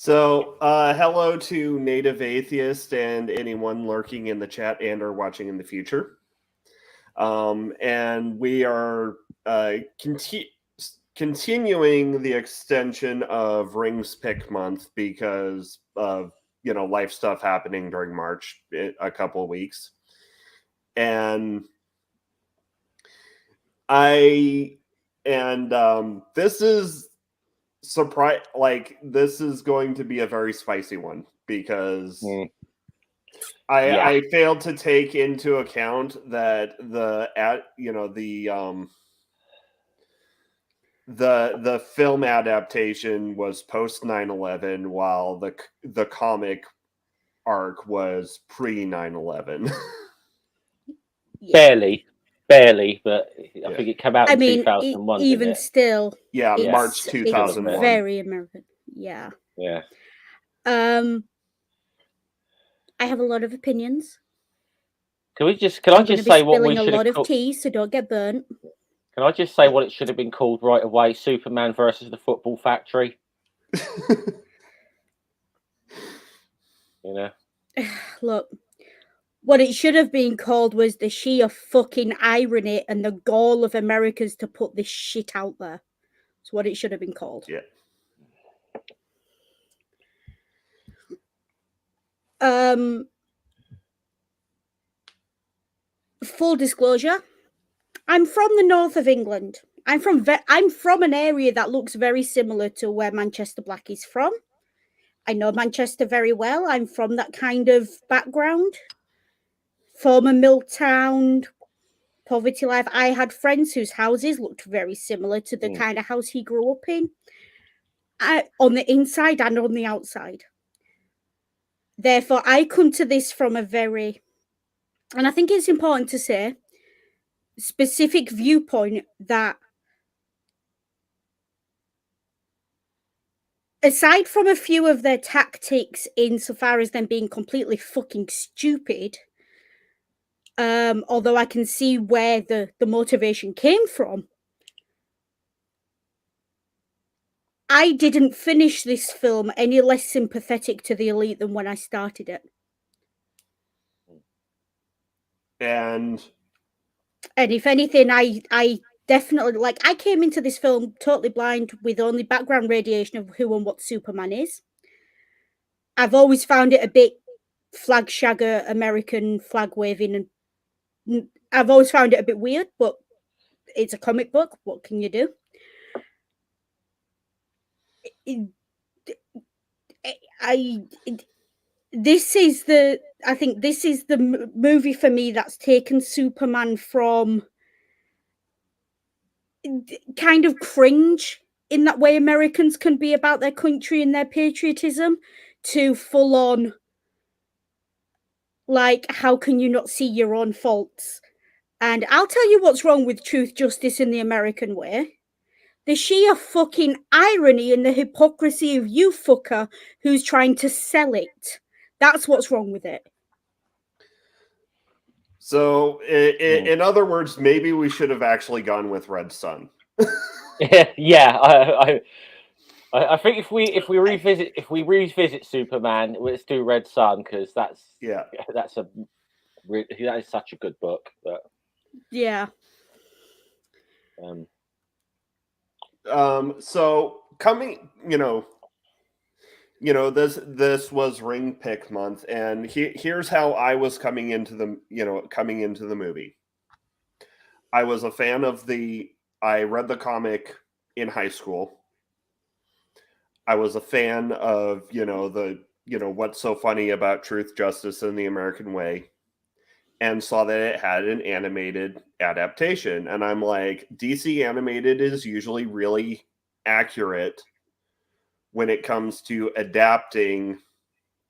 So, hello to native atheist and anyone lurking in the chat and or watching in the future. And we are continuing the extension of Rings Pick Month because of life stuff happening during March, a couple of weeks, and this is this is going to be a very spicy one because I failed to take into account that the film adaptation was post 9/11 while the comic arc was pre 9/11. Barely, but I think it came out in 2001. Even still, March 2001. It's very American. Yeah. I have a lot of opinions. Can I just say what we should have spilling a lot of tea, so don't get burnt. Can I just say what it should have been called right away? Superman versus the Football Factory. Look, what it should have been called was the sheer fucking irony and the gall of Americans to put this shit out there. That's what it should have been called. Yeah. Full disclosure, I'm from the north of England. I'm from an area that looks very similar to where Manchester Black is from. I know Manchester very well. I'm from that kind of background. Former mill town, poverty life. I had friends whose houses looked very similar to the kind of house he grew up in, on the inside and on the outside. Therefore, I come to this from a very, and I think it's important to say, specific viewpoint that aside from a few of their tactics insofar as them being completely fucking stupid, although I can see where the motivation came from, I didn't finish this film any less sympathetic to the elite than when I started it. And if anything, I definitely, I came into this film totally blind with only background radiation of who and what Superman is. I've always found it a bit flag shagger, American flag waving, and I've always found it a bit weird, but it's a comic book. What can you do? I think this is the movie for me that's taken Superman from kind of cringe in that way Americans can be about their country and their patriotism to full on, how can you not see your own faults? And I'll tell you what's wrong with truth, justice in the American way. The sheer fucking irony and the hypocrisy of you fucker who's trying to sell it. That's what's wrong with it. So, in other words, maybe we should have actually gone with Red Sun. Yeah, I think if we revisit Superman, let's do Red Sun because that is such a good book. But yeah. So coming, this was Ring Pick Month, and here's how I was coming into the movie. I was a fan of I read the comic in high school. I was a fan of, what's so funny about truth, justice, and the American way, and saw that it had an animated adaptation. And I'm like, DC animated is usually really accurate when it comes to adapting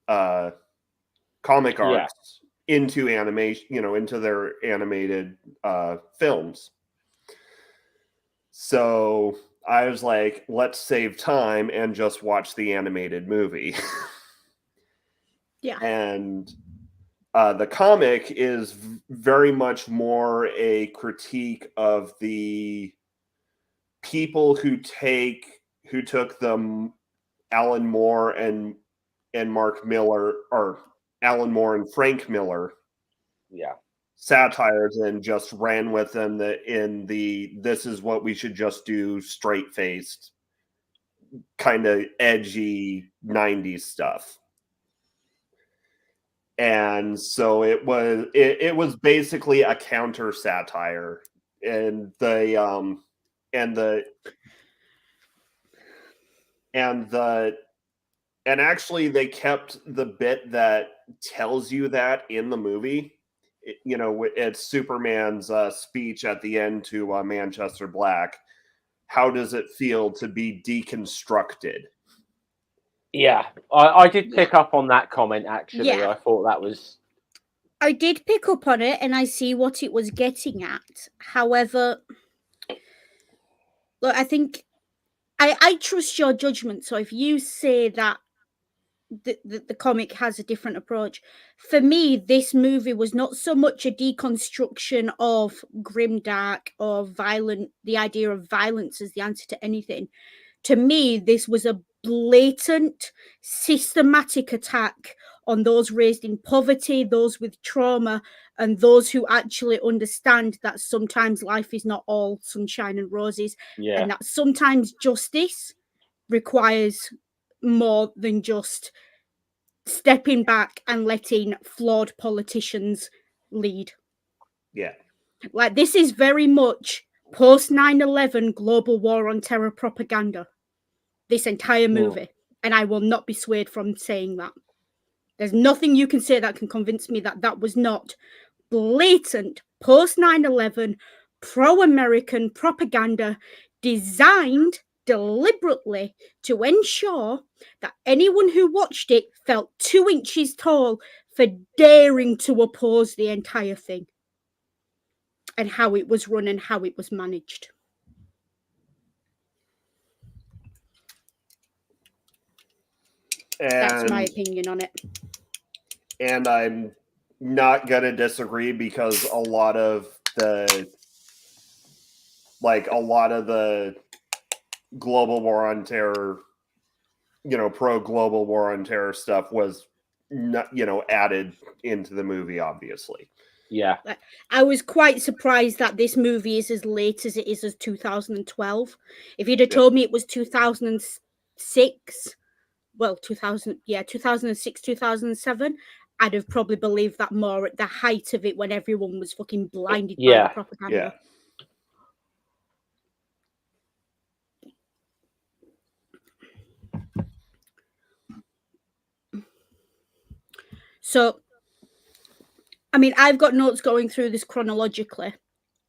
comic arcs into animation, into their animated films. So I was like, let's save time and just watch the animated movie. Yeah. And the comic is very much more a critique of the people who took the Alan Moore and Mark Miller, or Alan Moore and Frank Miller, Yeah. satires and just ran with them this is what we should just do, straight faced, kind of edgy 90s stuff. And so it was basically a counter satire, and and actually they kept the bit that tells you that in the movie. It's Superman's speech at the end to Manchester Black. How does it feel to be deconstructed? Yeah, I did pick up on that comment, actually. Yeah. I thought that was... I did pick up on it, and I see what it was getting at. However, look, I think I trust your judgment. So if you say that the comic has a different approach, for me, this movie was not so much a deconstruction of grimdark or violent, the idea of violence as the answer to anything. To me, this was a blatant, systematic attack on those raised in poverty, those with trauma, and those who actually understand that sometimes life is not all sunshine and roses, Yeah. and that sometimes justice requires more than just stepping back and letting flawed politicians lead. Yeah. Like, this is very much post 9/11 global war on terror propaganda, this entire movie. And I will not be swayed from saying that. There's nothing you can say that can convince me that that was not blatant post 9/11 pro-American propaganda designed deliberately to ensure that anyone who watched it felt 2 inches tall for daring to oppose the entire thing and how it was run and how it was managed. That's my opinion on it. And I'm not gonna disagree, because a lot of the global war on terror, pro global war on terror stuff was not, added into the movie, obviously. Yeah. I was quite surprised that this movie is as late as it is as 2012. If you'd have told me it was 2006, well, 2006, 2007, I'd have probably believed that more at the height of it, when everyone was fucking blinded by the propaganda. Yeah. So, I mean, I've got notes going through this chronologically.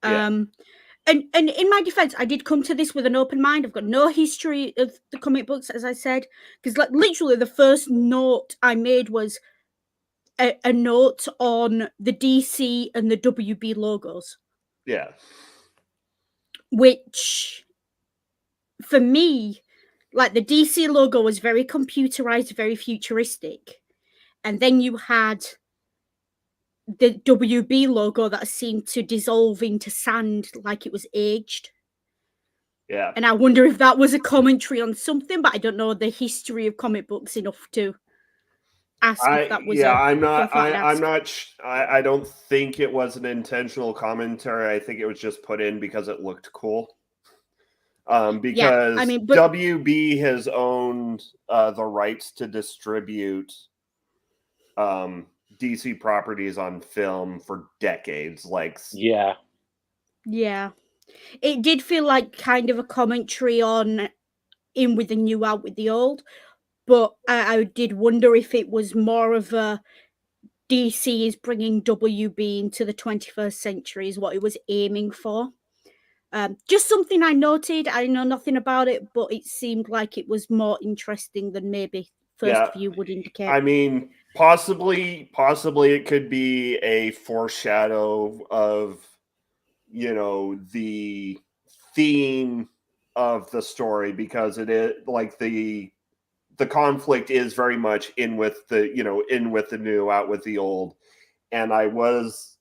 And in my defense, I did come to this with an open mind. I've got no history of the comic books, as I said, because literally the first note I made was a note on the DC and the WB logos. Yeah. Which, for me, like, the DC logo was very computerized, very futuristic. And then you had the WB logo that seemed to dissolve into sand like it was aged. Yeah. And I wonder if that was a commentary on something, but I don't know the history of comic books enough to ask if that was I don't think it was an intentional commentary. I think it was just put in because it looked cool. Because WB has owned the rights to distribute DC properties on film for decades. Yeah. It did feel like kind of a commentary on in with the new, out with the old. But I did wonder if it was more of a DC is bringing WB into the 21st century, is what it was aiming for. Just something I noted. I know nothing about it, but it seemed like it was more interesting than maybe first view would indicate. I mean, possibly it could be a foreshadow of, the theme of the story, because it is like the conflict is very much in with the new, out with the old. And I was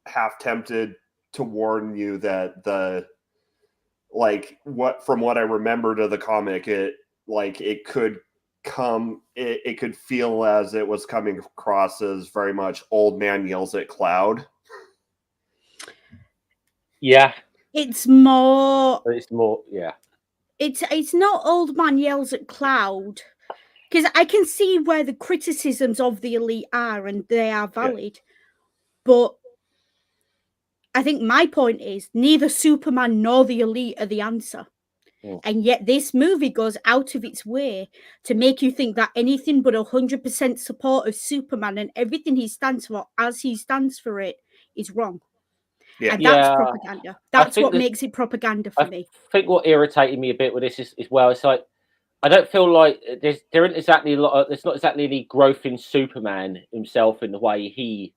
half tempted to warn you that from what I remembered of the comic, it could it could feel as it was coming across as very much old man yells at cloud. Yeah, It's more. Yeah. It's not old man yells at cloud, because I can see where the criticisms of the elite are, and they are valid. But I think my point is neither Superman nor the elite are the answer. And yet this movie goes out of its way to make you think that anything but 100% support of Superman and everything he stands for, as he stands for it, is wrong. Yeah. And that's propaganda. That's what makes it propaganda for me. I think what irritated me a bit with this is well, it's like I don't feel like there isn't exactly a lot of, there's not exactly any growth in Superman himself in the way he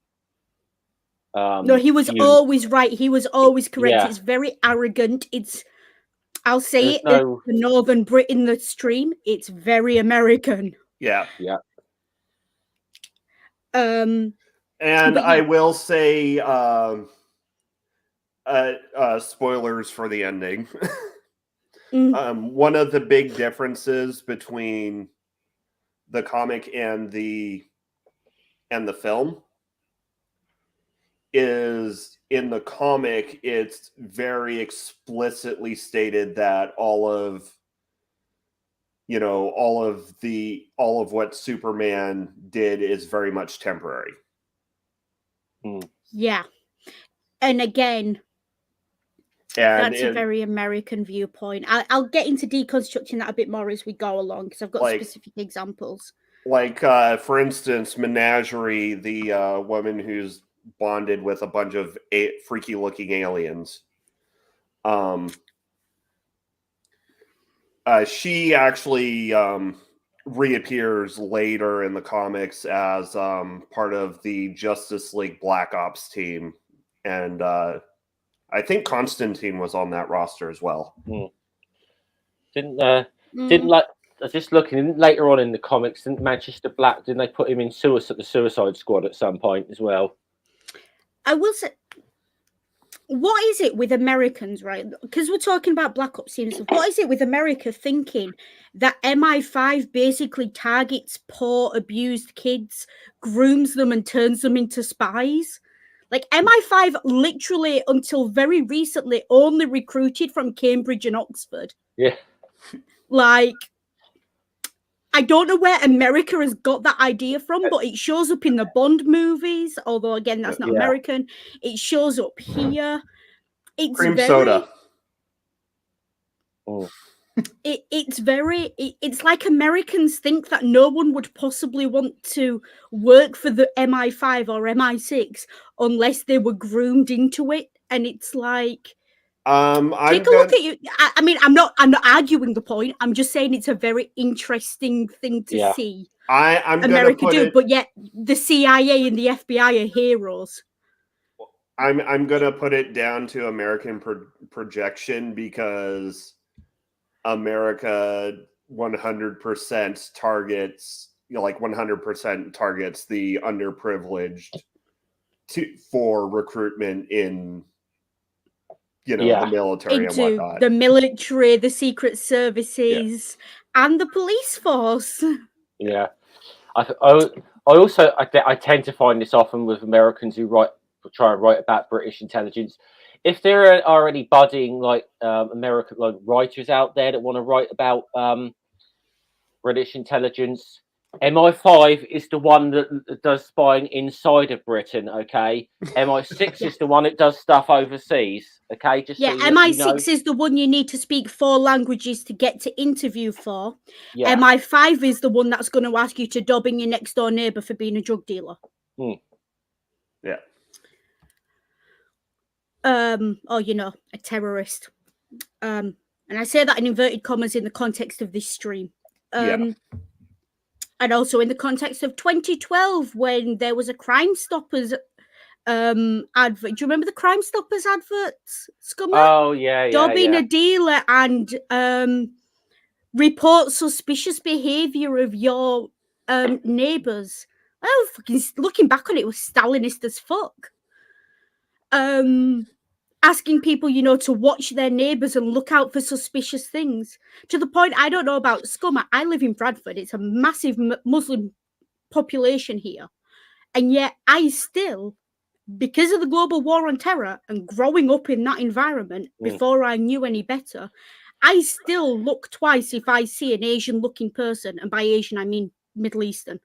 no, he was always right. He was always correct. Yeah. It's very arrogant. I'll say There's it, no... the Northern Britain, the stream, it's very American. Yeah. Yeah. And I will say spoilers for the ending. One of the big differences between the comic and the film is in the comic it's very explicitly stated that all of what Superman did is very much temporary. Yeah. And again, that's a very American viewpoint. I'll get into deconstructing that a bit more as we go along, because I've got specific examples. Like, for instance, Menagerie, the woman who's bonded with a bunch of freaky-looking aliens. She actually reappears later in the comics as part of the Justice League Black Ops team, and I think Constantine was on that roster as well. Didn't like, I was just looking later on in the comics, didn't Manchester Black, didn't they put him in the Suicide Squad at some point as well? I will say, what is it with Americans, right? Because we're talking about Black Ops teams. What is it with America thinking that MI5 basically targets poor, abused kids, grooms them, and turns them into spies? Like, MI5 literally, until very recently, only recruited from Cambridge and Oxford. Yeah. Like, I don't know where America has got that idea from, but it shows up in the Bond movies, although, again, that's not American. It shows up here. It's cream soda. It's like Americans think that no one would possibly want to work for the MI5 or MI6 unless they were groomed into it. And it's like, take a look at you. I mean, I'm not arguing the point. I'm just saying it's a very interesting thing to see. I'm America do, but yet the CIA and the FBI are heroes. I'm gonna put it down to American projection, because America 100% targets, 100% targets the underprivileged for recruitment in the military and whatnot. The military, the secret services, and the police force. Yeah, I tend to find this often with Americans who try and write about British intelligence. If there are any budding American writers out there that want to write about British intelligence, MI5 is the one that does spying inside of Britain. Okay, MI6 is the one that does stuff overseas. Okay, just so MI6 is the one you need to speak 4 languages to get to interview for. Yeah. MI5 is the one that's going to ask you to dob in your next door neighbour for being a drug dealer. Yeah. Or a terrorist. And I say that in inverted commas in the context of this stream. And also in the context of 2012, when there was a Crime Stoppers advert. Do you remember the Crime Stoppers adverts, Scummer? Oh, yeah. Dobbing a dealer and report suspicious behaviour of your neighbours. Well, fucking looking back on it, was Stalinist as fuck. And asking people, to watch their neighbours and look out for suspicious things. To the point, I don't know about Scum. I live in Bradford. It's a massive Muslim population here. And yet I still, because of the global war on terror and growing up in that environment before I knew any better, I still look twice if I see an Asian-looking person, and by Asian I mean Middle Eastern,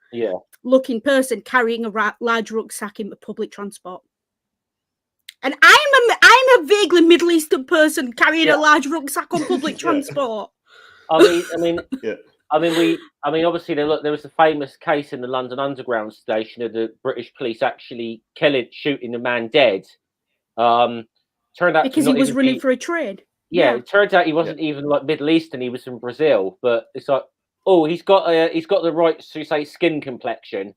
looking person carrying a large rucksack in public transport. And I'm a vaguely Middle Eastern person carrying a large rucksack on public transport. I mean, obviously there was a famous case in the London Underground station of the British police actually shooting a man dead. Turned out because he was running for a train. Yeah, it turns out he wasn't even like Middle Eastern. He was from Brazil, but it's like, oh, he's got the right, to say, skin complexion.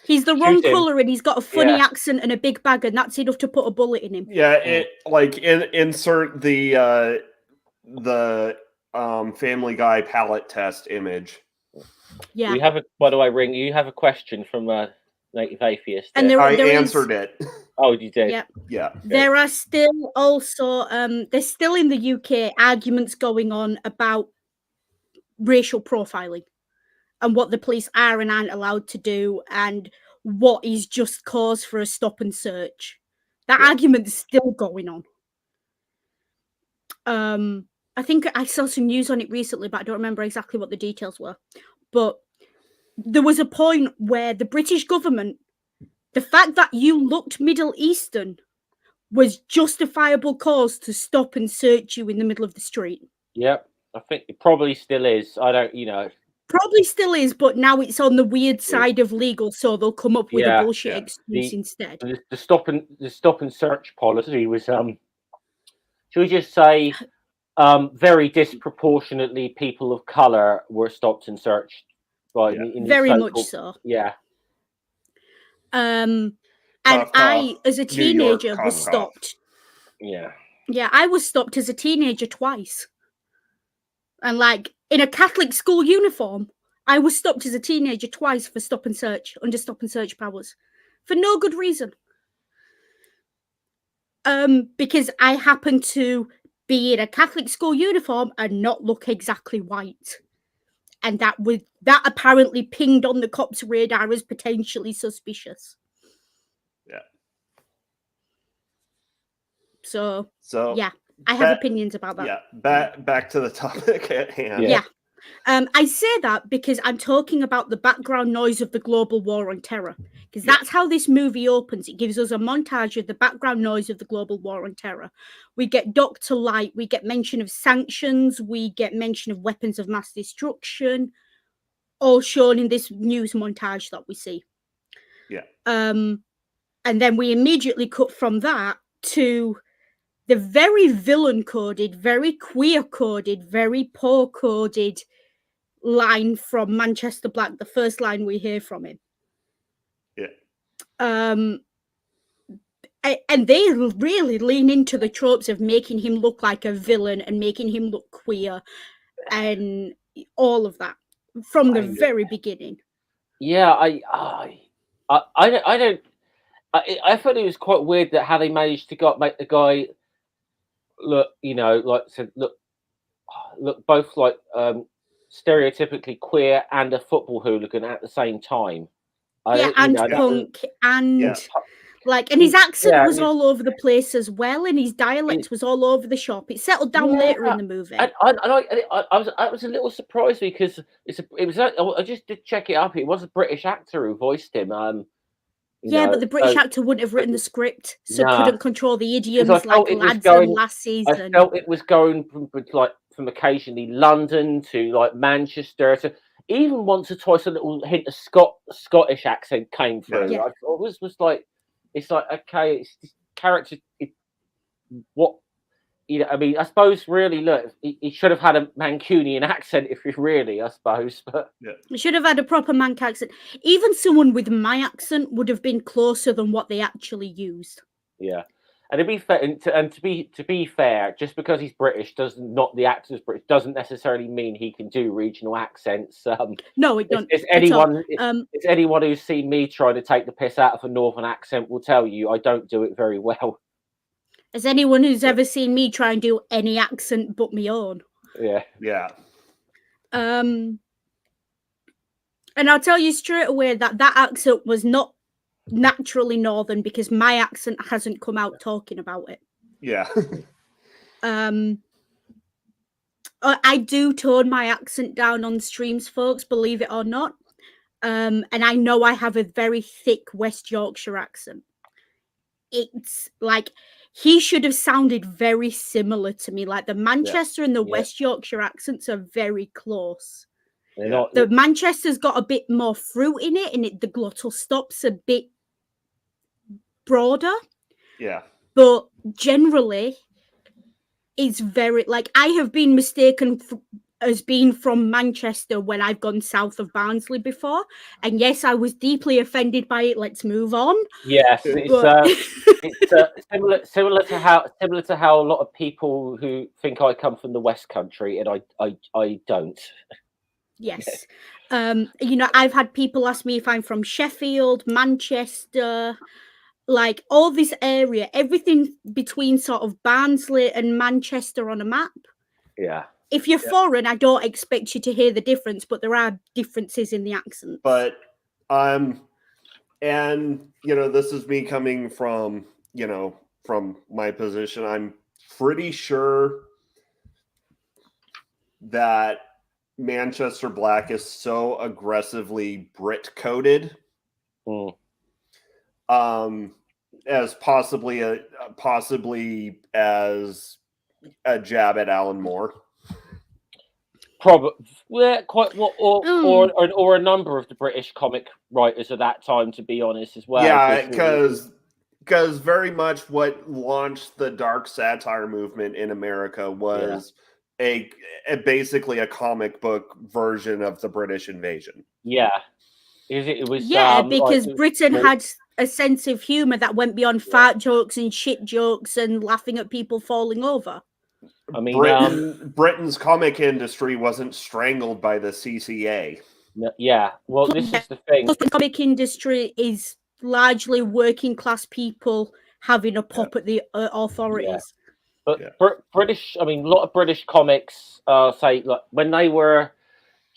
He's the wrong colour and he's got a funny accent and a big bag, and that's enough to put a bullet in him. Yeah, insert the Family Guy palette test image. Yeah. We have by the way, Ring, you have a question from Native Atheist. And I answered it. Oh, you did? Yeah. Yeah. There are still also, there's still in the UK arguments going on about racial profiling and what the police are and aren't allowed to do and what is just cause for a stop and search. That argument is still going on. I think I saw some news on it recently, but I don't remember exactly what the details were. But there was a point where the British government, the fact that you looked Middle Eastern was justifiable cause to stop and search you in the middle of the street. Yep, I think it probably still is. I don't, Probably still is, but now it's on the weird side of legal, so they'll come up with a bullshit excuse instead. The stop and search policy was, should we just say, very disproportionately people of colour were stopped and searched by very much so. Yeah. And I, as a teenager, was stopped. Yeah. Yeah, I was stopped as a teenager twice. And like in a Catholic school uniform, I was stopped as a teenager twice for stop and search, under stop and search powers, for no good reason. Because I happened to be in a Catholic school uniform and not look exactly white. And that apparently pinged on the cops' radar as potentially suspicious. Yeah. So yeah, I have opinions about that. Yeah, back to the topic at hand. Yeah. I say that because I'm talking about the background noise of the global war on terror, because that's how this movie opens. It gives us a montage of the background noise of the global war on terror. We get Dr. Light, we get mention of sanctions, we get mention of weapons of mass destruction, all shown in this news montage that we see. Yeah. And then we immediately cut from that to the very villain-coded, very queer-coded, very poor-coded line from Manchester Black, the first line we hear from him. Yeah. And they really lean into the tropes of making him look like a villain and making him look queer and all of that from the very beginning. Yeah, I thought it was quite weird that how they managed to make the guy look, look both like stereotypically queer and a football hooligan at the same time. And punk and like, and his accent was all over the place as well, and his dialect was all over the shop. It settled down later in the movie. I was a little surprised because I just did check it up. It was a British actor who voiced him. But the British actor wouldn't have written the script, so couldn't control the idioms like lads and lassies. I felt it was going from occasionally London to like Manchester to even once or twice a little hint of Scottish accent came through. Yeah. I thought it was like, it's like, okay, it's this character. I mean, I suppose really, look, he should have had a Mancunian accent if he really, I suppose. But he should have had a proper Manc accent. Even someone with my accent would have been closer than what they actually used. Yeah. And to be fair, to be fair, just because he's British the actor's British doesn't necessarily mean he can do regional accents. No, it doesn't. It's anyone who's seen me try to take the piss out of a northern accent will tell you I don't do it very well. As anyone who's ever seen me try and do any accent but my own. Yeah. And I'll tell you straight away that accent was not naturally northern because my accent hasn't come out talking about it. Yeah. I do tone my accent down on streams, folks, believe it or not. And I know I have a very thick West Yorkshire accent. It's like he should have sounded very similar to me. Like the Manchester and the West Yorkshire accents are very close. The Manchester's got a bit more fruit in it, and the glottal stop's a bit broader. Yeah. But generally, it's very like I have been mistaken as being from Manchester when I've gone south of Barnsley before, and yes, I was deeply offended by it. Let's move on. Yes, it's similar to how a lot of people who think I come from the West Country, and I don't. Yes. You know, I've had people ask me if I'm from Sheffield, Manchester, like all this area, everything between sort of Barnsley and Manchester on a map. Yeah. If you're foreign, I don't expect you to hear the difference, but there are differences in the accents. But and you know, this is me coming from, you know, from my position. I'm pretty sure that Manchester Black is so aggressively Brit coded, as possibly as a jab at Alan Moore. Probably, yeah, quite what, or a number of the British comic writers at that time, to be honest, as well. Yeah, because very much what launched the dark satire movement in America was basically a comic book version of the British invasion. Yeah, it was. Because Britain had a sense of humor that went beyond fart jokes and shit jokes and laughing at people falling over. I mean, Britain's comic industry wasn't strangled by the CCA. Yeah, well, this is the thing. The comic industry is largely working class people having a pop at the authorities. But British, I mean, a lot of British comics say, like, when they were,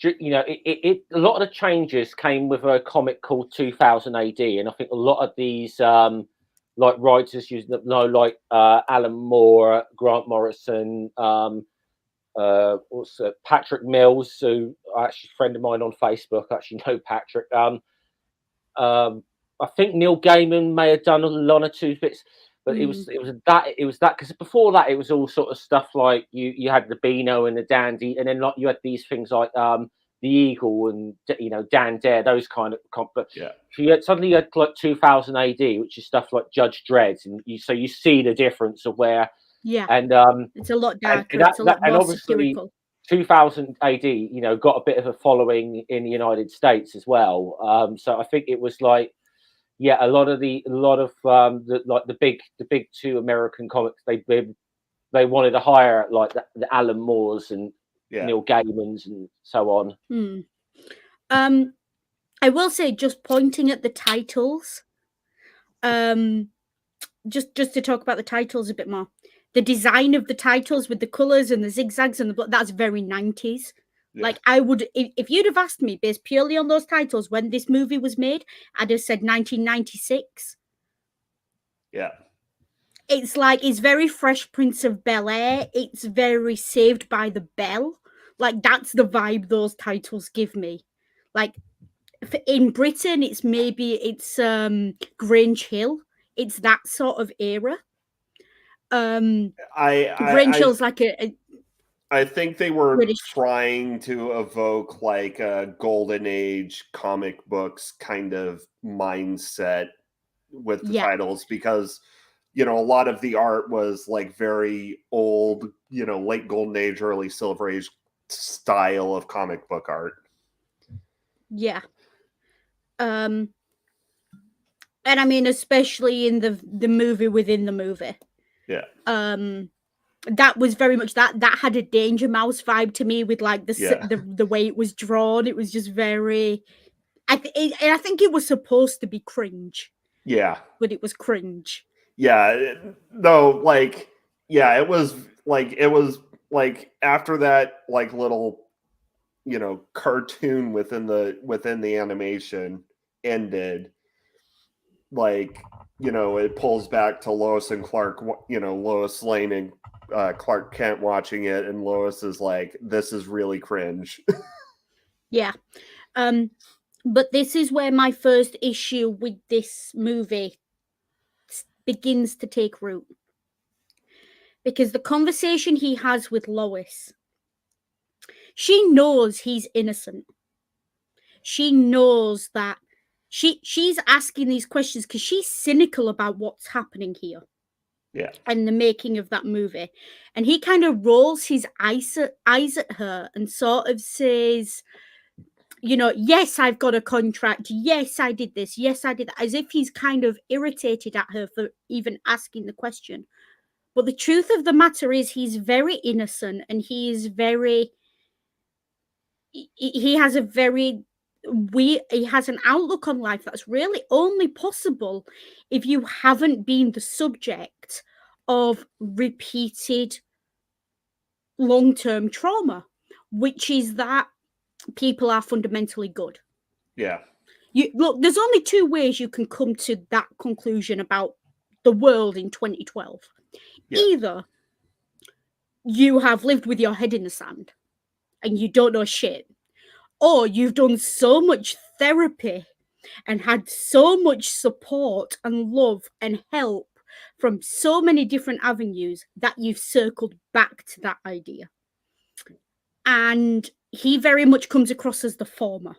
you know, a lot of the changes came with a comic called 2000 AD, and I think a lot of these like writers using them, like Alan Moore, Grant Morrison, also Patrick Mills, who actually a friend of mine on Facebook. I actually know Patrick. I think Neil Gaiman may have done one or two bits, but it was that because before that it was all sort of stuff like you had the Beano and the Dandy, and then like you had these things like the Eagle and, you know, Dan Dare, those kind of but suddenly you had like 2000 AD, which is stuff like Judge Dredd, and you see the difference of where and it's a lot darker, it's a lot more satirical. 2000 AD, you know, got a bit of a following in the United States as well. So I think it was like, a lot of the big two American comics, they wanted to hire like the Alan Moores and Neil Gaiman's and so on. I will say, just pointing at the titles, just to talk about the titles a bit more. The design of the titles with the colours and the zigzags and that's very 90s. Like, I would, if you'd have asked me based purely on those titles when this movie was made, I'd have said 1996. Yeah. It's like, it's very Fresh Prince of Bel-Air. It's very Saved by the Bell. Like, that's the vibe those titles give me. Like, in Britain, it's Grange Hill. It's that sort of era. Grange Hill's like I think they were trying to evoke like a golden age comic books kind of mindset with the titles, because, you know, a lot of the art was like very old, you know, late golden age, early silver age style of comic book art. Yeah. And I mean, especially in the movie within the movie. Yeah. That was very much that had a Danger Mouse vibe to me, with like the way it was drawn. It was just very, I think it was supposed to be cringe. Yeah. But it was cringe. no, like, yeah, it was like after that, like, little, cartoon within the animation ended, like, it pulls back to Lois and Clark, Lois Lane and Clark Kent watching it, and Lois is like, this is really cringe. Yeah. But this is where my first issue with this movie begins to take root. Because the conversation he has with Lois, she knows he's innocent. She knows that she's asking these questions because she's cynical about what's happening here. Yeah. And the making of that movie. And he kind of rolls his eyes at her and sort of says, yes, I've got a contract. Yes, I did this. Yes, I did that. As if he's kind of irritated at her for even asking the question. But the truth of the matter is he's very innocent, and he has an outlook on life that's really only possible if you haven't been the subject of repeated long-term trauma, which is that people are fundamentally good. Yeah. Look, there's only two ways you can come to that conclusion about the world in 2012. Yeah. Either you have lived with your head in the sand and you don't know shit, or you've done so much therapy and had so much support and love and help from so many different avenues that you've circled back to that idea. And he very much comes across as the former.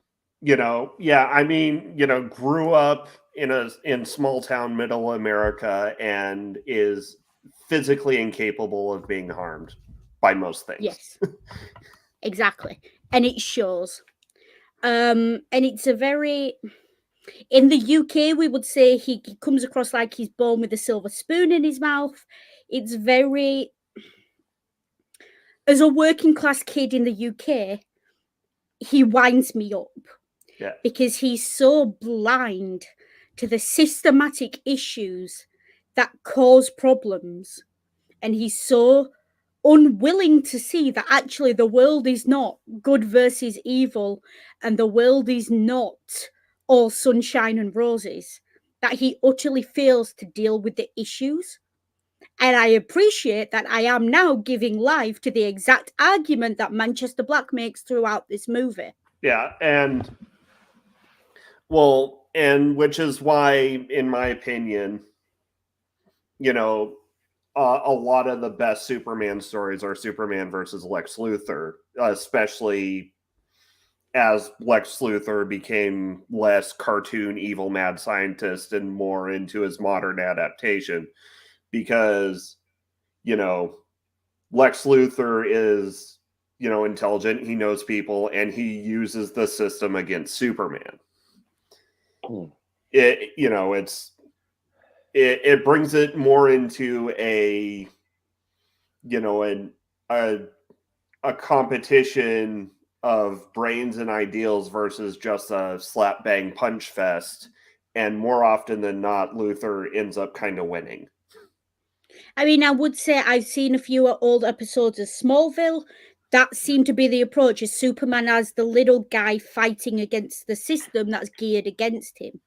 I mean, grew up in small town middle America and is physically incapable of being harmed by most things. Yes. Exactly. And it shows. And it's a very, in the UK, we would say he comes across like he's born with a silver spoon in his mouth. It's very, as a working class kid in the UK, he winds me up. Yeah. Because he's so blind to the systematic issues that cause problems. And he's so unwilling to see that actually the world is not good versus evil, and the world is not all sunshine and roses, that he utterly fails to deal with the issues. And I appreciate that I am now giving life to the exact argument that Manchester Black makes throughout this movie. Yeah, and which is why, in my opinion, a lot of the best Superman stories are Superman versus Lex Luthor, especially as Lex Luthor became less cartoon evil mad scientist and more into his modern adaptation. Because, Lex Luthor is, intelligent, he knows people, and he uses the system against Superman. It brings it more into a competition of brains and ideals versus just a slap bang punch fest, and more often than not, Luthor ends up kind of winning. I mean, I would say I've seen a few old episodes of Smallville. That seemed to be the approach, as Superman as the little guy fighting against the system that's geared against him,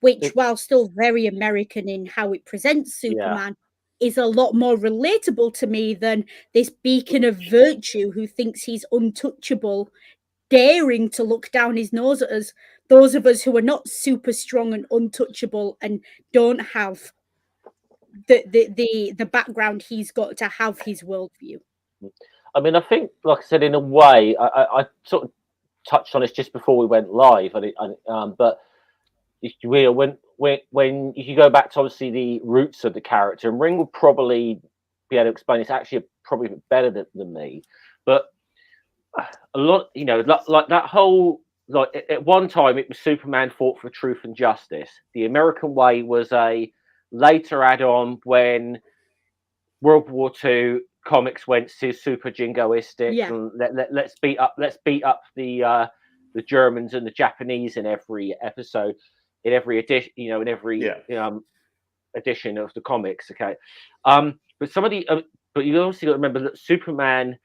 which, while still very American in how it presents Superman, is a lot more relatable to me than this beacon of virtue who thinks he's untouchable, daring to look down his nose at us, those of us who are not super strong and untouchable and don't have the background he's got to have his worldview. I mean, I think, like I said, in a way, I sort of touched on this just before we went live, but when you go back to obviously the roots of the character, and Ring will probably be able to explain this actually probably a bit better than me, but a lot, like that whole, like at one time it was Superman fought for truth and justice. The American way was a later add-on when World War II comics went to super jingoistic. Yeah. And let's beat up the Germans and the Japanese in every episode, in every edition, in every edition of the comics. Okay, but but you also got to remember that Superman,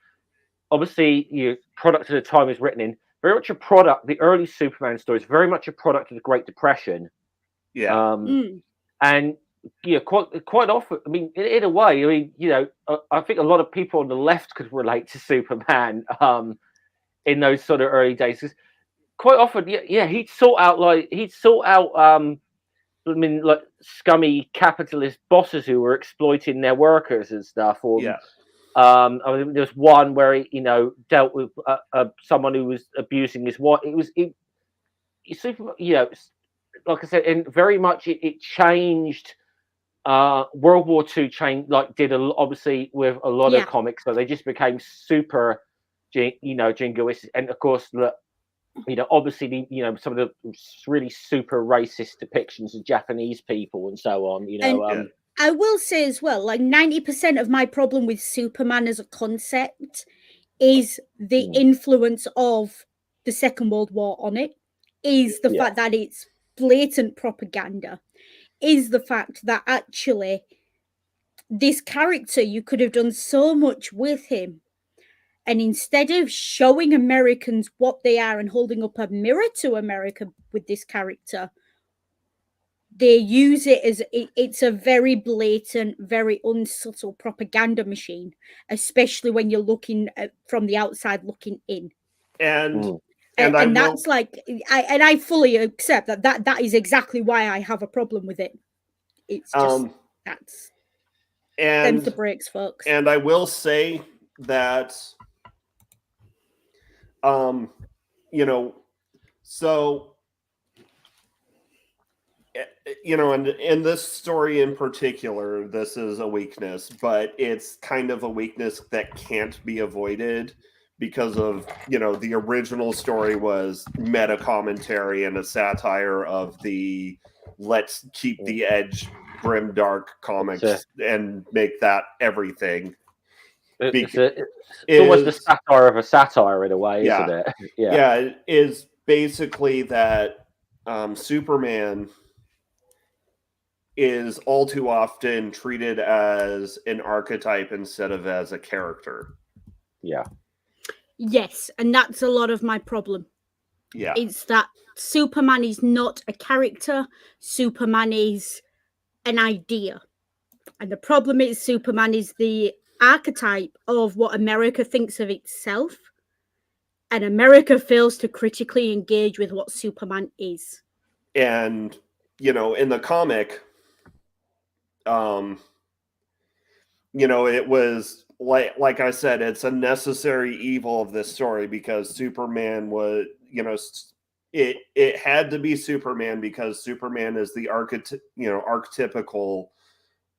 obviously, product of the time is written in, very much a product. The early Superman stories very much a product of the Great Depression. Yeah. And quite often, I mean, in a way, I mean, I think a lot of people on the left could relate to Superman in those sort of early days. 'Cause quite often, he'd sort out I mean, like scummy capitalist bosses who were exploiting their workers and stuff. Or I mean, there was one where he, dealt with someone who was abusing his wife. Super, like I said, and very much it changed. World War II changed, obviously with a lot of comics, so they just became super, jingoistic, and of course, obviously, some of the really super racist depictions of Japanese people and so on. I will say as well, like 90% of my problem with Superman as a concept is the influence of the Second World War on it, is the fact that it's blatant propaganda, is the fact that actually this character, you could have done so much with him. And instead of showing Americans what they are and holding up a mirror to America with this character, they use it as it's a very blatant, very unsubtle propaganda machine, especially when you're looking from the outside looking in. And that's like, I fully accept that is exactly why I have a problem with it. It's just that's them's the breaks, folks. And I will say that, so, and in this story in particular, this is a weakness, but it's kind of a weakness that can't be avoided because of, the original story was meta commentary and a satire of the let's keep the edge grim dark comics and make that everything. It's almost the satire of a satire in a way, isn't it? Yeah, it is basically that Superman is all too often treated as an archetype instead of as a character. Yeah. Yes, and that's a lot of my problem. Yeah. It's that Superman is not a character. Superman is an idea. And the problem is Superman is the archetype of what America thinks of itself. And America fails to critically engage with what Superman is. And, in the comic, it was like I said, it's a necessary evil of this story because Superman was, it had to be Superman because Superman is the archetypical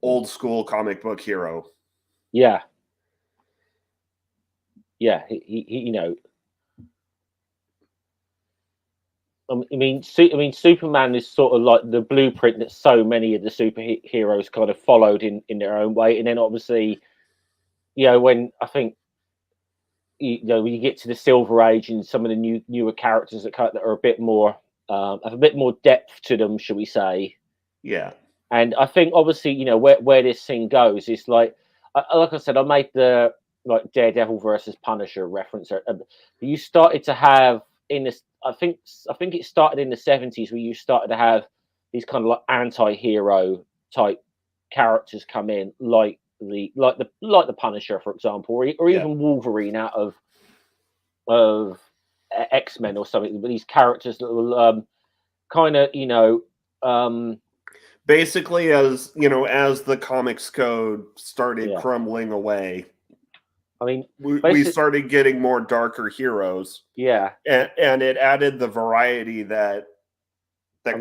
old school comic book hero. Yeah. Yeah, he I mean, Superman is sort of like the blueprint that so many of the superheroes kind of followed in their own way. And then obviously, when I think, when you get to the Silver Age and some of the newer characters that are a bit more, have a bit more depth to them, shall we say? Yeah. And I think obviously, where this thing goes is like I said, I made the Daredevil versus Punisher reference. You started to have in this. I think it started in the 70s where you started to have these kind of like anti-hero type characters come in, like the Punisher, for example, or even Wolverine out of X-Men or something. But these characters that will kind of basically, as as the comics code started crumbling away, I mean, we started getting more darker heroes. Yeah, and it added the variety that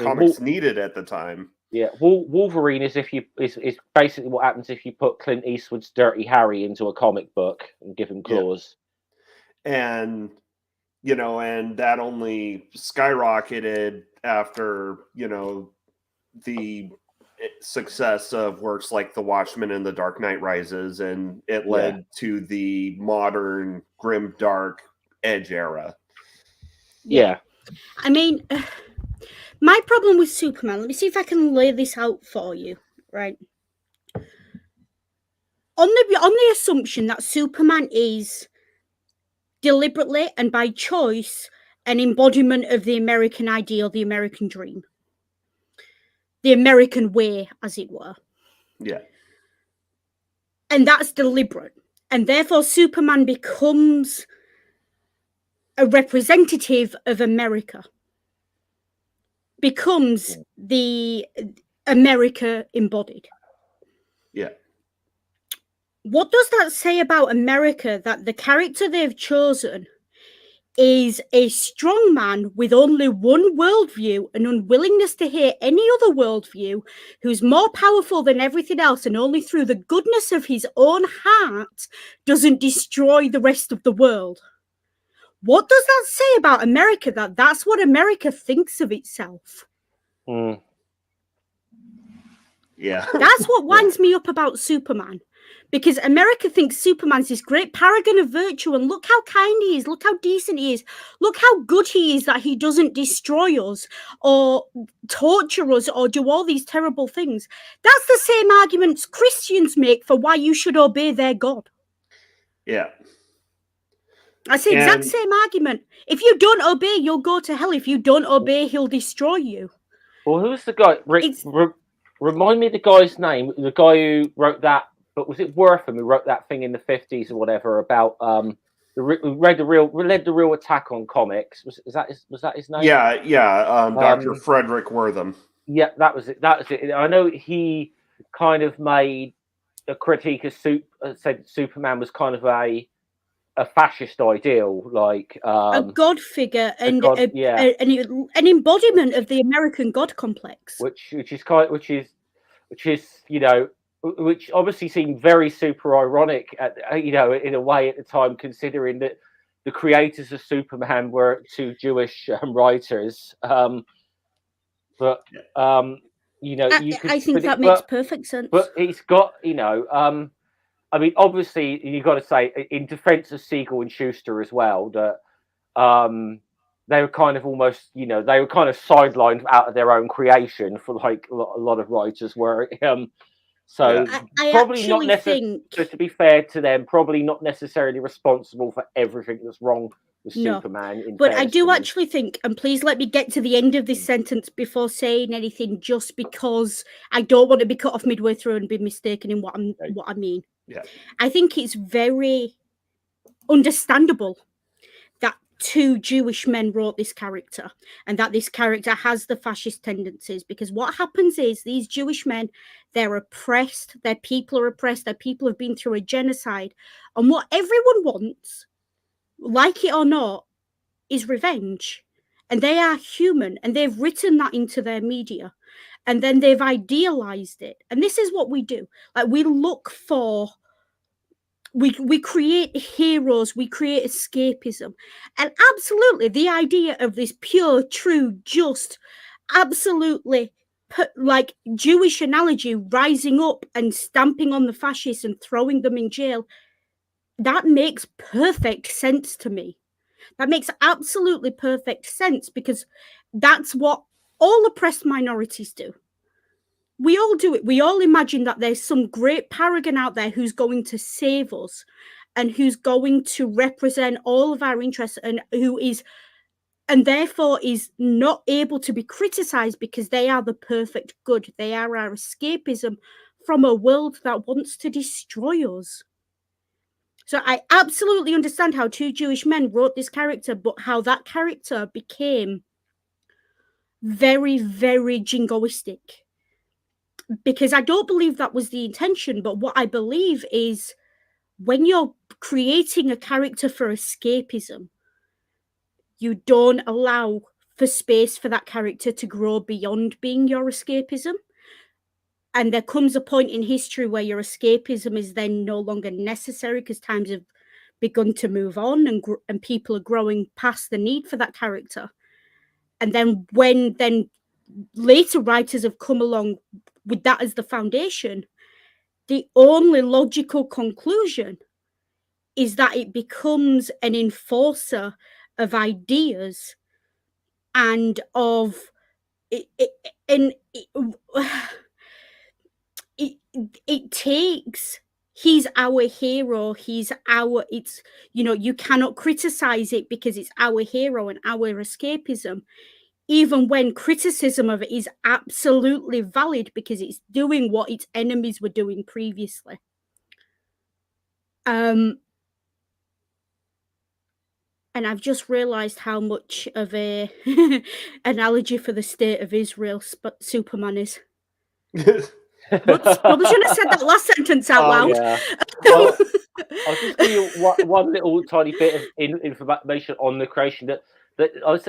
comics needed at the time. Yeah, Wolverine is is basically what happens if you put Clint Eastwood's Dirty Harry into a comic book and give him claws. And and that only skyrocketed after the success of works like The Watchmen and The Dark Knight Rises, and it led to the modern grim dark Edge era. Yeah. I mean, my problem with Superman, let me see if I can lay this out for you, right? On the assumption that Superman is deliberately and by choice an embodiment of the American ideal, the American dream, the American way, as it were. Yeah. And that's deliberate. And therefore Superman becomes a representative of America, becomes the America embodied. Yeah. What does that say about America, that the character they've chosen is a strong man with only one worldview, an unwillingness to hear any other worldview, who's more powerful than everything else, and only through the goodness of his own heart doesn't destroy the rest of the world? What does that say about America, that that's what America thinks of itself? Yeah. That's what winds me up about Superman. Because America thinks Superman's this great paragon of virtue, and look how kind he is, look how decent he is, look how good he is that he doesn't destroy us or torture us or do all these terrible things. That's the same arguments Christians make for why you should obey their God. Yeah. That's the exact same argument. If you don't obey, you'll go to hell. If you don't obey, he'll destroy you. Well, who's the guy? Remind me the guy's name. The guy who wrote that, but was it Wortham who wrote that thing in the 50s or whatever about led the real attack on comics? Was that his name? Yeah. Dr. Frederick Wortham. Yeah, that was it. I know he kind of made a critique of said Superman was kind of a fascist ideal, like a god figure and an embodiment of the American god complex, which is which obviously seemed very super ironic at in a way at the time, considering that the creators of Superman were two Jewish writers. I think that makes perfect sense. But he's got I mean, obviously, you've got to say, in defense of Siegel and Schuster as well, that they were kind of almost, they were kind of sidelined out of their own creation for like a lot of writers were. So I probably not necessarily think, to be fair to them, probably not necessarily responsible for everything that's wrong with Superman. But I do actually think, and please let me get to the end of this sentence before saying anything, just because I don't want to be cut off midway through and be mistaken in what I mean. Yeah. I think it's very understandable that two Jewish men wrote this character and that this character has the fascist tendencies, because what happens is these Jewish men, they're oppressed, their people are oppressed, their people have been through a genocide, and what everyone wants, like it or not, is revenge. And they are human, and they've written that into their media, and then they've idealized it. And this is what we do. Like, we look for, we create heroes, we create escapism. And absolutely, the idea of this pure, true, just, absolutely like Jewish analogy, rising up and stamping on the fascists and throwing them in jail, that makes perfect sense to me. That makes absolutely perfect sense, because that's what all oppressed minorities do. We all do it. We all imagine that there's some great paragon out there who's going to save us and who's going to represent all of our interests, and who is, and therefore is not able to be criticized because they are the perfect good. They are our escapism from a world that wants to destroy us. So I absolutely understand how two Jewish men wrote this character, but how that character became very, very jingoistic. Because I don't believe that was the intention, but what I believe is, when you're creating a character for escapism, you don't allow for space for that character to grow beyond being your escapism. And there comes a point in history where your escapism is then no longer necessary, because times have begun to move on, and people are growing past the need for that character. And then when later writers have come along with that as the foundation, the only logical conclusion is that it becomes an enforcer of ideas and of it takes. He's our hero. It's, you cannot criticize it because it's our hero and our escapism, even when criticism of it is absolutely valid because it's doing what its enemies were doing previously. And I've just realized how much of a analogy for the state of Israel Superman is. Whoops, probably shouldn't have said that last sentence out loud. Yeah. Well, I'll just give you one little tiny bit of information on the creation that I was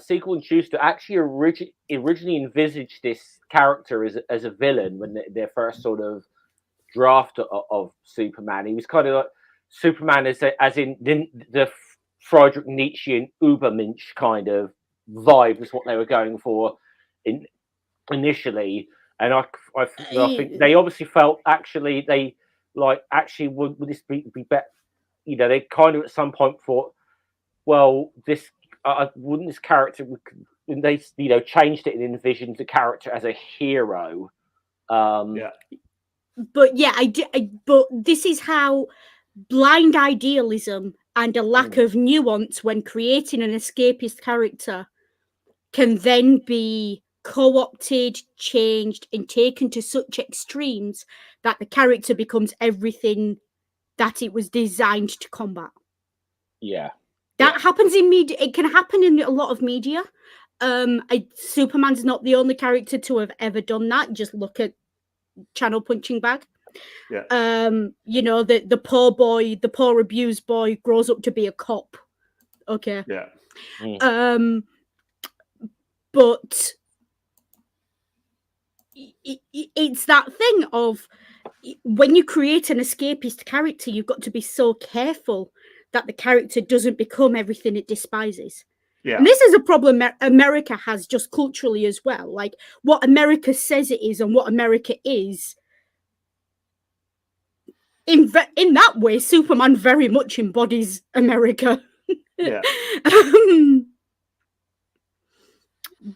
Siegel and Schuster actually originally envisaged this character as a villain when their first sort of draft of Superman. He was kind of like Superman as in the Friedrich Nietzschean Ubermensch kind of vibe was what they were going for initially. And I think they obviously felt actually would this be better? They kind of at some point thought, well, this wouldn't this character, and they changed it and envisioned the character as a hero. Yeah. But yeah, but this is how blind idealism and a lack of nuance when creating an escapist character can then be co-opted, changed, and taken to such extremes that the character becomes everything that it was designed to combat. Yeah. That happens in media. It can happen in a lot of media. Superman's not the only character to have ever done that. Just look at Channel Punching Bag. Yeah. The poor boy, the poor abused boy grows up to be a cop. Okay. Yeah. But it's that thing of when you create an escapist character, you've got to be so careful that the character doesn't become everything it despises. Yeah. And this is a problem America has just culturally as well. Like what America says it is and what America is. In that way, Superman very much embodies America. Yeah.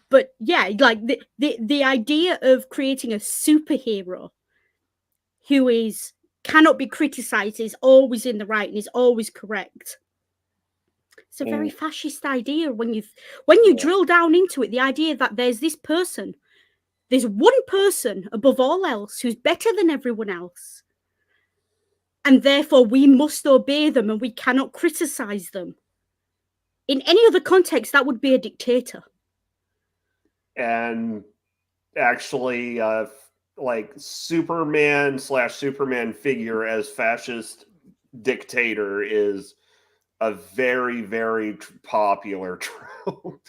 But yeah, like the idea of creating a superhero who cannot be criticized, is always in the right and is always correct. It's a very fascist idea when you drill down into it. The idea that there's one person above all else who's better than everyone else, and therefore we must obey them and we cannot criticize them. In any other context, that would be a dictator. And actually, like Superman / figure as fascist dictator is a very, very popular trope.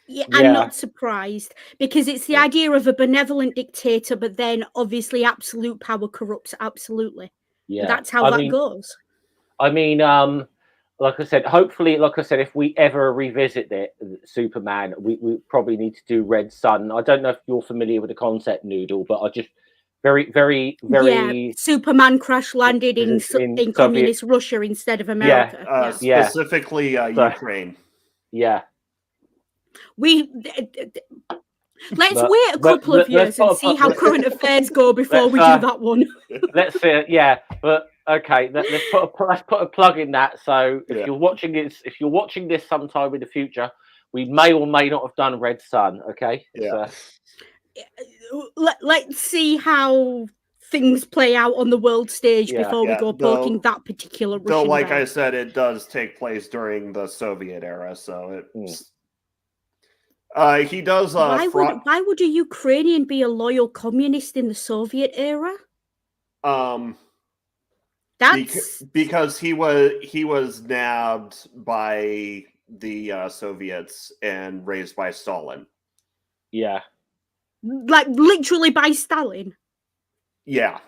Yeah, I'm not surprised because it's the idea of a benevolent dictator, but then obviously absolute power corrupts absolutely. Yeah, that's how that goes. I mean, like I said, hopefully, if we ever revisit Superman, we probably need to do Red Sun. I don't know if you're familiar with the concept, Noodle, but I just very. Yeah, Superman crash landed in communist Russia instead of America. Specifically Ukraine. Yeah. Let's wait a couple of years and see how current affairs go before we do that one. Let's see. Yeah, but okay. Let's put a plug in that. So if you're watching this sometime in the future, we may or may not have done Red Sun. Okay. Yeah. Let's see how things play out on the world stage before we go poking that particular Russian though, like bag. I said, it does take place during the Soviet era, so it's. He does. Why would a Ukrainian be a loyal communist in the Soviet era? That's because he was nabbed by the Soviets and raised by Stalin. Yeah, like literally by Stalin. Yeah.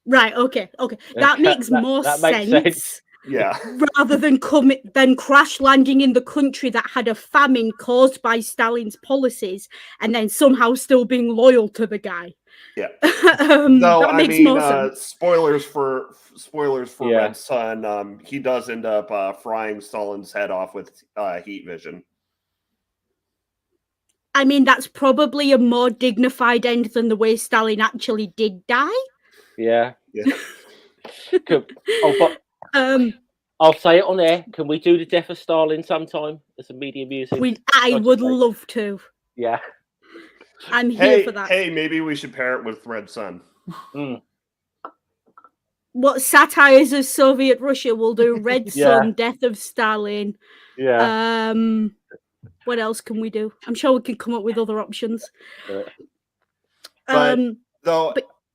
Right. Okay. That makes more sense. Yeah. Rather than crash landing in the country that had a famine caused by Stalin's policies, and then somehow still being loyal to the guy. Yeah. That makes more sense. Spoilers for Red Sun. He does end up frying Stalin's head off with heat vision. I mean, that's probably a more dignified end than the way Stalin actually did die. Yeah. Yeah. Cool. Oh, but Um, I'll say it on air. Can we do the death of Stalin sometime as a media music? I would love to. Yeah. I'm here for that. Hey, maybe we should pair it with Red Sun. Mm. What satires of Soviet Russia will do? Red Yeah. Sun, Death of Stalin. Yeah. What else can we do? I'm sure we can come up with other options. But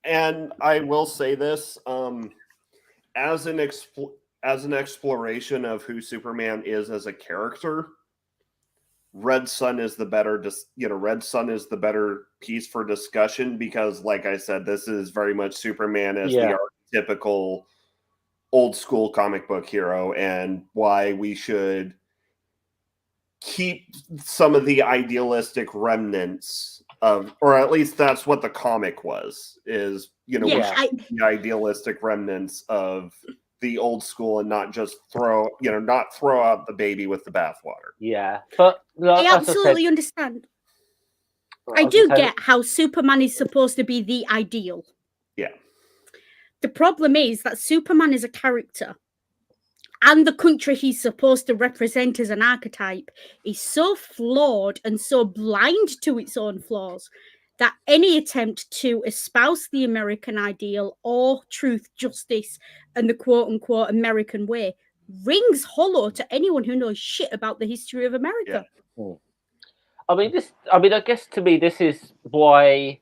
and I will say this, as an exploration of who Superman is as a character, Red Sun is the better piece for discussion, because, like I said, this is very much Superman as the archetypical old school comic book hero, and why we should keep some of the idealistic remnants of, or at least that's what the comic was, is, the idealistic remnants of the old school, and not just throw out the baby with the bathwater. Yeah, but I absolutely understand. I do get how Superman is supposed to be the ideal. Yeah. The problem is that Superman is a character, and the country he's supposed to represent as an archetype is so flawed and so blind to its own flaws that any attempt to espouse the American ideal or truth, justice, and the quote-unquote American way rings hollow to anyone who knows shit about the history of America. Yeah. I guess to me, this is why,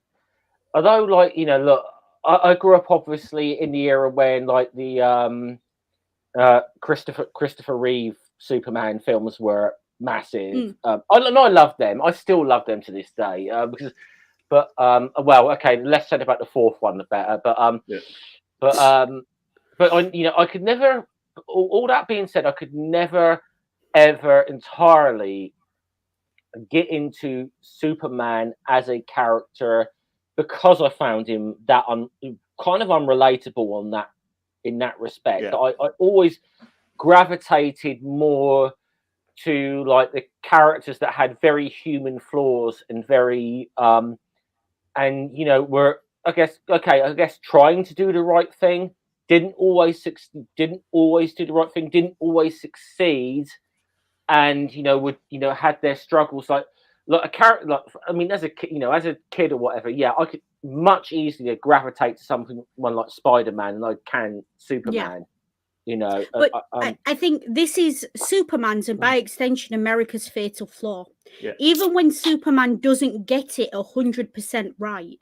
although, like, look, I grew up obviously in the era when, like, the Christopher Reeve Superman films were massive. I love them. I still love them to this day, but okay, less said about the fourth one, the better. But I could never. All that being said, I could never ever entirely get into Superman as a character, because I found him that kind of unrelatable in that respect. Yeah. I always gravitated more to, like, the characters that had very human flaws and very were, I guess trying to do the right thing, didn't always do the right thing, didn't always succeed, and had their struggles, like a character, like, I mean, as a kid or whatever, I could much easier gravitate to someone like Spider-Man than I can Superman. But I think this is Superman's, and by extension America's fatal flaw. Even when Superman doesn't get it 100% right,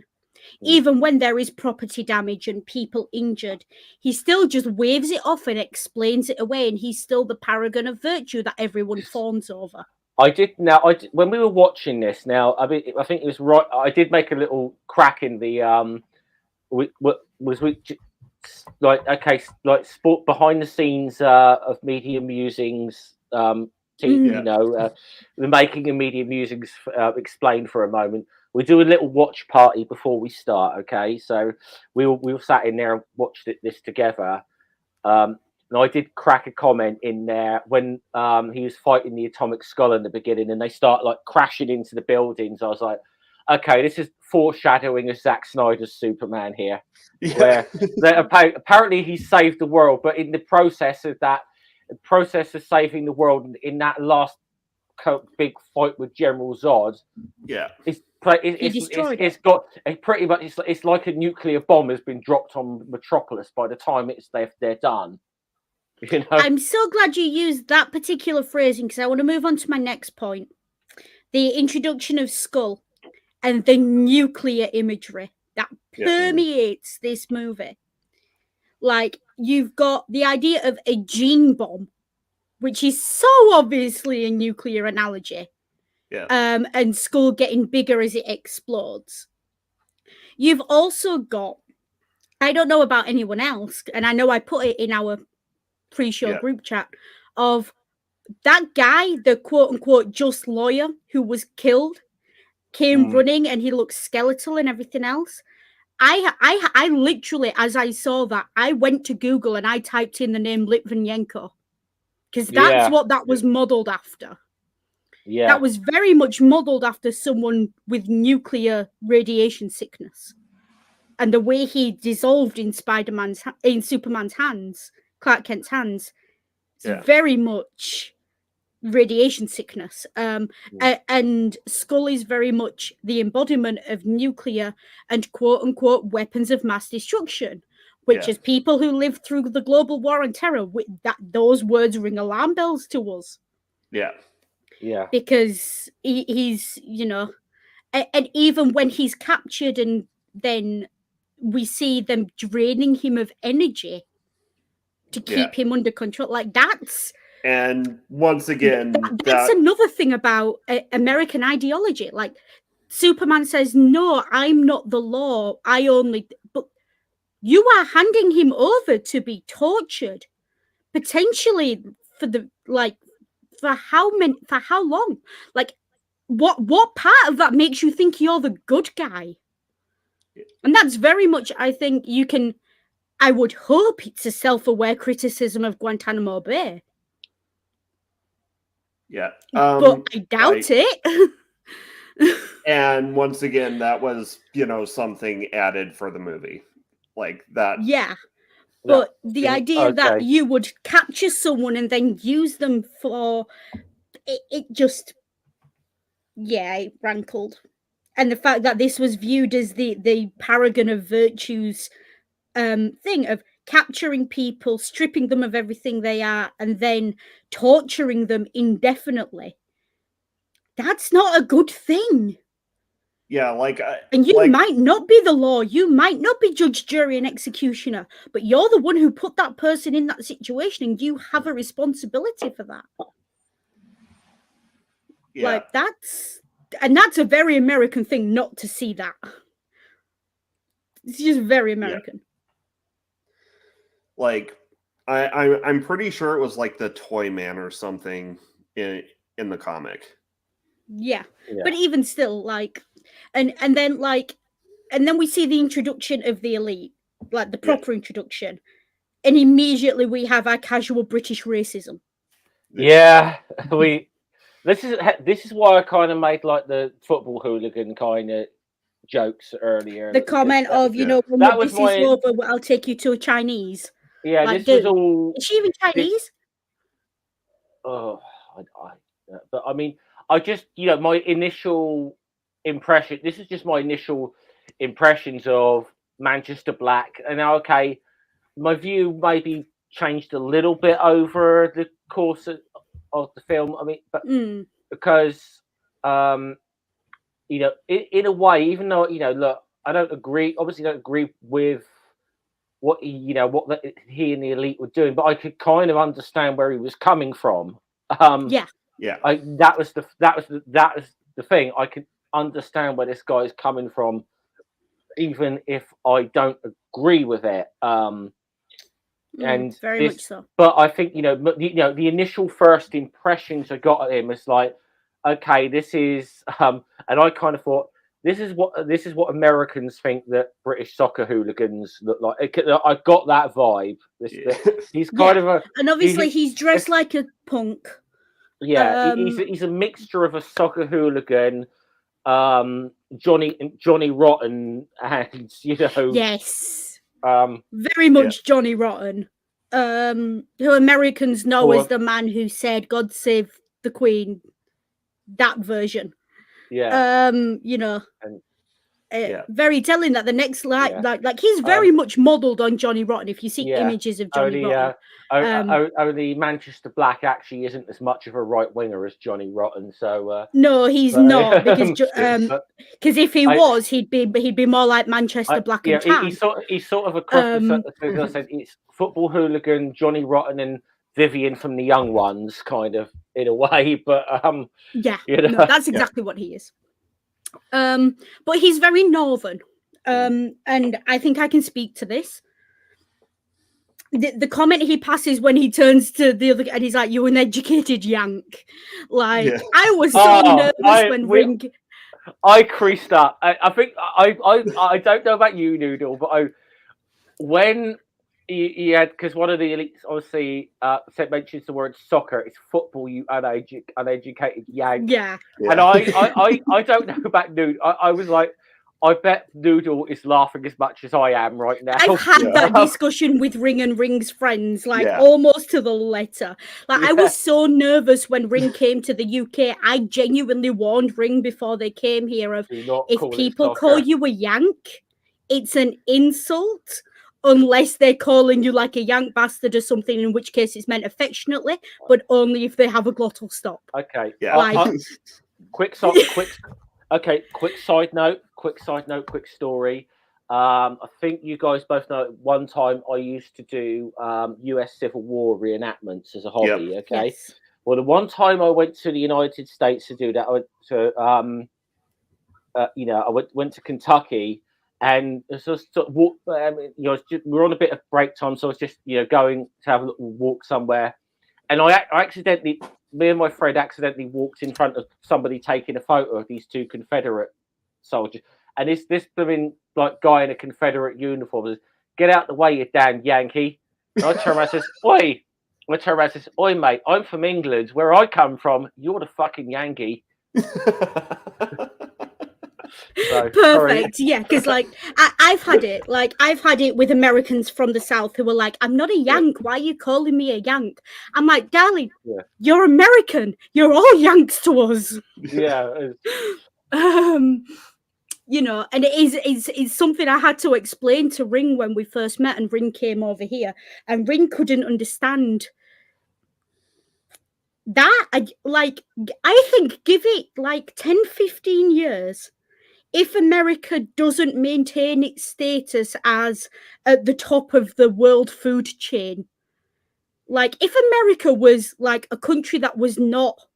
even when there is property damage and people injured, he still just waves it off and explains it away, and he's still the paragon of virtue that everyone fawns over. When we were watching this, I think it was right. I did make a little crack in the sport behind the scenes of Media Musings, the making of Media Musings explained for a moment. We do a little watch party before we start, okay? So we all sat in there and watched this together. And I did crack a comment in there when he was fighting the Atomic Skull in the beginning, and they start, like, crashing into the buildings. I was like, okay, this is foreshadowing of Zack Snyder's Superman here, where apparently he saved the world, but in the process of saving the world, in that last big fight with General Zod, it's like a nuclear bomb has been dropped on Metropolis by the time they're done. I'm so glad you used that particular phrasing, because I want to move on to my next point. The introduction of Skull and the nuclear imagery that permeates this movie. Like, you've got the idea of a gene bomb, which is so obviously a nuclear analogy. And Skull getting bigger as it explodes. You've also got, I don't know about anyone else, and I know I put it in our pre-show group chat, of that guy, the quote-unquote just lawyer who was killed, came running, and he looked skeletal and everything else. I literally, as I saw that, I went to Google and I typed in the name Litvinenko, because that's what that was modeled after. Yeah. That was very much modelled after someone with nuclear radiation sickness. And the way he dissolved in Superman's hands, Clark Kent's hands, it's very much radiation sickness. And Skull is very much the embodiment of nuclear and quote unquote weapons of mass destruction, which as people who lived through the global war on terror, those words ring alarm bells to us. Yeah. Because he's, you know, and even when he's captured and then we see them draining him of energy to keep him under control, like that's. And once again, that's another thing about American ideology. Like Superman says, "No, I'm not the law. I only." But you are handing him over to be tortured, potentially for how long? Like, what part of that makes you think you're the good guy? And that's very much, I think, you can. I would hope it's a self-aware criticism of Guantanamo Bay. But I doubt it. And once again, that was, you know, something added for the movie, like that. Yeah, but the idea that you would capture someone and then use them for it just, it rankled. And the fact that this was viewed as the paragon of virtues thing of capturing people, stripping them of everything they are, and then torturing them indefinitely. That's not a good thing. And you might not be the law. You might not be judge, jury, and executioner, but you're the one who put that person in that situation, and you have a responsibility for that. Like that's a very American thing not to see that. It's just very American. Like I'm pretty sure it was like the Toy Man or something in the comic. Yeah. But even still, like, and then we see the introduction of the elite, like the proper introduction, and immediately we have our casual British racism. Yeah, This is why I kind of made like the football hooligan kind of jokes earlier. The comment of, you know, when this is over, I'll take you to a Chinese. Yeah, like, this was all. Is she even Chinese? But I mean, I just, you know, my initial impression. This is just my initial impressions of Manchester Black, and okay, my view maybe changed a little bit over the course of the film. I mean, but because you know, in a way, even though, you know, look, I don't agree with what he and the elite were doing, but I could kind of understand where he was coming from. That was the thing. I could understand where this guy's coming from, even if I don't agree with it. And very much so. But I think, the initial first impressions I got of him was like, okay, this is, and I kind of thought, this is what Americans think that British soccer hooligans look like. I got that vibe. He's kind of and obviously he's dressed like a punk. Yeah, he's a mixture of a soccer hooligan, Johnny Rotten, and yes, very much Johnny Rotten, who Americans know as the man who said "God save the Queen." That version, very telling that the next like he's very much modelled on Johnny Rotten. If you see images of Johnny Rotten, only Manchester Black actually isn't as much of a right winger as Johnny Rotten. So no, he's not, because if he was, he'd be more like Manchester Black and Tan. He's sort of a cross. I said it's football hooligan, Johnny Rotten, and Vivian from the Young Ones, kind of, in a way. But that's exactly what he is. But he's very northern, and I think I can speak to this. The comment he passes when he turns to the other, and he's like, "You uneducated Yank." Like, I was so nervous when Ring. I creased up. I think I don't know about you, Noodle, but when Yeah, because one of the elites obviously said mentions the word soccer. It's football, you uneducated yank. Yeah. And I don't know about Noodle. I was like, I bet Noodle is laughing as much as I am right now. I've had that discussion with Ring and Ring's friends, like Yeah. almost to the letter. Like I Yeah. was so nervous when Ring came to the UK. I genuinely warned Ring before they came here of Do not if call it people call soccer. you a yank, it's an insult. Unless they're calling you like a yank bastard or something, in which case it's meant affectionately, but only if they have a glottal stop. Okay. Yeah. Like- quick side note, quick story. I think you guys both know at one time I used to do US Civil War reenactments as a hobby. Yep. Okay. Yes. Well, the one time I went to the United States to do that, I went to I went to Kentucky, and it's just sort of walk. We're on a bit of break time, so I was just going to have a little walk somewhere, and I accidentally, me and my friend accidentally walked in front of somebody taking a photo of these two Confederate soldiers, and this blooming like guy in a Confederate uniform says, "Get out the way, you damn Yankee!" And I turn around and says, "Oi!" I turn around and says, "Oi, mate, I'm from England, where I come from. You're the fucking Yankee." So, perfect. Yeah, because like I've had it. Like I've had it with Americans from the South who are like, "I'm not a Yank. Why are you calling me a Yank?" I'm like, "Darling, you're American. You're all Yanks to us." Yeah. And it's something I had to explain to Ring when we first met, and Ring came over here, and Ring couldn't understand that. I think give it like 10-15 years. If America doesn't maintain its status as at the top of the world food chain, like if America was like a country that was not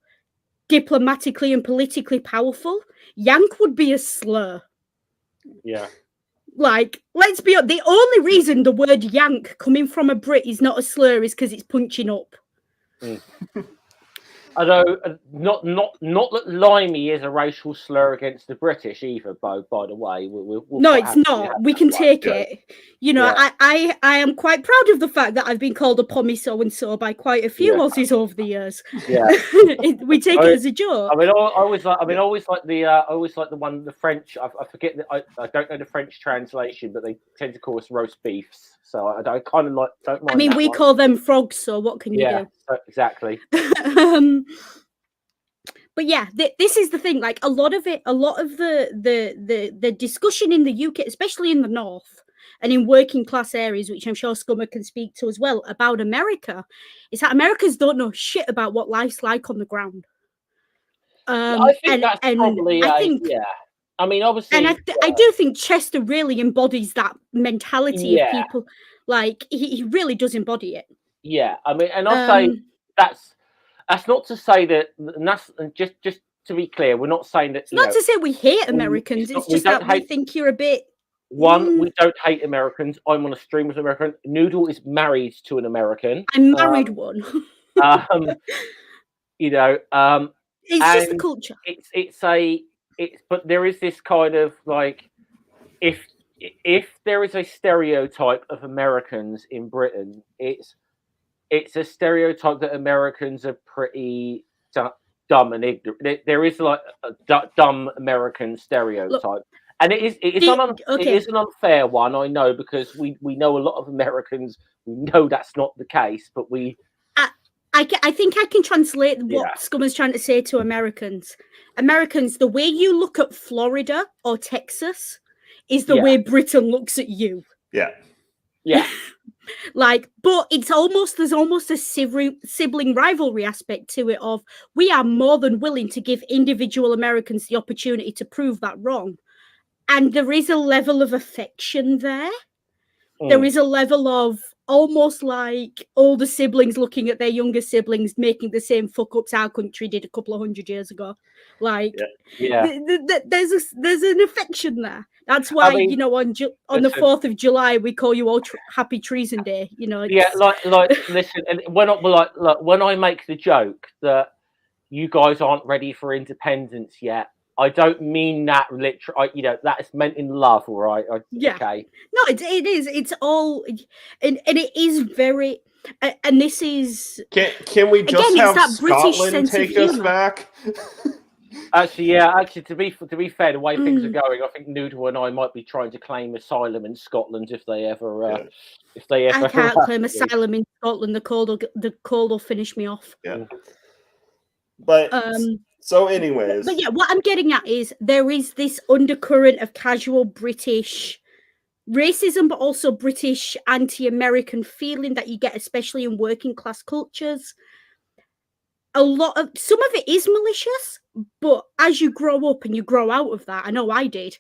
diplomatically and politically powerful, Yank would be a slur. Yeah. Like, let's be honest, the only reason the word Yank coming from a Brit is not a slur is because it's punching up. Although not that limey is a racial slur against the British either, by the way. We'll no, it's not. We can take it. I am quite proud of the fact that I've been called a pommy so and so by quite a few Aussies over the years. Yeah, we take it as a joke. I mean, I always like the one the French. I forget that I don't know the French translation, but they tend to call us roast beefs. So I kind of don't mind. I mean, we call them frogs. So what can you do? Exactly. But yeah, this is the thing. Like a lot of the discussion in the UK, especially in the North and in working class areas, which I'm sure Scummer can speak to as well, about America, is that Americans don't know shit about what life's like on the ground. I think that's probably. I mean, obviously, and I do think Chester really embodies that mentality of people. Like he really does embody it. Yeah, I mean, and I'll say that's not to say that. And that's just to be clear, we're not saying that. It's not to say we hate Americans. It's just that we think you're a bit. We don't hate Americans. I'm on a stream with an American. Noodle is married to an American. I'm married one. It's just the culture. But there is this kind of like, if there is a stereotype of Americans in Britain, it's a stereotype that Americans are pretty dumb and ignorant. There is like a dumb American stereotype. Look, and it is an unfair one, I know, because we know a lot of Americans. We know that's not the case, but I think I can translate what Scummer's trying to say to Americans. Americans, the way you look at Florida or Texas is the way Britain looks at you. Yeah. Yeah. But there's almost a sibling rivalry aspect to it of we are more than willing to give individual Americans the opportunity to prove that wrong. And there is a level of affection there. There is a level of almost like older siblings looking at their younger siblings making the same fuck ups our country did a couple of 100 years ago. There's an affection there. That's why, on the 4th of July we call you all Happy Treason Day. Listen, and when I make the joke that you guys aren't ready for independence yet, it. I don't mean that literally. You know, that is meant in love, all right? Yeah. Okay. No, it is. It's all, and it is very. And this is Can we just again, it's have that British Scotland sense of take us humour. back? Actually, yeah. Actually, to be fair, the way things are Mm. going, I think Noodle and I might be trying to claim asylum in Scotland if they ever. Yeah. If they ever. I can't claim do. asylum in Scotland. The cold will finish me off. Yeah. But so, anyways, But yeah, what I'm getting at is there is this undercurrent of casual British racism, but also British anti-American feeling that you get, especially in working class cultures. Some of it is malicious, but as you grow up and you grow out of that, I know I did.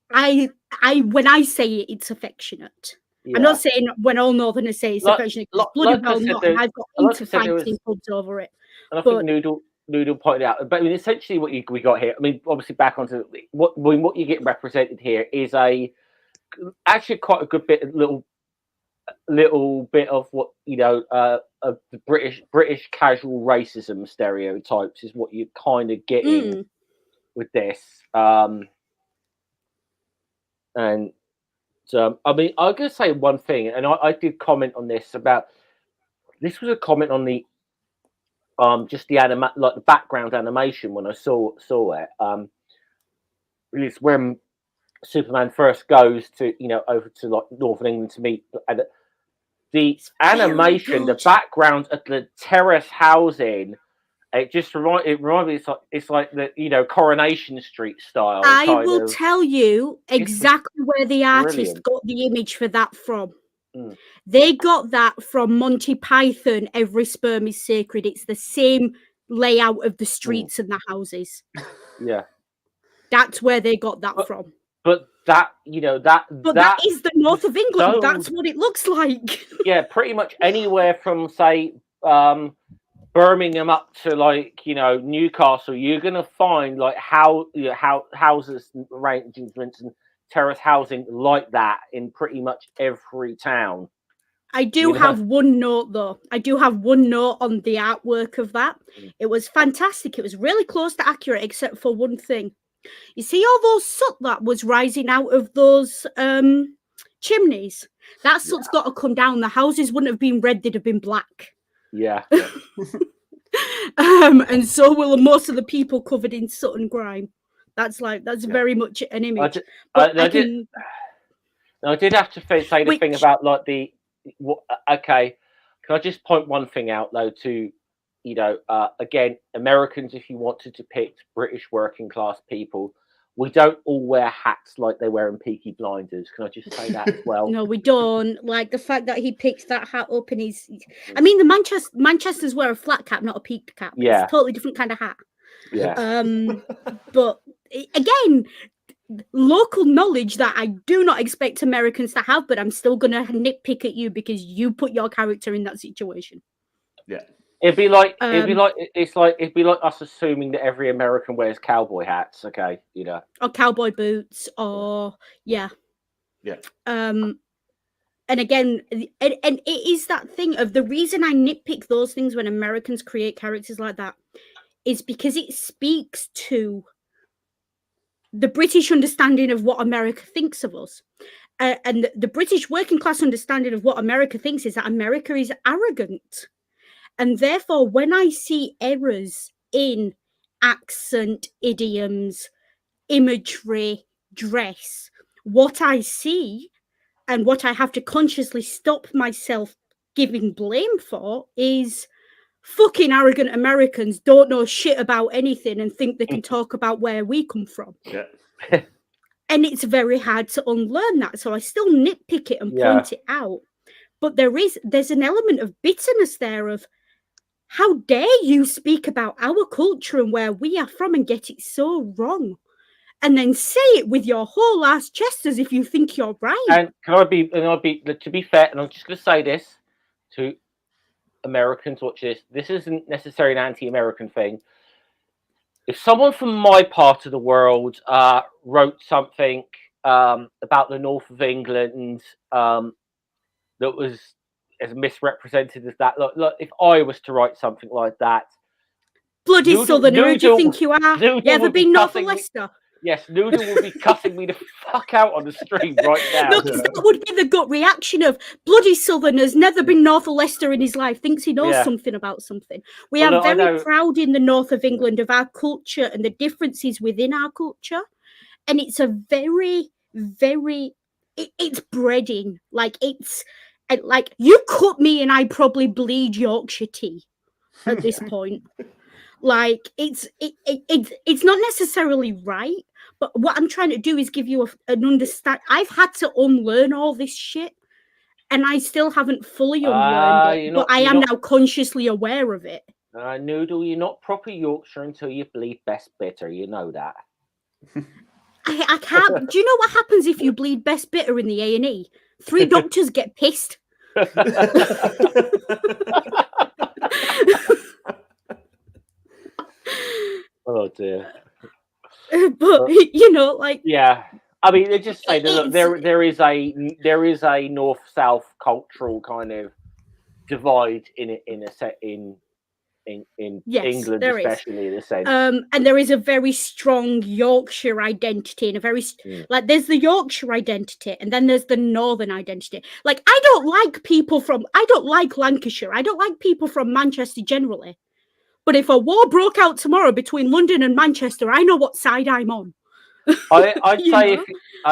When I say it, it's affectionate. Yeah. I'm not saying when all Northerners say it's affectionate. It's bloody well not, and I've got into fights in pubs over it. And I think Noodle pointed out, but I mean, essentially, what we got here. I mean, obviously, back onto what you get represented here is actually quite a good little bit of what of the British casual racism stereotypes is what you're kind of getting with this. And I mean, I'm going to say one thing, and I did comment on this about. This was a comment on the just the like the background animation when I saw it. It's when Superman first goes to over to like Northern England to meet, and the animation, the background of the terrace housing. It just reminds me. It's like the Coronation Street style. I will tell you exactly where the artist got the image for that from. They got that from Monty Python. Every sperm is sacred. It's the same layout of the streets and the houses. Yeah, that's where they got that from. But that that is the north of England. That's what it looks like. Yeah, pretty much anywhere from say Birmingham up to like Newcastle, you're gonna find like houses arrangements and terrace housing like that in pretty much every town. I do have one note though. I do have one note on the artwork of that. It was fantastic. It was really close to accurate, except for one thing. You see all those soot that was rising out of those chimneys? That soot's got to come down. The houses wouldn't have been red, they'd have been black. Yeah. And so will most of the people covered in soot and grime. That's very much an image. I did have to say the thing about like okay. Can I just point one thing out though to again, Americans, if you want to depict British working class people, we don't all wear hats like they wear in Peaky Blinders. Can I just say that as well? No, we don't. Like the fact that he picks that hat up and he's... I mean, the Manchesters wear a flat cap, not a peaked cap. Yeah. It's a totally different kind of hat. Yeah. But again, local knowledge that I do not expect Americans to have, but I'm still going to nitpick at you because you put your character in that situation. Yeah. It'd be like us assuming that every American wears cowboy hats, okay, or cowboy boots, or yeah. And again, and it is that thing of the reason I nitpick those things when Americans create characters like that is because it speaks to the British understanding of what America thinks of us. And the British working class understanding of what America thinks is that America is arrogant. And therefore, when I see errors in accent, idioms, imagery, dress, what I see and what I have to consciously stop myself giving blame for is fucking arrogant Americans don't know shit about anything and think they can talk about where we come from. Yeah. And it's very hard to unlearn that. So I still nitpick it and point it out. But there's an element of bitterness there of, how dare you speak about our culture and where we are from and get it so wrong? And then say it with your whole ass chest as if you think you're right. And to be fair, and I'm just going to say this to Americans, watch this. This isn't necessarily an anti-American thing. If someone from my part of the world wrote something about the north of England that was as misrepresented as that, look, if I was to write something like that, Bloody Southerner, who do you think you are? Noodle You ever would be been north of cussing me. Leicester? Yes, Noodle will be cussing me the fuck out on the stream right now. No, because that would be the gut reaction of bloody Southerners, never been north of Leicester in his life, thinks he knows something about something. We are very proud in the north of England of our culture and the differences within our culture. And it's a very, very, it's breading. Like, it's, like, you cut me and I probably bleed Yorkshire tea at this point. Like, it's not necessarily right, but what I'm trying to do is give you an understand. I've had to unlearn all this shit, and I still haven't fully unlearned it, but I am now consciously aware of it. Noodle, you're not proper Yorkshire until you bleed best bitter. You know that. I can't. Do you know what happens if you bleed best bitter in the A&E? 3 doctors get pissed. Oh dear. But you know, like, yeah, I mean, they just say that there is a north-south cultural kind of divide in England, especially in a sense. And there is a very strong Yorkshire identity, and a very like there's the Yorkshire identity, and then there's the Northern identity. Like, I don't like Lancashire. I don't like people from Manchester generally. But if a war broke out tomorrow between London and Manchester, I know what side I'm on. I'd say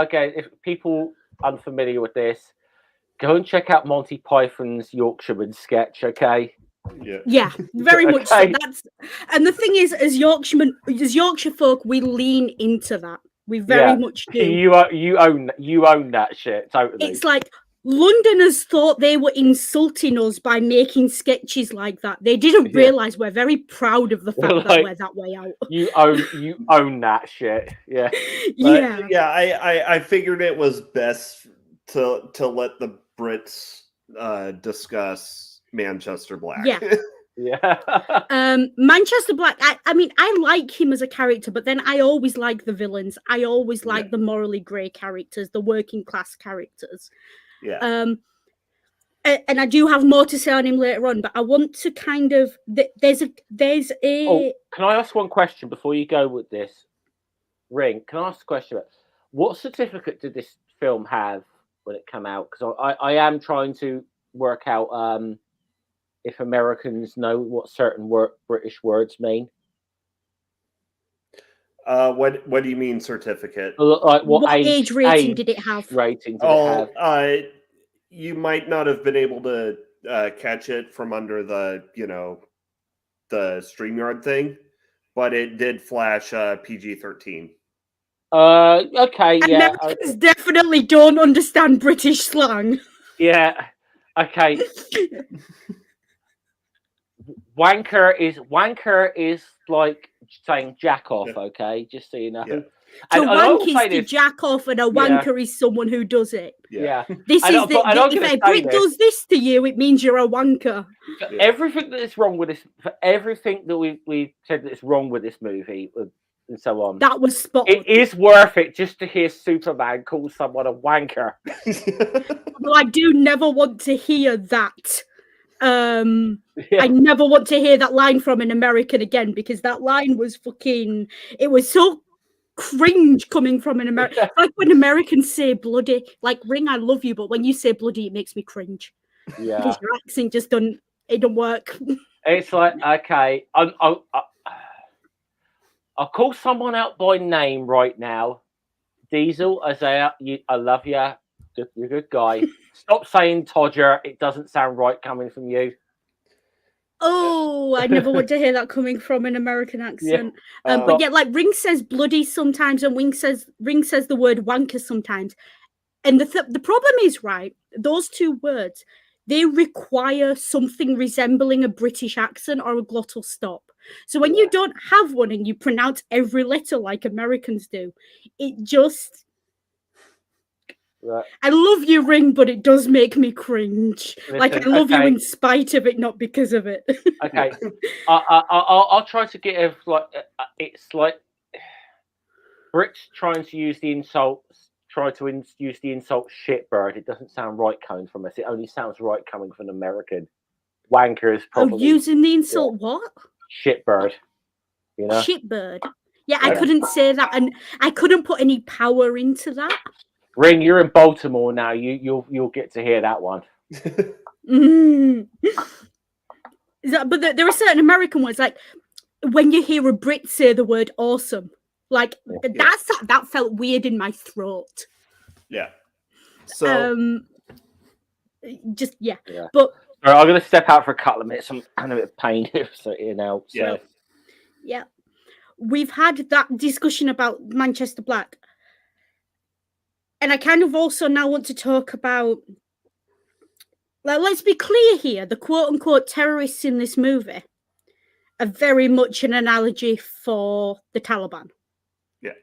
if people unfamiliar with this, go and check out Monty Python's Yorkshireman sketch, okay? Yeah, very much so. And the thing is, as Yorkshire folk, we lean into that. We very much do. You own that shit totally. It's like Londoners thought they were insulting us by making sketches like that. They didn't realise we're very proud of the fact that we're that way out. You own that shit. Yeah. I figured it was best to let the Brits discuss Manchester Black. Manchester Black, I mean, I like him as a character, but then I always like the villains. I always like the morally grey characters, the working class characters. And I do have more to say on him later on, but I want to kind of there's a can I ask one question before you go with this? Ring, can I ask a question about what certificate did this film have when it came out? Because I am trying to work out if Americans know what certain British words mean. What do you mean certificate? Like what age rating did it have? You might not have been able to catch it from under the the StreamYard thing, but it did flash PG-13. Okay, yeah. Americans definitely don't understand British slang. Yeah. Okay. Wanker is like saying jack off, okay? Just so you know. Yeah. To wank is to jack off, and a wanker is someone who does it. Yeah. This is if a Brit does this to you, it means you're a wanker. For everything that is wrong with this, for everything that we said that's wrong with this movie and so on, that was spot on. It is worth it just to hear Superman call someone a wanker. Well, I do never want to hear that. I never want to hear that line from an American again, because that line was fucking. It was so cringe coming from an American. Like when Americans say bloody, like Ring, I love you, but when you say bloody, it makes me cringe. Yeah, because your accent just don't work. It's like, okay, I'll call someone out by name right now. Diesel, Isaiah, I love you. You're a good guy. Stop saying Todger. It doesn't sound right coming from you. Oh, I never want to hear that coming from an American accent. But yeah, like Ring says bloody sometimes, and Ring says the word wanker sometimes. And the problem is, right, those two words, they require something resembling a British accent or a glottal stop. So when you don't have one and you pronounce every letter like Americans do, it just... Right. I love you, Ring, but it does make me cringe. Listen, like I love you in spite of it, not because of it. Okay, I'll try to get it's like Brits trying to use the insult. Try to use the insult shitbird. It doesn't sound right coming from us. It only sounds right coming from an American. Wanker is probably using the insult what? Shitbird. You know, Shitbird. Yeah, I Yeah. couldn't say that, and I couldn't put any power into that. Ring, you're in Baltimore now. You'll get to hear that one. Mm. But there are certain American words, like when you hear a Brit say the word awesome, like Yeah. that felt weird in my throat. Yeah. So Just Yeah. but All right, I'm going to step out for a couple of minutes. I'm kind of a bit of pain here, so you know. yeah. Yeah, we've had that discussion about Manchester Black, and I kind of also now want to talk about. Like, let's be clear here: the quote-unquote terrorists in this movie are very much an analogy for the Taliban. Yeah.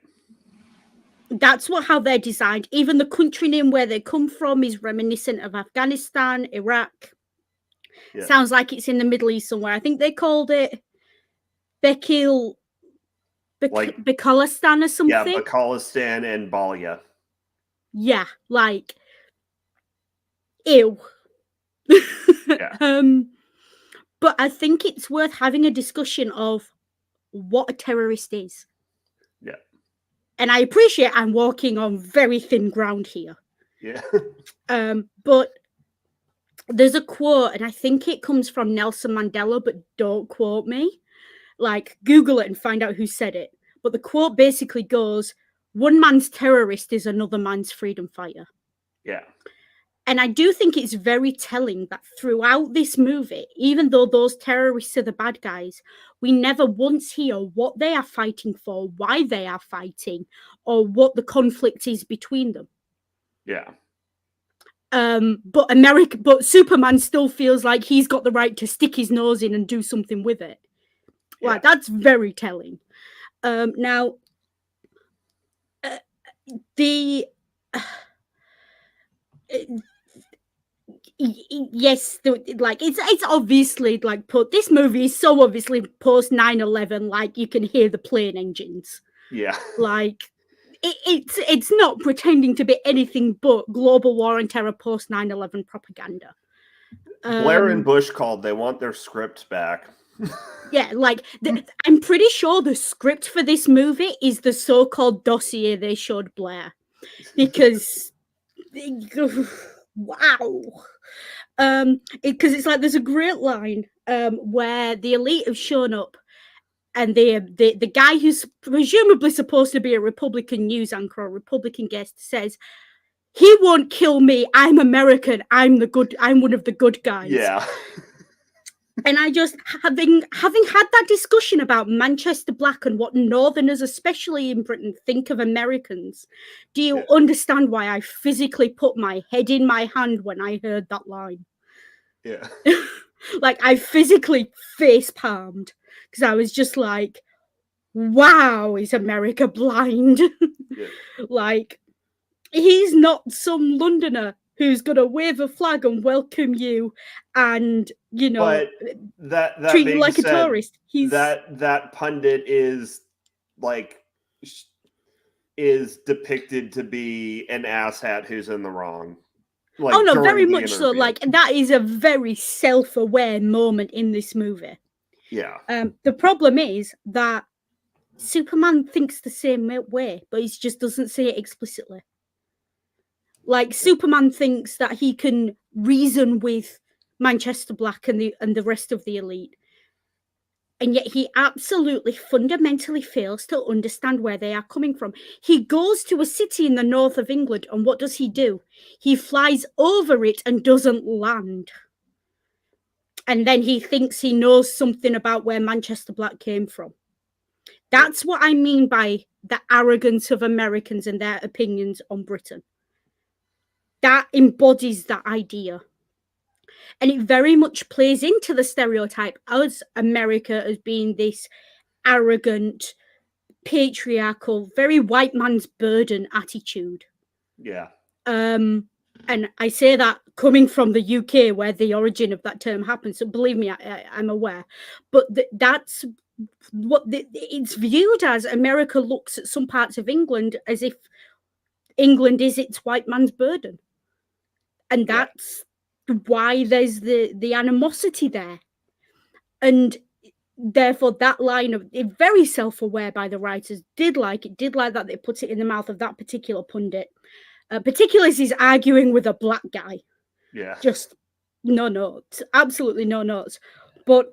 That's how they're designed. Even the country name where they come from is reminiscent of Afghanistan, Iraq. Yeah. Sounds like it's in the Middle East somewhere. I think they called it Bekistan or something. Yeah, Bakhalistan and Balya. Yeah, like ew. Yeah. But I think it's worth having a discussion of what a terrorist is. Yeah. And I appreciate I'm walking on very thin ground here. Yeah. But there's a quote, and I think it comes from Nelson Mandela, but don't quote me. Like, Google it and find out who said it. But the quote basically goes, one man's terrorist is another man's freedom fighter. Yeah. And I do think it's very telling that throughout this movie, even though those terrorists are the bad guys, we never once hear what they are fighting for, why they are fighting, or what the conflict is between them. Yeah. But Superman still feels like he's got the right to stick his nose in and do something with it. Yeah. Like, that's very telling. Now, yes, like it's obviously like this movie is so obviously post 9/11, like you can hear the plane engines. Yeah. Like it's not pretending to be anything but global war on terror post 9/11 propaganda. Blair and Bush called. They want their script back. Yeah, like I'm pretty sure the script for this movie is the so-called dossier they showed Blair, because wow. Because it's like there's a great line where the elite have shown up, and the guy who's presumably supposed to be a Republican news anchor or Republican guest says, "He won't kill me. I'm American. I'm one of the good guys." Yeah. And I just having had that discussion about Manchester Black and what Northerners, especially in Britain, think of Americans, do you understand why I physically put my head in my hand when I heard that line? Yeah. Like, I physically face palmed because I was just like, wow, is America blind? Yeah. Like, he's not some Londoner who's gonna wave a flag and welcome you and, you know, But that treat you being like a said, tourist. He's that pundit is like is depicted to be an asshat who's in the wrong. Like, oh no, during very the much so. interview. Like, that is a very self-aware moment in this movie. Yeah. The problem is that Superman thinks the same way, but he just doesn't say it explicitly. Like, Superman thinks that he can reason with Manchester Black and the rest of the elite, and yet he absolutely fundamentally fails to understand where they are coming from. He goes to a city in the north of England, and what does he do? He flies over it and doesn't land. And then he thinks he knows something about where Manchester Black came from. That's what I mean by the arrogance of Americans and their opinions on Britain. That embodies that idea. And it very much plays into the stereotype as America as being this arrogant, patriarchal, very white man's burden attitude. Yeah. And I say that coming from the UK, where the origin of that term happens. So believe me, I'm aware. But that's what it's viewed as. America looks at some parts of England as if England is its white man's burden. And that's why there's the animosity there. And therefore that line of very self-aware by the writers, did like that they put it in the mouth of that particular pundit, particularly as he's arguing with a black guy. Yeah. Just no notes, absolutely no notes. But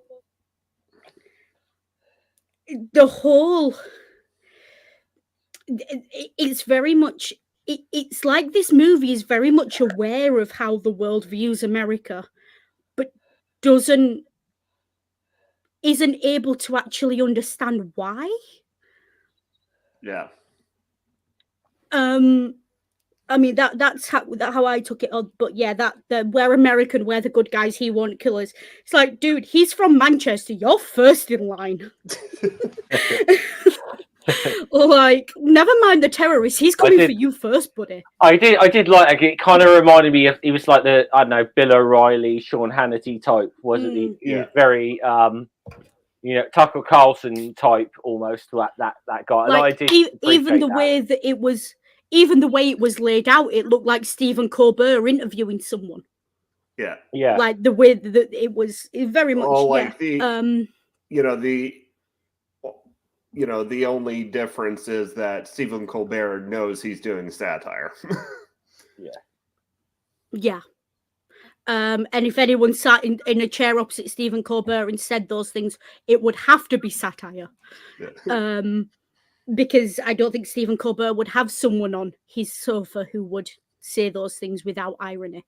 the whole, it's very much, it's like this movie is very much aware of how the world views America, but isn't able to actually understand why. Yeah. I mean that's how I took it on, but yeah, we're American, we're the good guys, he won't kill us. It's like, dude, he's from Manchester, you're first in line. Like, never mind the terrorists, he's coming for you first, buddy. I did like it. Kind of reminded me of, he was like the, I don't know, Bill O'Reilly, Sean Hannity type, wasn't he? He was very Tucker Carlson type almost, that guy. Like, and I did even the way that it was, even the way it was laid out, it looked like Stephen Colbert interviewing someone. Yeah. Yeah. Like the way that it was very much like the the only difference is that Stephen Colbert knows he's doing satire. Yeah. And if anyone sat in a chair opposite Stephen Colbert and said those things, it would have to be satire. Yeah. Because I don't think Stephen Colbert would have someone on his sofa who would say those things without irony.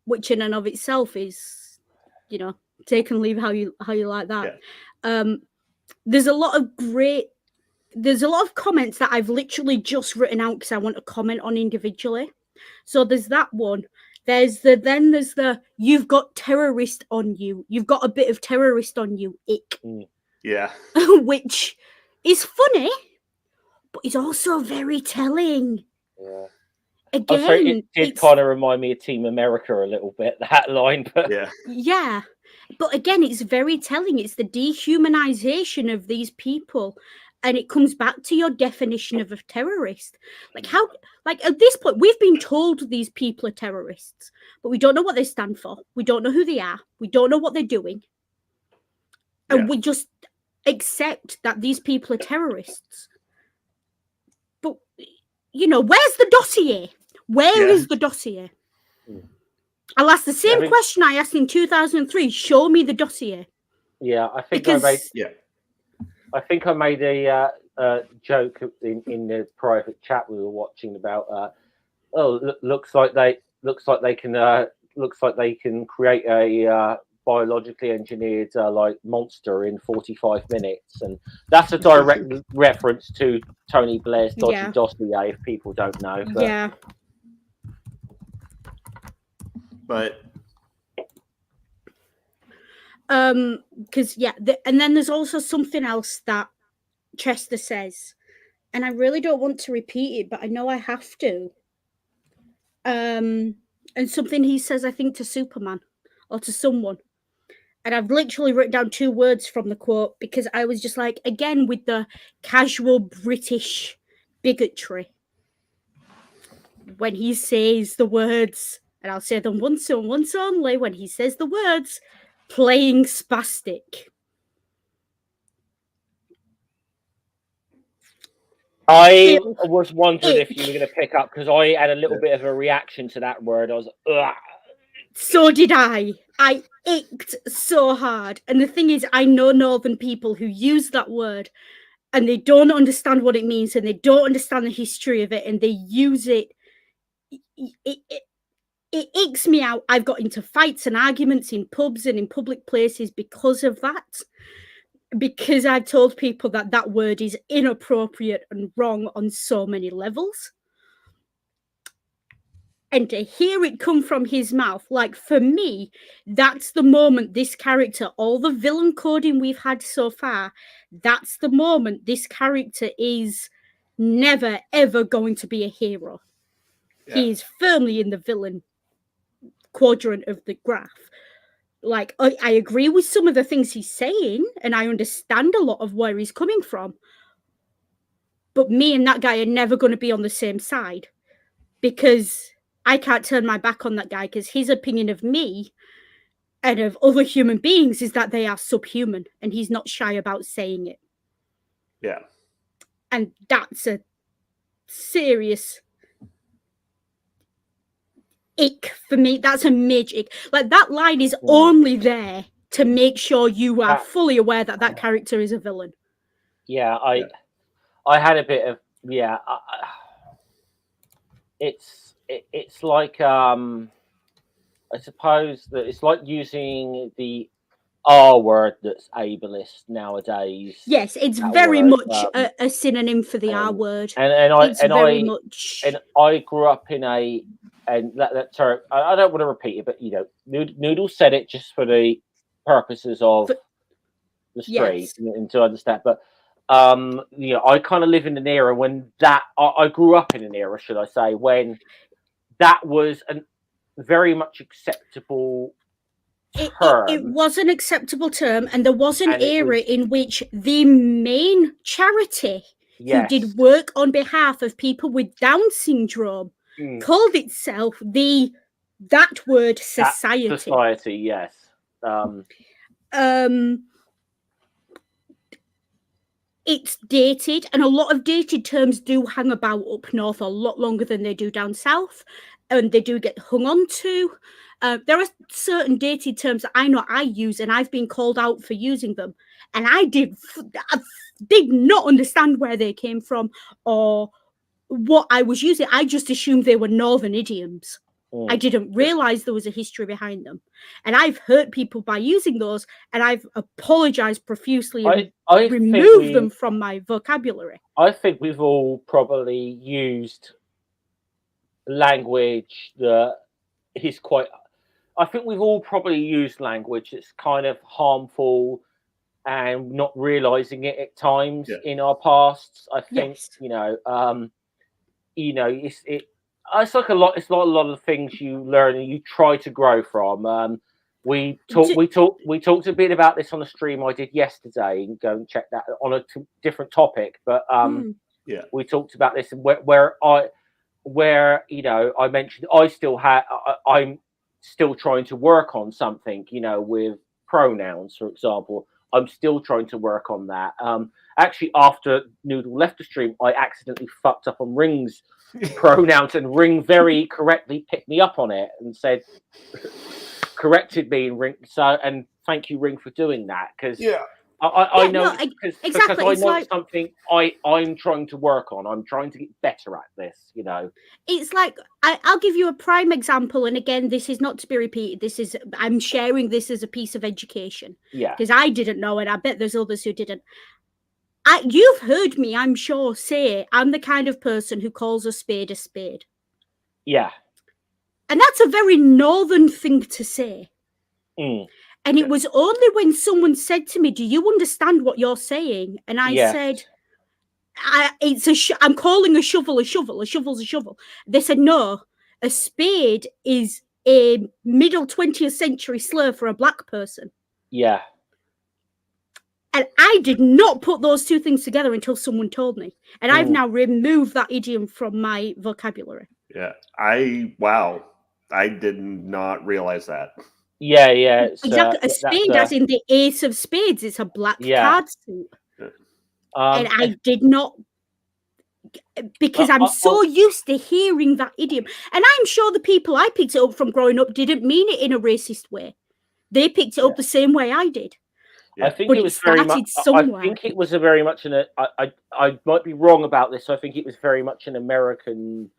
Which in and of itself is, take and leave how you like that. Yeah. There's a lot of comments that I've literally just written out because I want to comment on individually. So there's that one. There's the you've got terrorist on you. You've got a bit of terrorist on you. Ick. Yeah. Which is funny, but is also very telling. Yeah. Again, sorry, it did kind of remind me of Team America a little bit, that line. But yeah. But again, it's very telling. It's the dehumanization of these people. And it comes back to your definition of a terrorist. Like at this point, we've been told these people are terrorists, but we don't know what they stand for. We don't know who they are. We don't know what they're doing. And we just accept that these people are terrorists. But, where's the dossier? Where is the dossier? I'll ask the same question I asked in 2003. Show me the dossier. Yeah, I think I made a joke in the private chat we were watching about. Looks like they can create a biologically engineered monster in 45 minutes, and that's a direct reference to Tony Blair's dodgy dossier. If people don't know, but because and then there's also something else that Chester says, and I really don't want to repeat it, but I know I have to. And something he says, I think, to Superman or to someone, and I've literally written down 2 words from the quote because I was just like, again, with the casual British bigotry, when he says the words, and I'll say them once and once only, when he says the words, playing spastic. I was wondering if you were going to pick up, because I had a little bit of a reaction to that word. I was, ugh. So did I. I icked so hard. And the thing is, I know Northern people who use that word and they don't understand what it means and they don't understand the history of it and they use it. It icks me out. I've got into fights and arguments in pubs and in public places because of that. Because I've told people that word is inappropriate and wrong on so many levels. And to hear it come from his mouth, like, for me, that's the moment this character, all the villain coding we've had so far, that's the moment this character is never, ever going to be a hero. Yeah. He is firmly in the villain quadrant of the graph. Like, I agree with some of the things he's saying, and I understand a lot of where he's coming from. But me and that guy are never going to be on the same side, because I can't turn my back on that guy, because his opinion of me and of other human beings is that they are subhuman, and he's not shy about saying it. Yeah. And that's a serious ick for me. That's a major ick. Like, that line is only there to make sure you are fully aware that that character is a villain. Yeah, I had a bit of it's like I suppose that it's like using the R word that's ableist nowadays. Yes, it's that very word, much a synonym for the R word. And I grew up in a sorry, I don't want to repeat it, but you know, Noodle said it just for the purposes of the street and to understand. But you know, I kind of live in an era when I grew up in an era, should I say, when that was a very much acceptable term. It was an acceptable term, and there was an era in which the main charity who did work on behalf of people with Down syndrome called itself that word society. That society, yes. It's dated, and a lot of dated terms do hang about up north a lot longer than they do down south, and they do get hung on to. There are certain dated terms that I know I use, and I've been called out for using them, and I did not understand where they came from or what I was using. I just assumed they were northern idioms. I didn't realize there was a history behind them, and I've hurt people by using those, and I've apologized profusely and removed them from my vocabulary. I think we've all probably used language that is quite. I think we've all probably used language that's kind of harmful and not realizing it at times in our pasts. I think you know, it's like a lot. It's not a lot of things you learn and you try to grow from. We talked a bit about this on a stream I did yesterday, and go and check that on a different topic. But we talked about this, and where you know, I mentioned I'm still trying to work on something, you know, with pronouns, for example. I'm still trying to work on that. Actually, after Noodle left the stream, I accidentally fucked up on Ring's pronouns, and Ring very correctly picked me up on it and said, corrected me, and Ring. So, and thank you, Ring, for doing that, because I know because I know it's something I'm trying to work on. I'm trying to get better at this, you know. It's like, I'll give you a prime example, and again, this is not to be repeated. I'm sharing this as a piece of education. Yeah. Because I didn't know, and I bet there's others who didn't. You've heard me, I'm sure, say I'm the kind of person who calls a spade a spade. Yeah. And that's a very northern thing to say. And it was only when someone said to me, "Do you understand what you're saying?" And I said, I'm calling a shovel a shovel. A shovel's a shovel. They said, "No, a spade is a middle 20th century slur for a black person." Yeah. And I did not put those two things together until someone told me. And I've now removed that idiom from my vocabulary. Yeah. I did not realize that. Yeah. Exactly. A spade, as in the ace of spades. It's a black card suit. And I did not, because I'm so used to hearing that idiom. And I'm sure the people I picked it up from growing up didn't mean it in a racist way. They picked it up the same way I did. I think it was very much. I think it was a very much I might be wrong about this. I think it was very much an American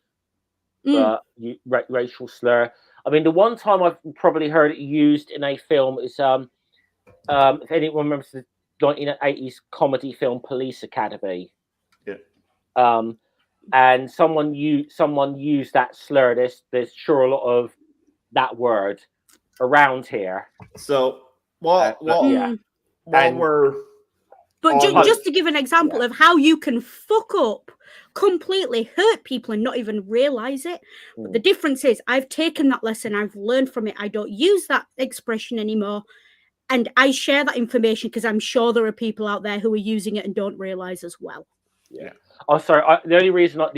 racial slur. I mean, the one time I've probably heard it used in a film is if anyone remembers the 1980s comedy film Police Academy. Yeah. And someone used that slur. There's sure a lot of that word around here. So just to give an example of how you can fuck up, completely hurt people and not even realize it. But the difference is I've taken that lesson, I've learned from it. I don't use that expression anymore. And I share that information because I'm sure there are people out there who are using it and don't realize as well. Yeah. Oh, sorry. The only reason I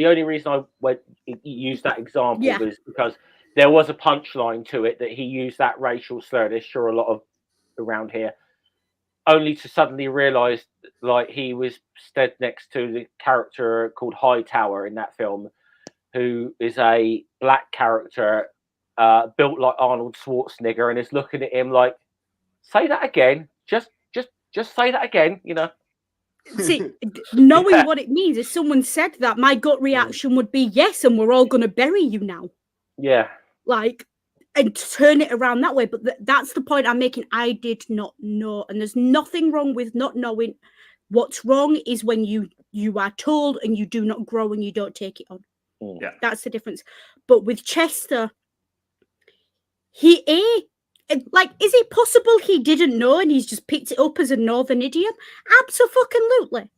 use that example was because there was a punchline to it that he used that racial slur. There's sure a lot of around here, only to suddenly realise like he was stood next to the character called Hightower in that film, who is a black character built like Arnold Schwarzenegger, and is looking at him like, "Say that again, just say that again," you know. See, knowing what it means, if someone said that, my gut reaction would be yes, and we're all going to bury you now. Yeah. Like, and turn it around that way. But that's the point I'm making. I did not know, and there's nothing wrong with not knowing. What's wrong is when you are told and you do not grow and you don't take it on. Yeah, that's the difference. But with Chester, is it possible he didn't know and he's just picked it up as a northern idiom? Absolutely.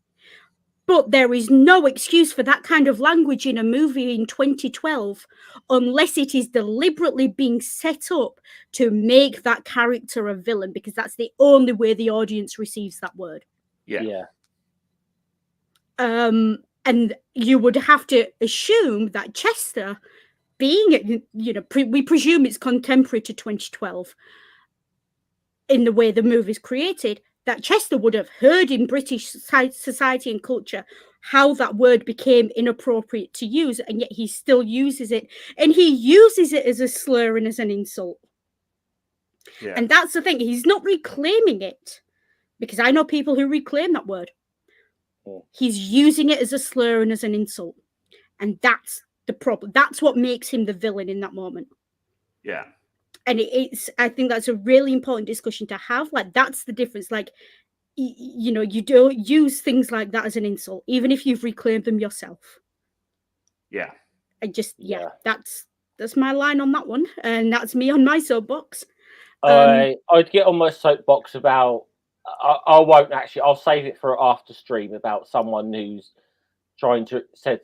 But there is no excuse for that kind of language in a movie in 2012 unless it is deliberately being set up to make that character a villain, because that's the only way the audience receives that word. Yeah. And you would have to assume that Chester, being, we presume it's contemporary to 2012 in the way the movie's created, that Chester would have heard in British society and culture how that word became inappropriate to use, and yet he still uses it. And he uses it as a slur and as an insult. Yeah. And that's the thing. He's not reclaiming it, because I know people who reclaim that word. He's using it as a slur and as an insult. And that's the problem. That's what makes him the villain in that moment. Yeah. And I think that's a really important discussion to have. Like, that's the difference. Like, you don't use things like that as an insult, even if you've reclaimed them yourself. Yeah. That's my line on that one. And that's me on my soapbox. I'd get on my soapbox about, I won't actually, I'll save it for after stream, about someone who's said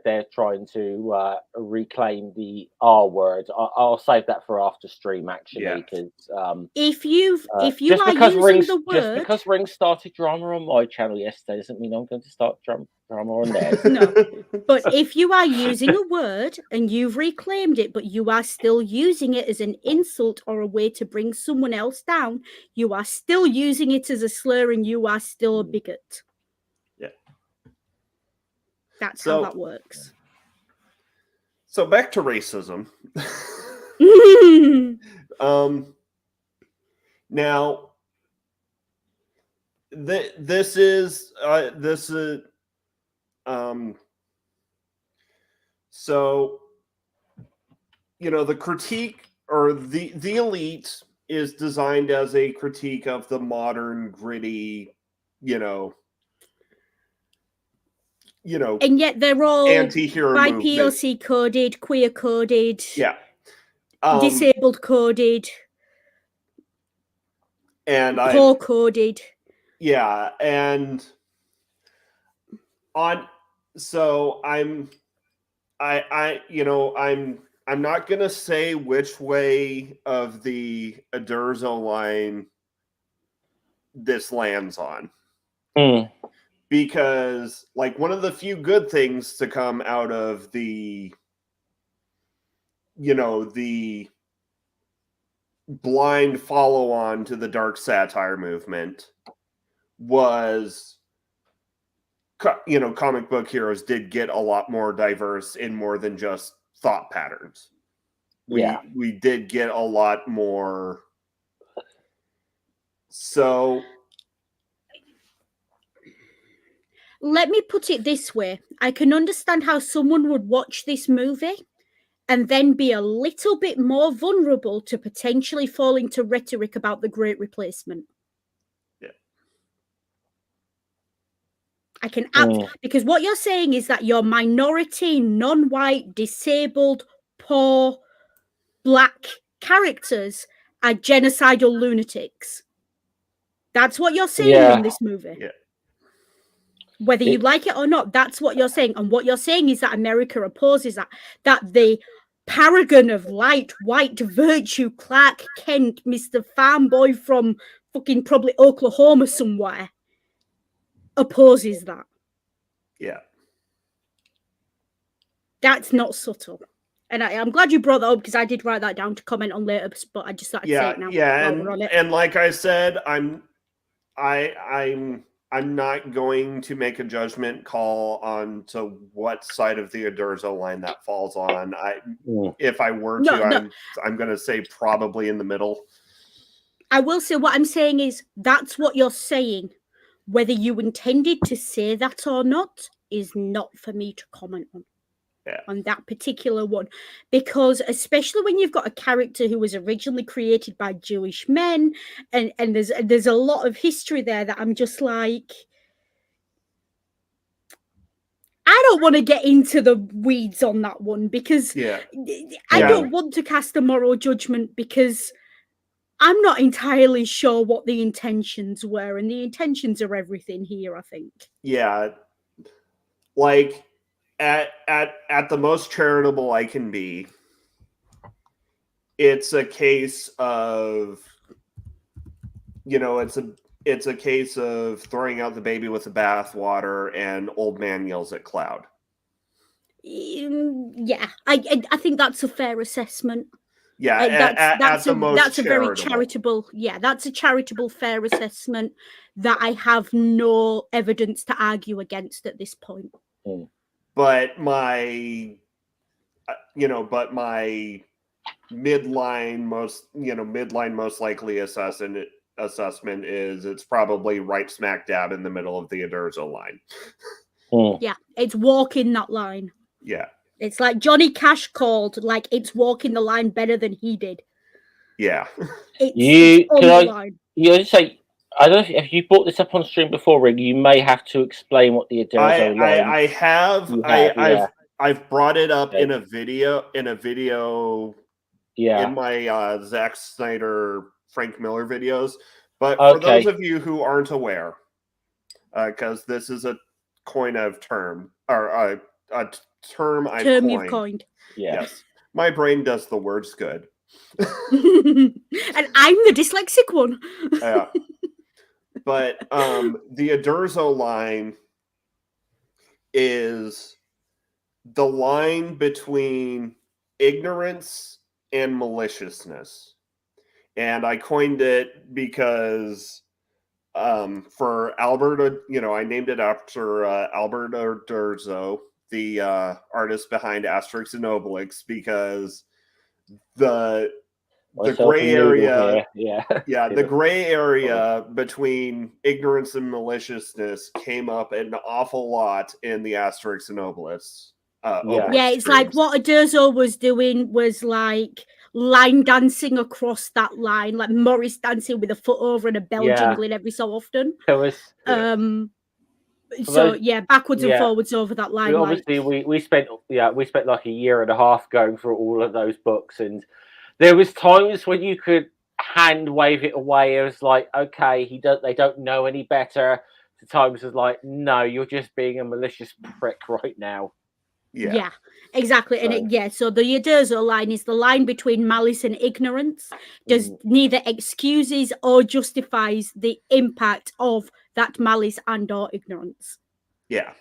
they're trying to reclaim the R word. I'll save that for after stream, actually, because if you are using the word, just because Ring started drama on my channel yesterday doesn't mean I'm going to start drama on theirs. No, but if you are using a word and you've reclaimed it, but you are still using it as an insult or a way to bring someone else down, you are still using it as a slur, and you are still a bigot. Yeah. That's how that works. So back to racism. Now, this is so, the critique, or the elite, is designed as a critique of the modern gritty, and yet they're all anti-hero by movement. POC coded, queer coded, disabled coded, and poor coded. Yeah, and I'm not gonna say which way of the Adurzo line this lands on. Because, like, one of the few good things to come out of the blind follow-on to the dark satire movement was, comic book heroes did get a lot more diverse in more than just thought patterns. We did get a lot more. So let me put it this way. I can understand how someone would watch this movie and then be a little bit more vulnerable to potentially fall into rhetoric about the Great Replacement. Yeah. I can because what you're saying is that your minority, non-white, disabled, poor, black characters are genocidal lunatics. That's what you're saying in this movie. Yeah. Whether you like it or not, that's what you're saying. And what you're saying is that America opposes that the paragon of light, white virtue, Clark Kent, Mr. Farm Boy from fucking probably Oklahoma somewhere, opposes that. Yeah. That's not subtle. And I'm glad you brought that up because I did write that down to comment on later, but I just thought I'd say it now. While we're on it. And like I said, I'm not going to make a judgment call on to what side of the Adurzo line that falls on. If I were to, I'm going to say probably in the middle. I will say what I'm saying is that's what you're saying. Whether you intended to say that or not is not for me to comment on. Yeah. On that particular one, because especially when you've got a character who was originally created by Jewish men, and there's a lot of history there that I'm just like, I don't want to get into the weeds on that one because I don't want to cast a moral judgment because I'm not entirely sure what the intentions were, and the intentions are everything here, I think. Yeah, like. At the most charitable I can be, it's a case of, it's a case of throwing out the baby with the bathwater, and old man yells at cloud. Yeah, I think that's a fair assessment. Yeah, that's a very charitable. Yeah, that's a charitable, fair assessment that I have no evidence to argue against at this point. But my midline most likely assessment is it's probably right smack dab in the middle of the Adurzo line. Yeah, it's walking that line. Yeah. It's like Johnny Cash called, like it's walking the line better than he did. Yeah. It's on the line. You say, I don't know if you brought this up on stream before, Rig. You may have to explain what the Adurzo line. I have. I've brought it up in a video. Yeah. In my Zack Snyder, Frank Miller videos. But for those of you who aren't aware, because this is a coin I've termed, or a term I've coined. You've coined. Yeah. Yes. My brain does the words good. And I'm the dyslexic one. Yeah. But the Adurzo line is the line between ignorance and maliciousness. And I coined it because for Albert, I named it after Albert Adurzo, the artist behind Asterix and Obelix, because the gray area, the gray area between ignorance and maliciousness came up an awful lot in the Asterix and Obelix. It's like what Adurzo was doing was like line dancing across that line, like Morris dancing with a foot over and a bell jingling every so often. It was backwards and forwards over that line. Obviously, we spent like a year and a half going through all of those books, and there was times when you could hand wave it away. It was like, okay, they don't know any better. The times was like, no, you're just being a malicious prick right now. Yeah, exactly. And so the Adurzo line is the line between malice and ignorance. Does neither excuses or justifies the impact of that malice and or ignorance. Yeah.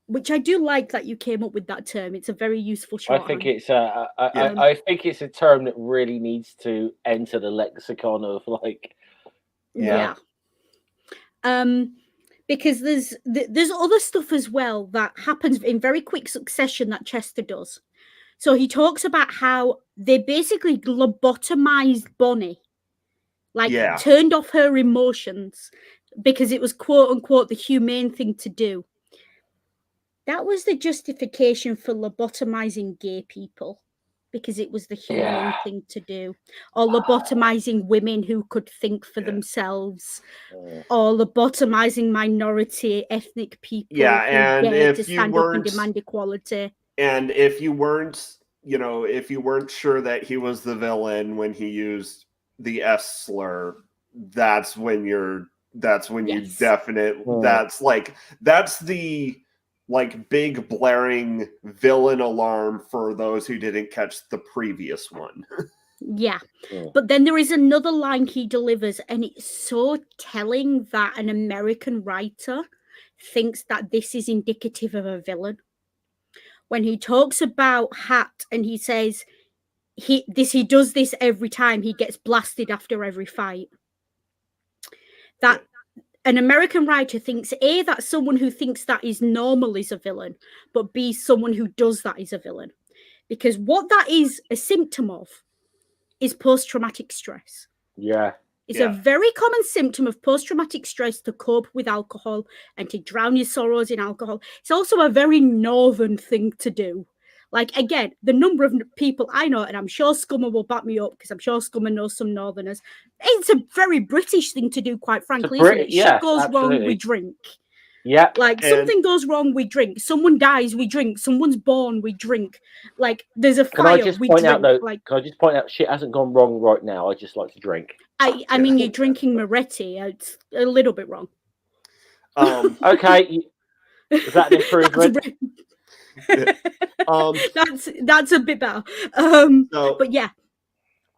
Which I do like that you came up with that term. It's a very useful shorthand. I think it's I think it's a term that really needs to enter the lexicon of like. Yeah. Because there's other stuff as well that happens in very quick succession that Chester does. So he talks about how they basically lobotomized Bonnie, turned off her emotions because it was quote unquote the humane thing to do. That was the justification for lobotomizing gay people, because it was the humane thing to do, or lobotomizing women who could think for themselves, or lobotomizing minority ethnic people. And if to stand up and demand equality. And if you weren't sure that he was the villain when he used the S slur, that's when you definitely that's the big blaring villain alarm for those who didn't catch the previous one. But then there is another line he delivers, and it's so telling that an American writer thinks that this is indicative of a villain. when he talks about Hat and he says he does this every time, he gets blasted after every fight. That an American writer thinks A, that someone who thinks that is normal is a villain, but B, someone who does that is a villain. Because what that is a symptom of is post-traumatic stress. Yeah. It's a very common symptom of post-traumatic stress to cope with alcohol and to drown your sorrows in alcohol. It's also a very northern thing to do. Like, again, the number of people I know, and I'm sure Scummer will back me up because I'm sure Scummer knows some northerners, it's a very British thing to do, quite frankly, isn't it? Yeah, shit goes absolutely. wrong, we drink. Yeah. Like, something goes wrong, we drink. Someone dies, we drink. Someone's born, we drink. Like, there's a fire, we drink. Can I just point out, shit hasn't gone wrong right now. I just like to drink. I mean, you're drinking Moretti. It's a little bit wrong. Okay. Is that an improvement? That's a bit better. But yeah.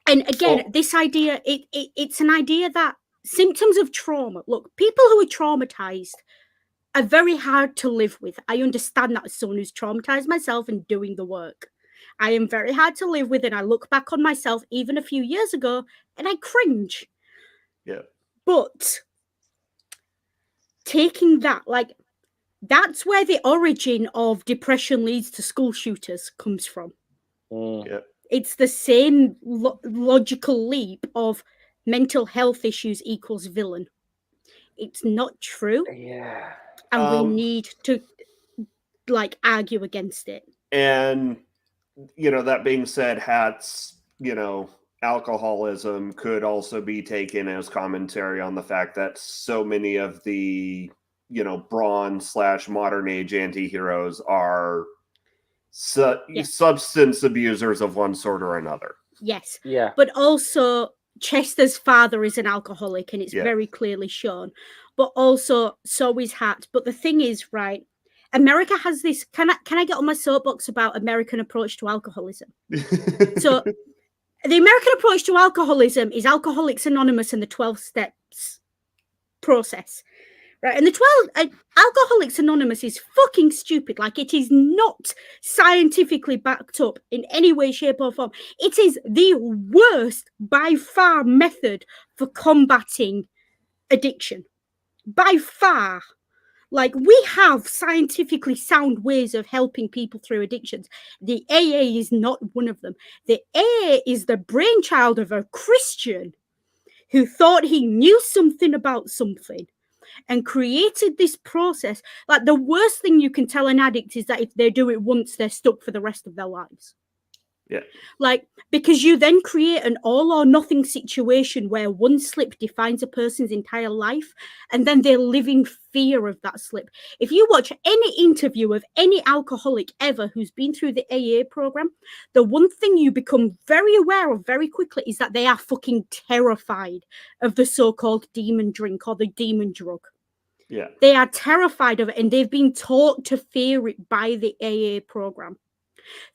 And again, this idea, it's an idea that symptoms of trauma, look, people who are traumatized are very hard to live with. I understand that as someone who's traumatized myself and doing the work. I am very hard to live with, and I look back on myself even a few years ago and I cringe. Yeah. But taking that, like, that's where the origin of depression leads to school shooters comes from. Yeah. It's the same logical leap of mental health issues equals villain. It's not true. Yeah. And we need to, like, argue against it. And, you know, that being said, Hat's, you know, alcoholism could also be taken as commentary on the fact that so many of the, you know, Braun/modern age anti-heroes are substance abusers of one sort or another. Yes. Yeah. But also, Chester's father is an alcoholic, and it's very clearly shown. But also, so is Hat. But the thing is, right, America has this. Can I get on my soapbox about American approach to alcoholism? So, the American approach to alcoholism is Alcoholics Anonymous and the 12 steps process. Right, and the 12 Alcoholics Anonymous is fucking stupid. Like, it is not scientifically backed up in any way, shape, or form. It is the worst, by far, method for combating addiction. By far. Like, we have scientifically sound ways of helping people through addictions. The AA is not one of them. The AA is the brainchild of a Christian who thought he knew something about something and created this process. Like, the worst thing you can tell an addict is that if they do it once, they're stuck for the rest of their lives. Yeah. Like, because you then create an all or nothing situation where one slip defines a person's entire life, and then they live in fear of that slip. If you watch any interview of any alcoholic ever who's been through the AA program, the one thing you become very aware of very quickly is that they are fucking terrified of the so-called demon drink or the demon drug. Yeah. They are terrified of it, and they've been taught to fear it by the AA program.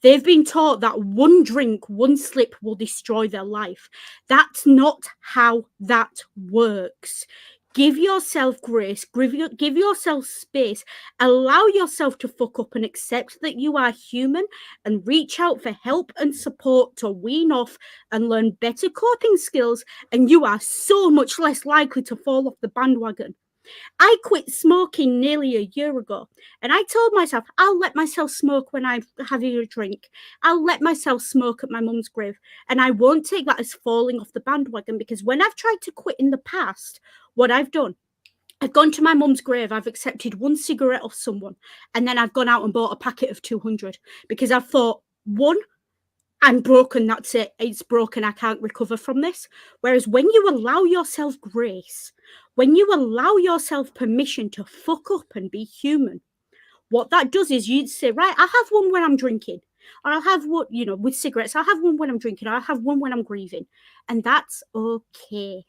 They've been taught that one drink, one slip will destroy their life. That's not how that works. Give yourself grace, give yourself space, allow yourself to fuck up and accept that you are human, and reach out for help and support to wean off and learn better coping skills, and you are so much less likely to fall off the bandwagon. I quit smoking nearly a year ago, and I told myself, I'll let myself smoke when I'm having a drink. I'll let myself smoke at my mum's grave, and I won't take that as falling off the bandwagon, because when I've tried to quit in the past, what I've done, I've gone to my mum's grave, I've accepted one cigarette off someone, and then I've gone out and bought a packet of 200, because I've thought, one, I'm broken, that's it. It's broken, I can't recover from this. Whereas when you allow yourself grace, when you allow yourself permission to fuck up and be human, what that does is you say, right, I'll have one when I'm drinking. Or I'll have one, you know, with cigarettes, I'll have one when I'm drinking. Or I'll have one when I'm grieving. And that's okay.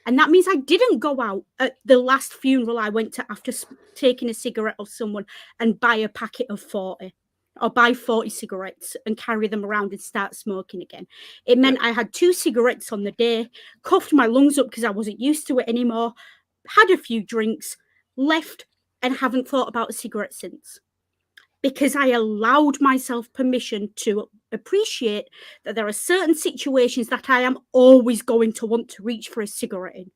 And that means I didn't go out at the last funeral I went to after taking a cigarette off someone and buy a packet of 40. Or buy 40 cigarettes and carry them around and start smoking again. It meant I had 2 cigarettes on the day, coughed my lungs up because I wasn't used to it anymore, had a few drinks, left, and haven't thought about a cigarette since. because I allowed myself permission to appreciate that there are certain situations that I am always going to want to reach for a cigarette in.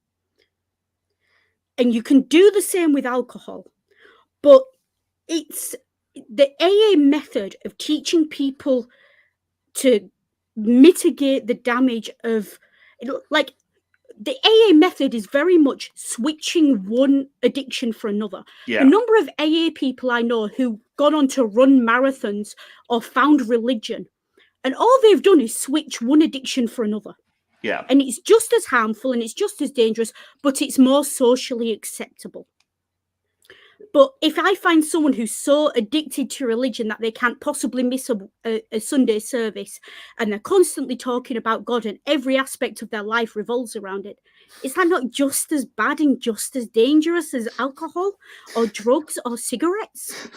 And you can do the same with alcohol, but it's the AA method of teaching people to mitigate the damage of, like, the AA method is very much switching one addiction for another. Yeah. The number of AA people I know who gone on to run marathons or found religion, and all they've done is switch one addiction for another. Yeah. And it's just as harmful and it's just as dangerous, but it's more socially acceptable. But if I find someone who's so addicted to religion that they can't possibly miss a Sunday service, and they're constantly talking about God and every aspect of their life revolves around it, is that not just as bad and just as dangerous as alcohol or drugs or cigarettes?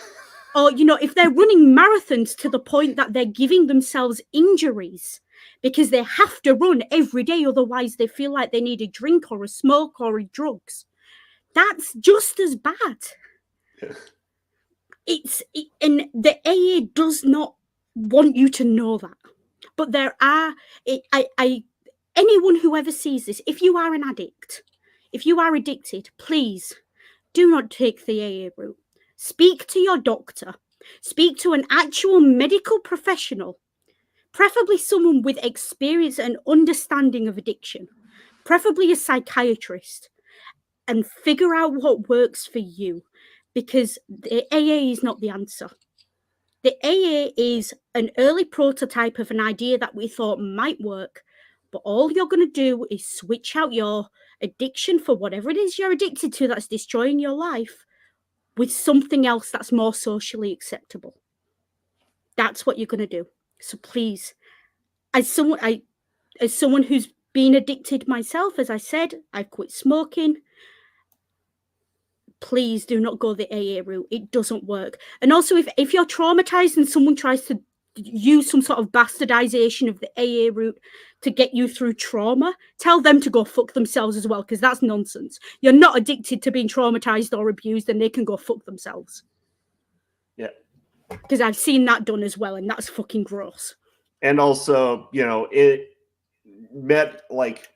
Or, you know, if they're running marathons to the point that they're giving themselves injuries because they have to run every day, otherwise they feel like they need a drink or a smoke or a drugs, that's just as bad. And the AA does not want you to know that. But there are, anyone who ever sees this, if you are an addict, if you are addicted, please do not take the AA route. Speak to your doctor. Speak to an actual medical professional, preferably someone with experience and understanding of addiction, preferably a psychiatrist, and figure out what works for you, because the AA is not the answer. The AA is an early prototype of an idea that we thought might work, but all you're going to do is switch out your addiction for whatever it is you're addicted to that's destroying your life with something else that's more socially acceptable. That's what you're going to do. So please, as someone who's been addicted myself, as I said, I've quit smoking. Please do not go the AA route. It doesn't work. And also, if you're traumatized and someone tries to use some sort of bastardization of the AA route to get you through trauma, tell them to go fuck themselves as well, because that's nonsense. You're not addicted to being traumatized or abused, and they can go fuck themselves. Yeah. Because I've seen that done as well, and that's fucking gross. And also, you know, it met, like,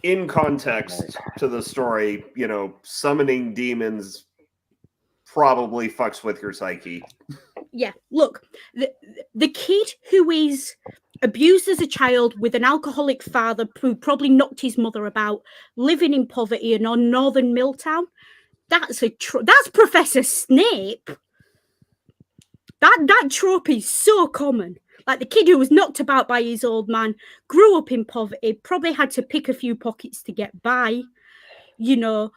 in context to the story, you know, summoning demons probably fucks with your psyche. Yeah, look, the kid who is abused as a child with an alcoholic father who probably knocked his mother about, living in poverty and on Northern Milltown, that's Professor Snape. That trope is so common. Like the kid who was knocked about by his old man, grew up in poverty, probably had to pick a few pockets to get by, you know.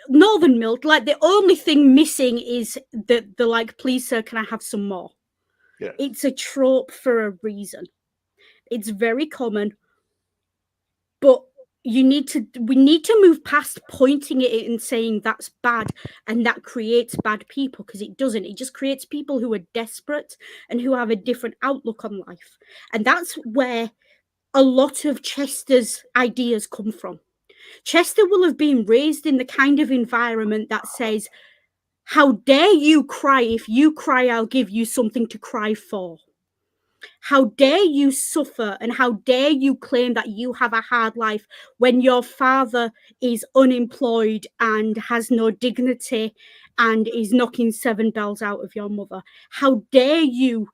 Northern Milk, like the only thing missing is the like, please sir, can I have some more? Yeah. It's a trope for a reason. It's very common, but we need to move past pointing at it and saying that's bad and that creates bad people, because it doesn't. It just creates people who are desperate and who have a different outlook on life. And that's where a lot of Chester's ideas come from. Chester will have been raised in the kind of environment that says, how dare you cry? If you cry, I'll give you something to cry for. How dare you suffer, and how dare you claim that you have a hard life when your father is unemployed and has no dignity and is knocking 7 bells out of your mother? How dare you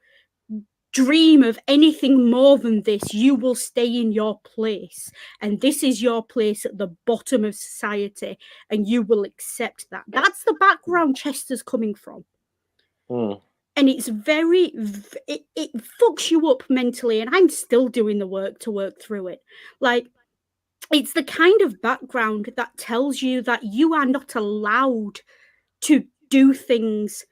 dream of anything more than this? You will stay in your place, and this is your place at the bottom of society, and you will accept that. That's the background Chester's coming from. And it's very, it fucks you up mentally, and I'm still doing the work to work through it. Like, it's the kind of background that tells you that you are not allowed to do things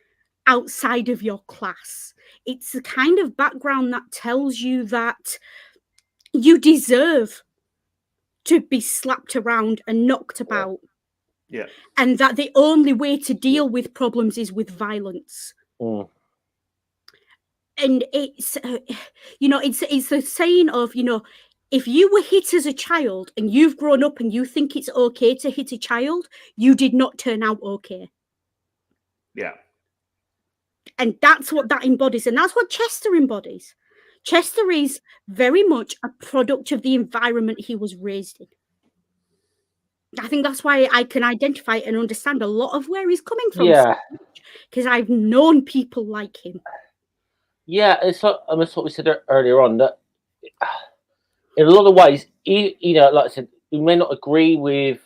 outside of your class. It's the kind of background that tells you that you deserve to be slapped around and knocked about. Yeah. And that the only way to deal with problems is with violence. And it's, you know, it's the saying of, you know, if you were hit as a child and you've grown up and you think it's okay to hit a child, you did not turn out okay. Yeah. And that's what that embodies. And that's what Chester embodies. Chester is very much a product of the environment he was raised in. I think that's why I can identify and understand a lot of where he's coming from. Yeah. Because I've known people like him. Yeah, it's like, I mean, that's what we said earlier on, that in a lot of ways, you know, like I said, we may not agree with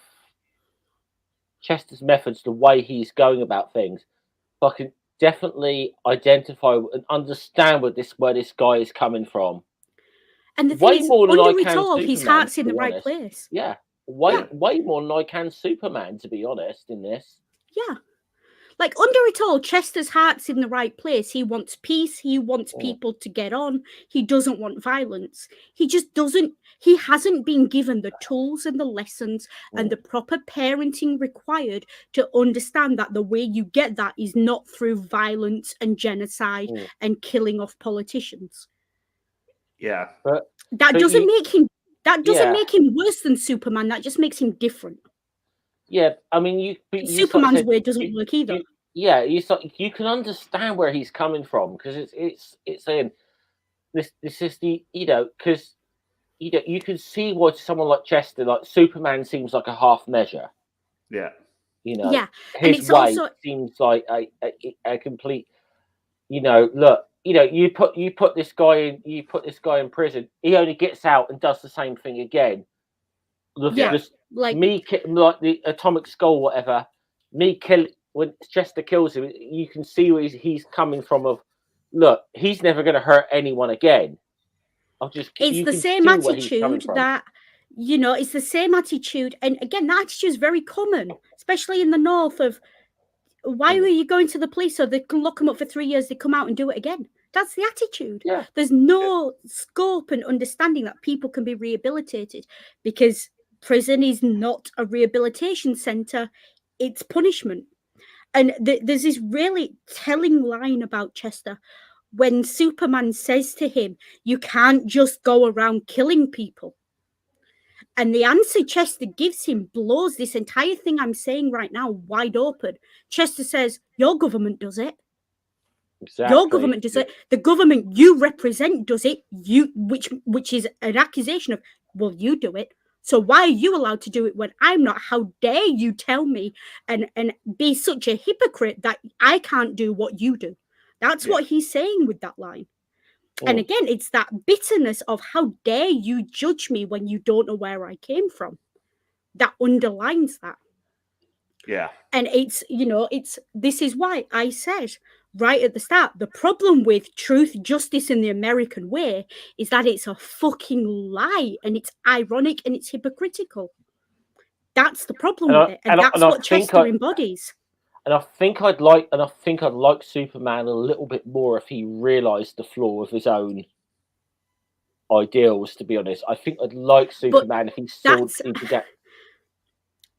Chester's methods, the way he's going about things, but I can definitely identify and understand where this guy is coming from. And the Way thing is, more than I under it can all, his Superman, heart's to in the be right honest. place. Yeah, way more than I can Superman, to be honest, in this. Yeah. Like, under it all, Chester's heart's in the right place. He wants peace. He wants people to get on. He doesn't want violence. He just doesn't. He hasn't been given the tools and the lessons and the proper parenting required to understand that the way you get that is not through violence and genocide and killing off politicians. Yeah. But doesn't make him. That doesn't make him worse than Superman. That just makes him different. Yeah, I mean, Superman's way doesn't work either. You can understand where he's coming from, because it's saying this is the, you know, because you can see why someone like Chester, like Superman, seems like a half measure. Yeah. You know. Yeah, his and it's way also seems like a complete. You know, look. You know, you put this guy in prison. He only gets out and does the same thing again. Like the atomic skull, whatever. When Chester kills him, you can see where he's coming from. Of, look, he's never going to hurt anyone again. It's the same attitude that, you know, it's the same attitude. And again, that attitude is very common, especially in the North, of why were you going to the police so they can lock them up for 3 years, they come out and do it again. That's the attitude. Yeah. There's no scope and understanding that people can be rehabilitated, because prison is not a rehabilitation centre, it's punishment. And there's this really telling line about Chester when Superman says to him, you can't just go around killing people. And the answer Chester gives him blows this entire thing I'm saying right now wide open. Chester says, your government does it. Exactly. Your government does it. The government you represent does it. Which is an accusation of, well, you do it. So why are you allowed to do it when I'm not? How dare you tell me and be such a hypocrite that I can't do what you do? That's what he's saying with that line. And again, it's that bitterness of, how dare you judge me when you don't know where I came from? That underlines that. Yeah. And it's, you know, this is why I said right at the start, the problem with truth, justice in the American way is that it's a fucking lie, and it's ironic and it's hypocritical. That's the problem with it. And that's what Chester embodies. And I think I'd like Superman a little bit more if he realised the flaw of his own ideals, to be honest. I think I'd like Superman if he saw into that.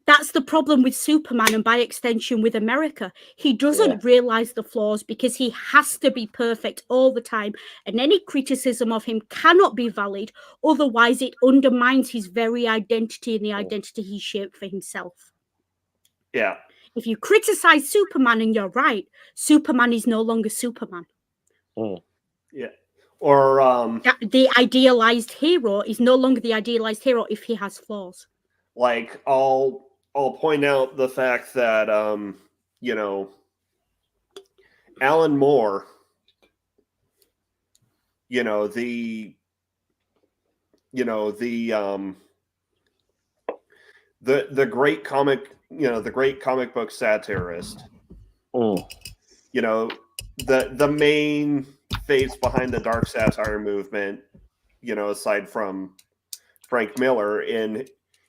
That's the problem with Superman, and by extension with America. He doesn't realise the flaws because he has to be perfect all the time, and any criticism of him cannot be valid, otherwise it undermines his very identity and the identity he shaped for himself. Yeah. If you criticise Superman and you're right, Superman is no longer Superman. Yeah. Or the idealised hero is no longer the idealised hero if he has flaws. Like, I'll point out the fact that you know, Alan Moore, you know, the great comic, you know, the great comic book satirist. You know, the main face behind the dark satire movement, you know, aside from Frank Miller, in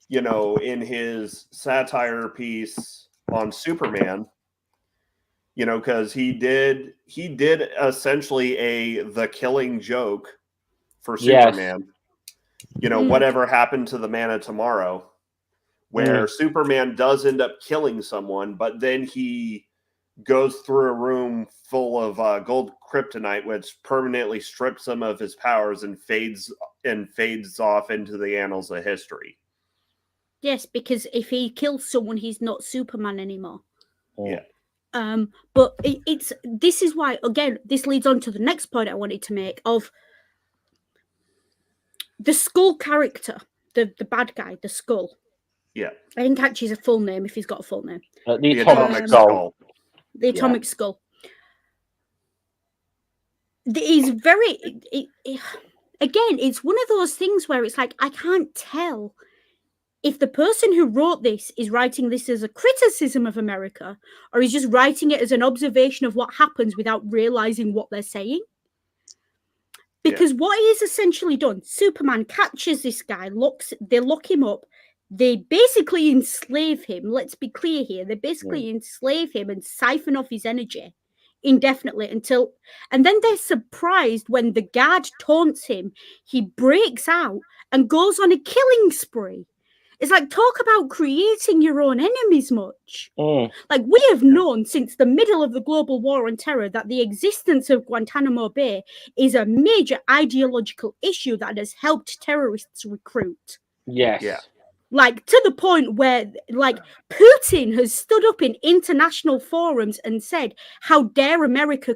his satire piece on Superman, you know, because he did essentially the Killing Joke for Superman. You know, whatever happened to the Man of Tomorrow, where Superman does end up killing someone, but then he goes through a room full of gold kryptonite, which permanently strips him of his powers and fades off into the annals of history. Yes, because if he kills someone, he's not Superman anymore. Yeah. But this is why, again, this leads on to the next point I wanted to make of the Skull character, the bad guy, the Skull. Yeah. I didn't catch his full name if he's got a full name. The Atomic Skull. The Atomic Skull. He's very... again, it's one of those things where it's like, I can't tell if the person who wrote this is writing this as a criticism of America or is just writing it as an observation of what happens without realizing what they're saying. Because what he has essentially done, Superman catches this guy, they lock him up, they basically enslave him. Let's be clear here. They basically enslave him and siphon off his energy indefinitely and then they're surprised when the guard taunts him. He breaks out and goes on a killing spree. It's like, talk about creating your own enemies much. Like, we have known since the middle of the global war on terror that the existence of Guantanamo Bay is a major ideological issue that has helped terrorists recruit. Yes. Yeah. Like, to the point where, like, Putin has stood up in international forums and said, how dare America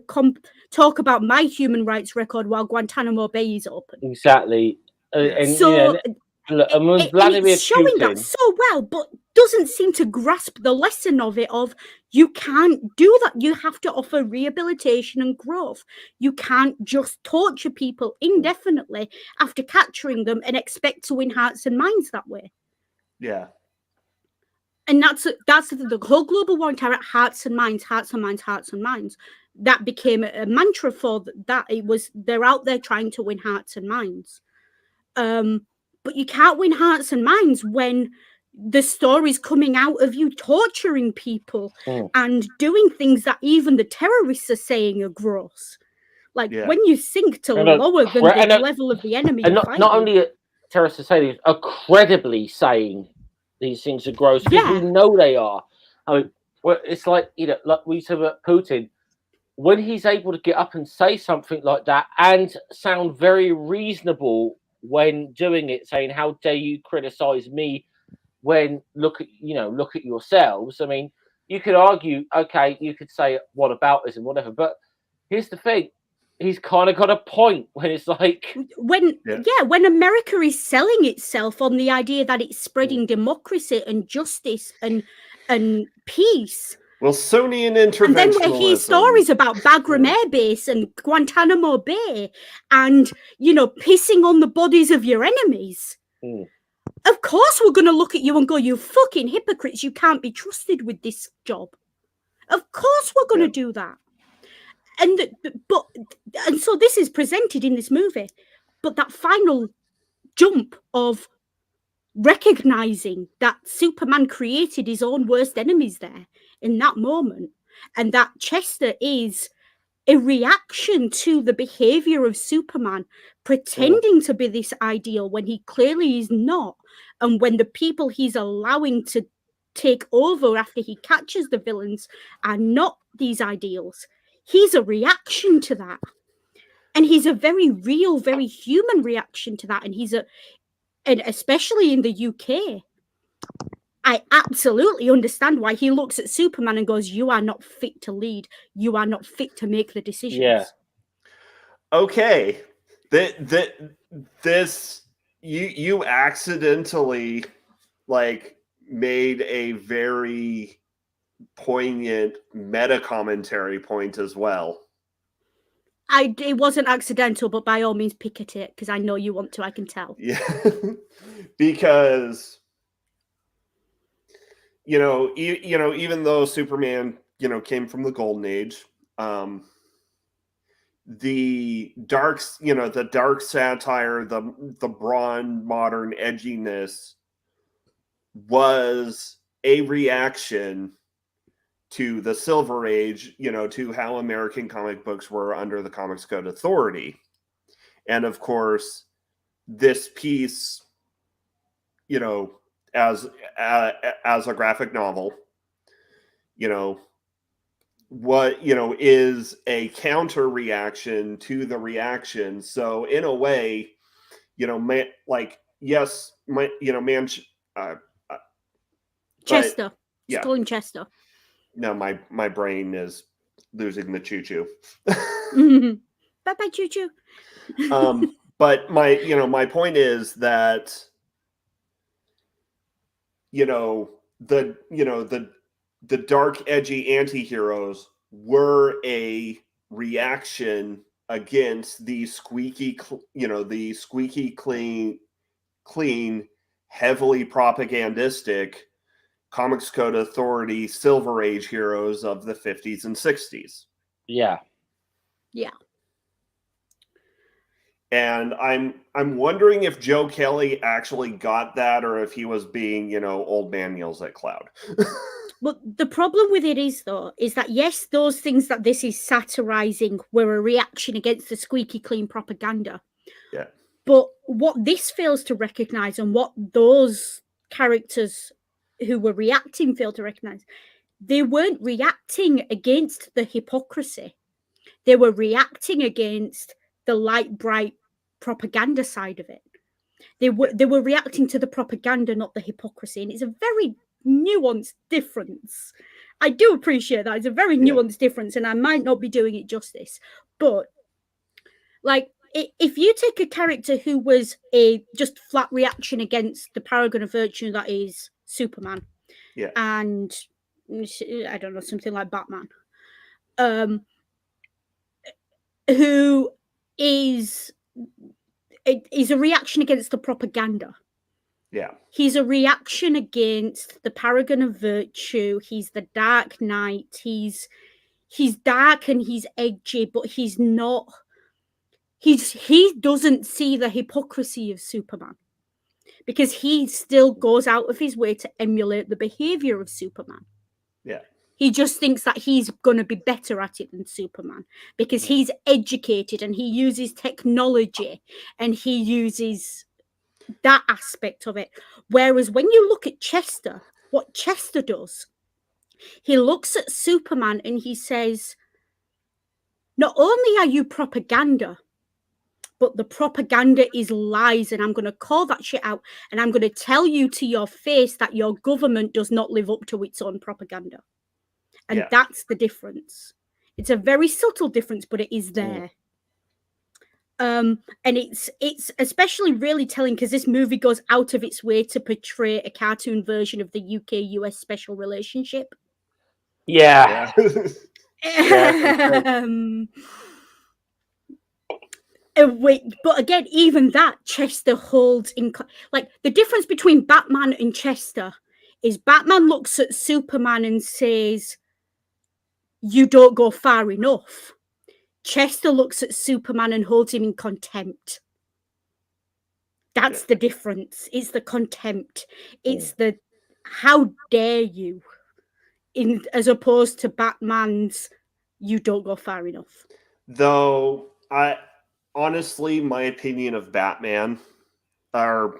talk about my human rights record while Guantanamo Bay is open. Exactly. And so... Vladimir it's showing Putin, that so well, but doesn't seem to grasp the lesson of it of you can't do that. You have to offer rehabilitation and growth. You can't just torture people indefinitely after capturing them and expect to win hearts and minds that way. Yeah. And that's the whole global war on terror, hearts and minds, hearts and minds, hearts and minds. That became a mantra for that. It was, they're out there trying to win hearts and minds. But you can't win hearts and minds when the story's coming out of you torturing people and doing things that even the terrorists are saying are gross. Like, when you sink to lower than the level of the enemy. And not only terrorists are saying, are credibly saying these things are gross, because we know they are. I mean, well, it's like, like we said about Putin, when he's able to get up and say something like that and sound very reasonable when doing it, saying, how dare you criticize me when look at yourselves. I mean, you could argue, okay, you could say whataboutism, whatever, but here's the thing, he's kind of got a point when it's like when America is selling itself on the idea that it's spreading democracy and justice and peace. Wilsonian interventionism. And then we hear stories about Bagram Air Base and Guantanamo Bay and, pissing on the bodies of your enemies. Of course we're going to look at you and go, you fucking hypocrites, you can't be trusted with this job. Of course we're going to do that. And so this is presented in this movie. But that final jump of recognizing that Superman created his own worst enemies there in that moment, and that Chester is a reaction to the behavior of Superman pretending to be this ideal when he clearly is not, and when the people he's allowing to take over after he catches the villains are not these ideals. He's a reaction to that, and he's a very real, very human reaction to that, and especially in the UK, I absolutely understand why he looks at Superman and goes, you are not fit to lead. You are not fit to make the decisions. Yeah. Okay. This you accidentally made a very poignant meta commentary point as well. It wasn't accidental, but by all means pick at it, because I know you want to, I can tell. Yeah. Because even though Superman, came from the Golden Age, the dark satire, the brawn, modern edginess was a reaction to the Silver Age, to how American comic books were under the Comics Code Authority. And of course, this piece, as a graphic novel, what is a counter reaction to the reaction. So in a way, Chester, yeah. Skull and Chester. No, my brain is losing the choo-choo. Bye-bye, choo-choo. But my point is that the dark, edgy anti-heroes were a reaction against the squeaky clean, heavily propagandistic Comics Code Authority Silver Age heroes of the 50s and 60s. Yeah. Yeah. And I'm wondering if Joe Kelly actually got that, or if he was being, old man yells at cloud. But the problem with it is, though, is that yes, those things that this is satirizing were a reaction against the squeaky clean propaganda. Yeah. But what this fails to recognize, and what those characters who were reacting fail to recognize, they weren't reacting against the hypocrisy. They were reacting against the light, bright propaganda side of it. They were reacting to the propaganda, not the hypocrisy. And it's a very nuanced difference. I do appreciate that. It's a very nuanced difference, and I might not be doing it justice. But, like, if you take a character who was a just flat reaction against the paragon of virtue that is Superman, and I don't know, something like Batman, who is a reaction against the propaganda. Yeah. He's a reaction against the paragon of virtue. He's the Dark Knight. He's dark and he's edgy, but he's not. He doesn't see the hypocrisy of Superman, because he still goes out of his way to emulate the behavior of Superman. Yeah. He just thinks that he's going to be better at it than Superman, because he's educated and he uses technology and he uses that aspect of it. Whereas when you look at Chester, what Chester does, he looks at Superman and he says, not only are you propaganda, but the propaganda is lies, and I'm going to call that shit out, and I'm going to tell you to your face that your government does not live up to its own propaganda. And that's the difference. It's a very subtle difference, but it is there. And it's especially really telling because this movie goes out of its way to portray a cartoon version of the UK-US special relationship. Yeah. But again, even that Chester holds in, like, the difference between Batman and Chester is Batman looks at Superman and says, "You don't go far enough." Chester looks at Superman and holds him in contempt. That's the difference. It's the contempt. It's the how dare you, as opposed to Batman's "you don't go far enough." Though honestly, my opinion of Batman, or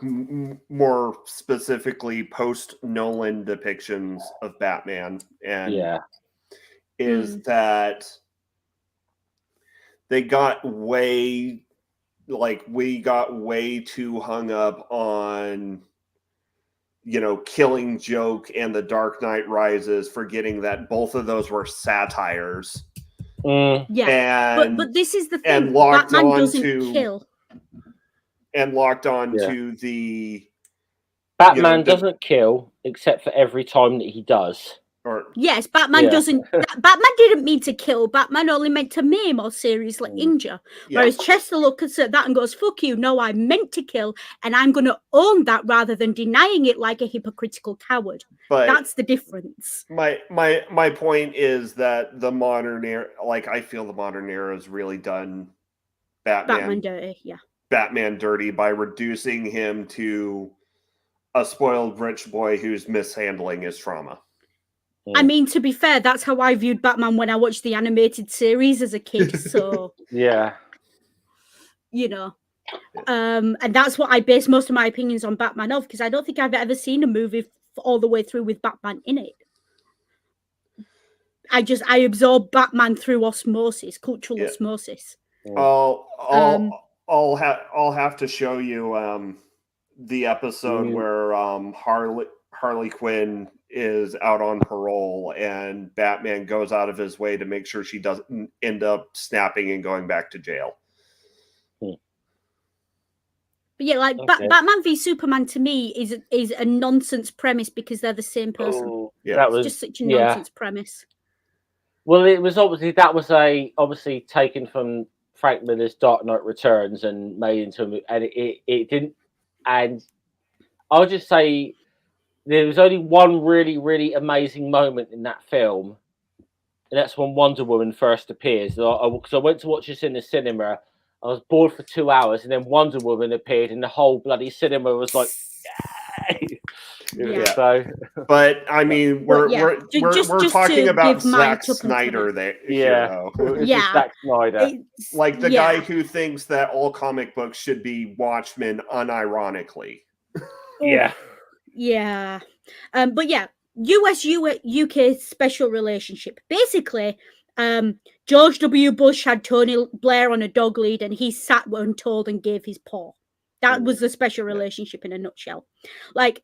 more specifically post-Nolan depictions of Batman, and is that we got way too hung up on Killing Joke and The Dark Knight Rises, forgetting that both of those were satires. But this is the thing. And locked Batman on doesn't to kill. And locked on to the Batman doesn't kill except for every time that he does. Yes, Batman doesn't. Batman didn't mean to kill. Batman only meant to maim or seriously injure. Whereas Chester looks at that and goes, "Fuck you! No, I meant to kill, and I'm going to own that rather than denying it like a hypocritical coward." But that's the difference. My point is that the modern era, I feel the modern era has really done Batman dirty. Yeah, Batman dirty by reducing him to a spoiled rich boy who's mishandling his trauma. I mean, to be fair, that's how I viewed Batman when I watched the animated series as a kid. So and that's what I base most of my opinions on Batman of, because I don't think I've ever seen a movie all the way through with Batman in it. I absorb Batman through osmosis, cultural osmosis. I'll have to show you the episode where Harley Quinn is out on parole, and Batman goes out of his way to make sure she doesn't end up snapping and going back to jail. But yeah, like Batman v Superman to me is a nonsense premise because they're the same person. Oh, Yeah. that It's was just such a nonsense premise. Well, it was obviously obviously taken from Frank Miller's Dark Knight Returns and made into a movie, and it didn't. And I'll just say there was only one really, really amazing moment in that film, and that's when Wonder Woman first appears. Because I went to watch this in the cinema, I was bored for 2 hours, and then Wonder Woman appeared, and the whole bloody cinema was like, yay! Yeah. So, but I mean, we're talking about Zack tuppence Snyder there. yeah, it's just Yeah. Zack Snyder. Like the guy who thinks that all comic books should be Watchmen unironically. Yeah. Yeah. But yeah, US UK special relationship. Basically, George W. Bush had Tony Blair on a dog lead, and he sat untold and gave his paw. That was the special relationship in a nutshell. Like,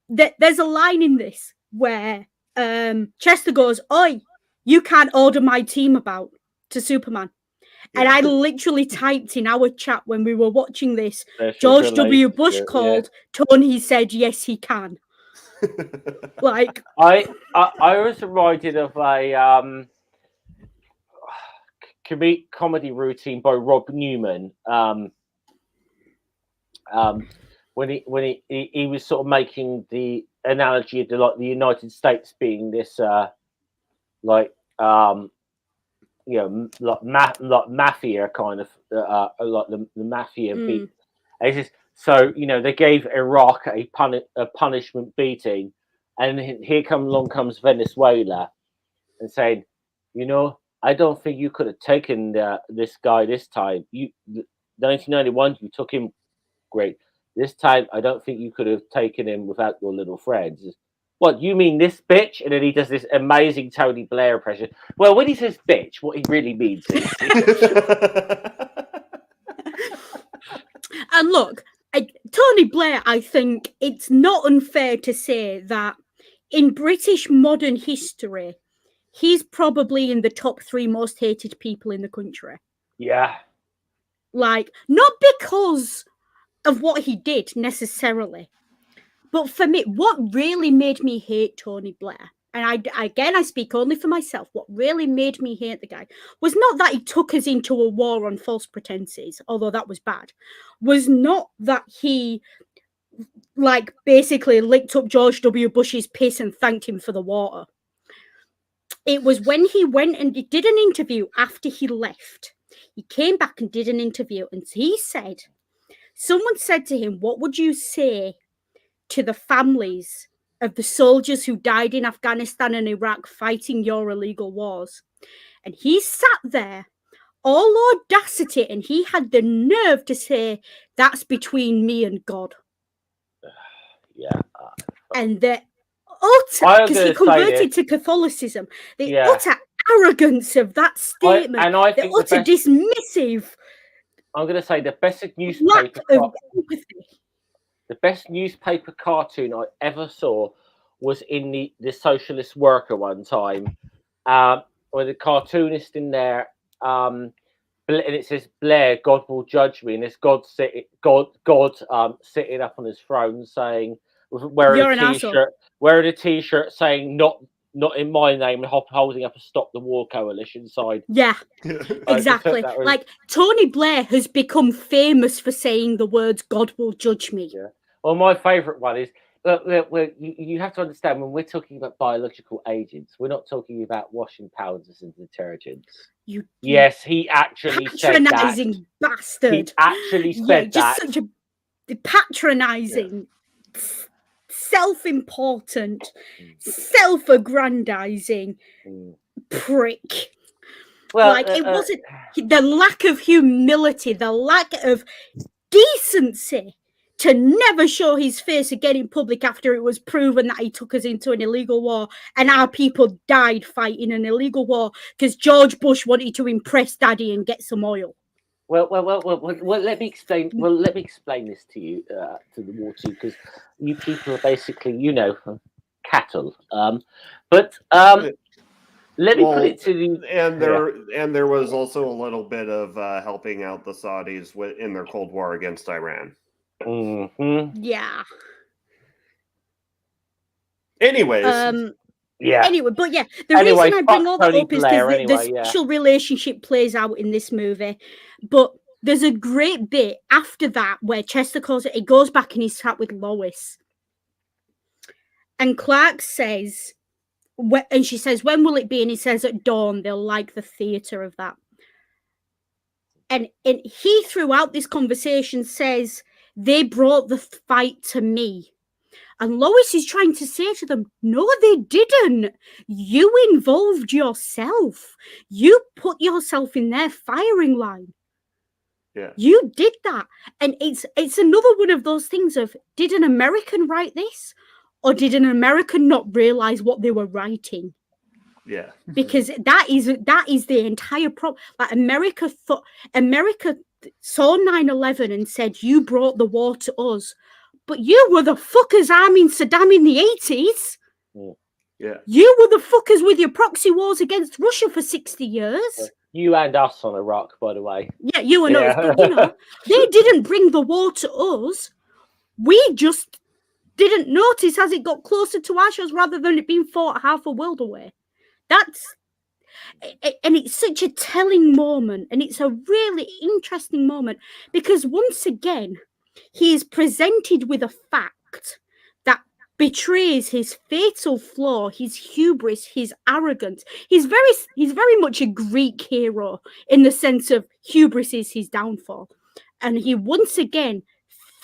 there's a line in this where Chester goes, "Oi, you can't order my team about," to Superman. And I literally typed in our chat when we were watching this, George W. Bush called, Tony said, yes, he can. Like, I was reminded of a comedy routine by Rob Newman. When he was sort of making the analogy of the United States being this like mafia kind of like the mafia beat. And he says, so they gave Iraq a punishment beating, and here comes Venezuela and saying, I don't think you could have taken this guy this time. 1991, you took him great. This time, I don't think you could have taken him without your little friends. What, you mean this bitch? And then he does this amazing Tony Blair impression. Well, when he says bitch, what he really means is... And look, Tony Blair, I think it's not unfair to say that in British modern history, he's probably in the top 3 most hated people in the country. Yeah. Like, not because of what he did necessarily, but for me, what really made me hate Tony Blair, and I speak only for myself, what really made me hate the guy was not that he took us into a war on false pretenses, although that was bad, was not that he like basically licked up George W. Bush's piss and thanked him for the water. It was when he went and he did an interview after he left. He came back and did an interview, and he said, someone said to him, what would you say to the families of the soldiers who died in Afghanistan and Iraq fighting your illegal wars? And he sat there, all audacity, and he had the nerve to say, that's between me and God. Yeah. And the utter, because he converted to Catholicism, the utter arrogance of that statement, the utter dismissive. I'm going to say the best newspaper. The best newspaper cartoon I ever saw was in the Socialist Worker one time, where the cartoonist in there, and it says Blair, God will judge me, and it's God sitting up on his throne saying, wearing a t-shirt saying not in my name, and holding up a Stop the War Coalition sign. Yeah, exactly. Like Tony Blair has become famous for saying the words "God will judge me." Yeah. Well, my favourite one is you have to understand when we're talking about biological agents, we're not talking about washing powders and detergents. Yes, he actually said that. Patronising bastard. He actually said that. Just such a patronising. Yeah. Self-important, self-aggrandizing prick. Well, like it wasn't the lack of humility, the lack of decency to never show his face again in public after it was proven that he took us into an illegal war and our people died fighting an illegal war because George Bush wanted to impress Daddy and get some oil. Well, let me explain. Well, let me explain this to you, to the war too, because you people are basically, cattle. But let me put it to the and there was also a little bit of helping out the Saudis in their Cold War against Iran. Yeah. Anyways, yeah. Anyway, but yeah, the reason I bring all that Tony up is Blair, because the special relationship plays out in this movie. But there's a great bit after that where Chester calls it. He goes back and he's sat with Lois, and Clark says, and she says, "When will it be?" And he says, "At dawn. They'll like the theatre of that." And he, throughout this conversation, says, "They brought the fight to me." And Lois is trying to say to them, no, they didn't. You involved yourself. You put yourself in their firing line. Yeah. You did that. And it's another one of those things of, did an American write this? Or did an American not realize what they were writing? Yeah. Because that is the entire problem. Like America saw 9/11 and said, you brought the war to us. But you were the fuckers arming Saddam in the 80s. Yeah. You were the fuckers with your proxy wars against Russia for 60 years. You and us on Iraq, by the way. Yeah, you and us. But, they didn't bring the war to us. We just didn't notice as it got closer to our shores rather than it being fought half a world away. And it's such a telling moment. And it's a really interesting moment because once again, he is presented with a fact that betrays his fatal flaw, his hubris, his arrogance. He's very much a Greek hero in the sense of hubris is his downfall. And he once again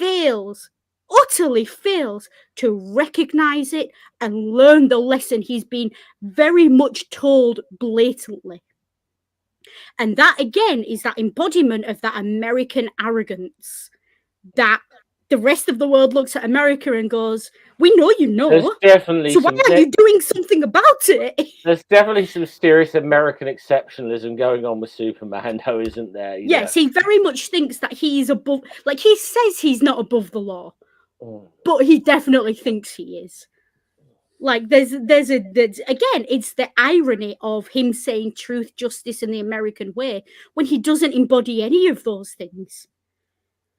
utterly fails to recognize it and learn the lesson he's been very much told blatantly. And that again is that embodiment of that American arrogance that the rest of the world looks at America and goes, we know you know. There's definitely so why aren't you doing something about it? There's definitely some serious American exceptionalism going on with Superman, though, isn't there? Yes, he very much thinks that he is above, like he says he's not above the law, but he definitely thinks he is. Like there's again, it's the irony of him saying truth, justice, and the American way when he doesn't embody any of those things.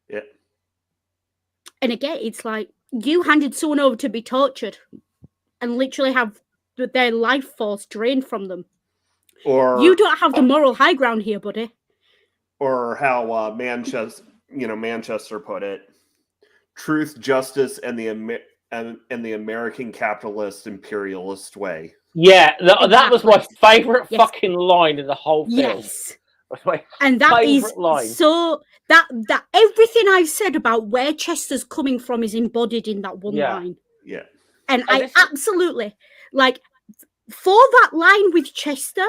Yeah. And again, it's like you handed someone over to be tortured and literally have their life force drained from them. Or you don't have the moral high ground here, buddy. Or how Manchester put it: truth, justice, and the American capitalist imperialist way. Yeah, that was my favorite fucking line in the whole film. Yes. And that is line. So that everything I've said about where Chester's coming from is embodied in that one line. Yeah. And I absolutely like for that line with Chester,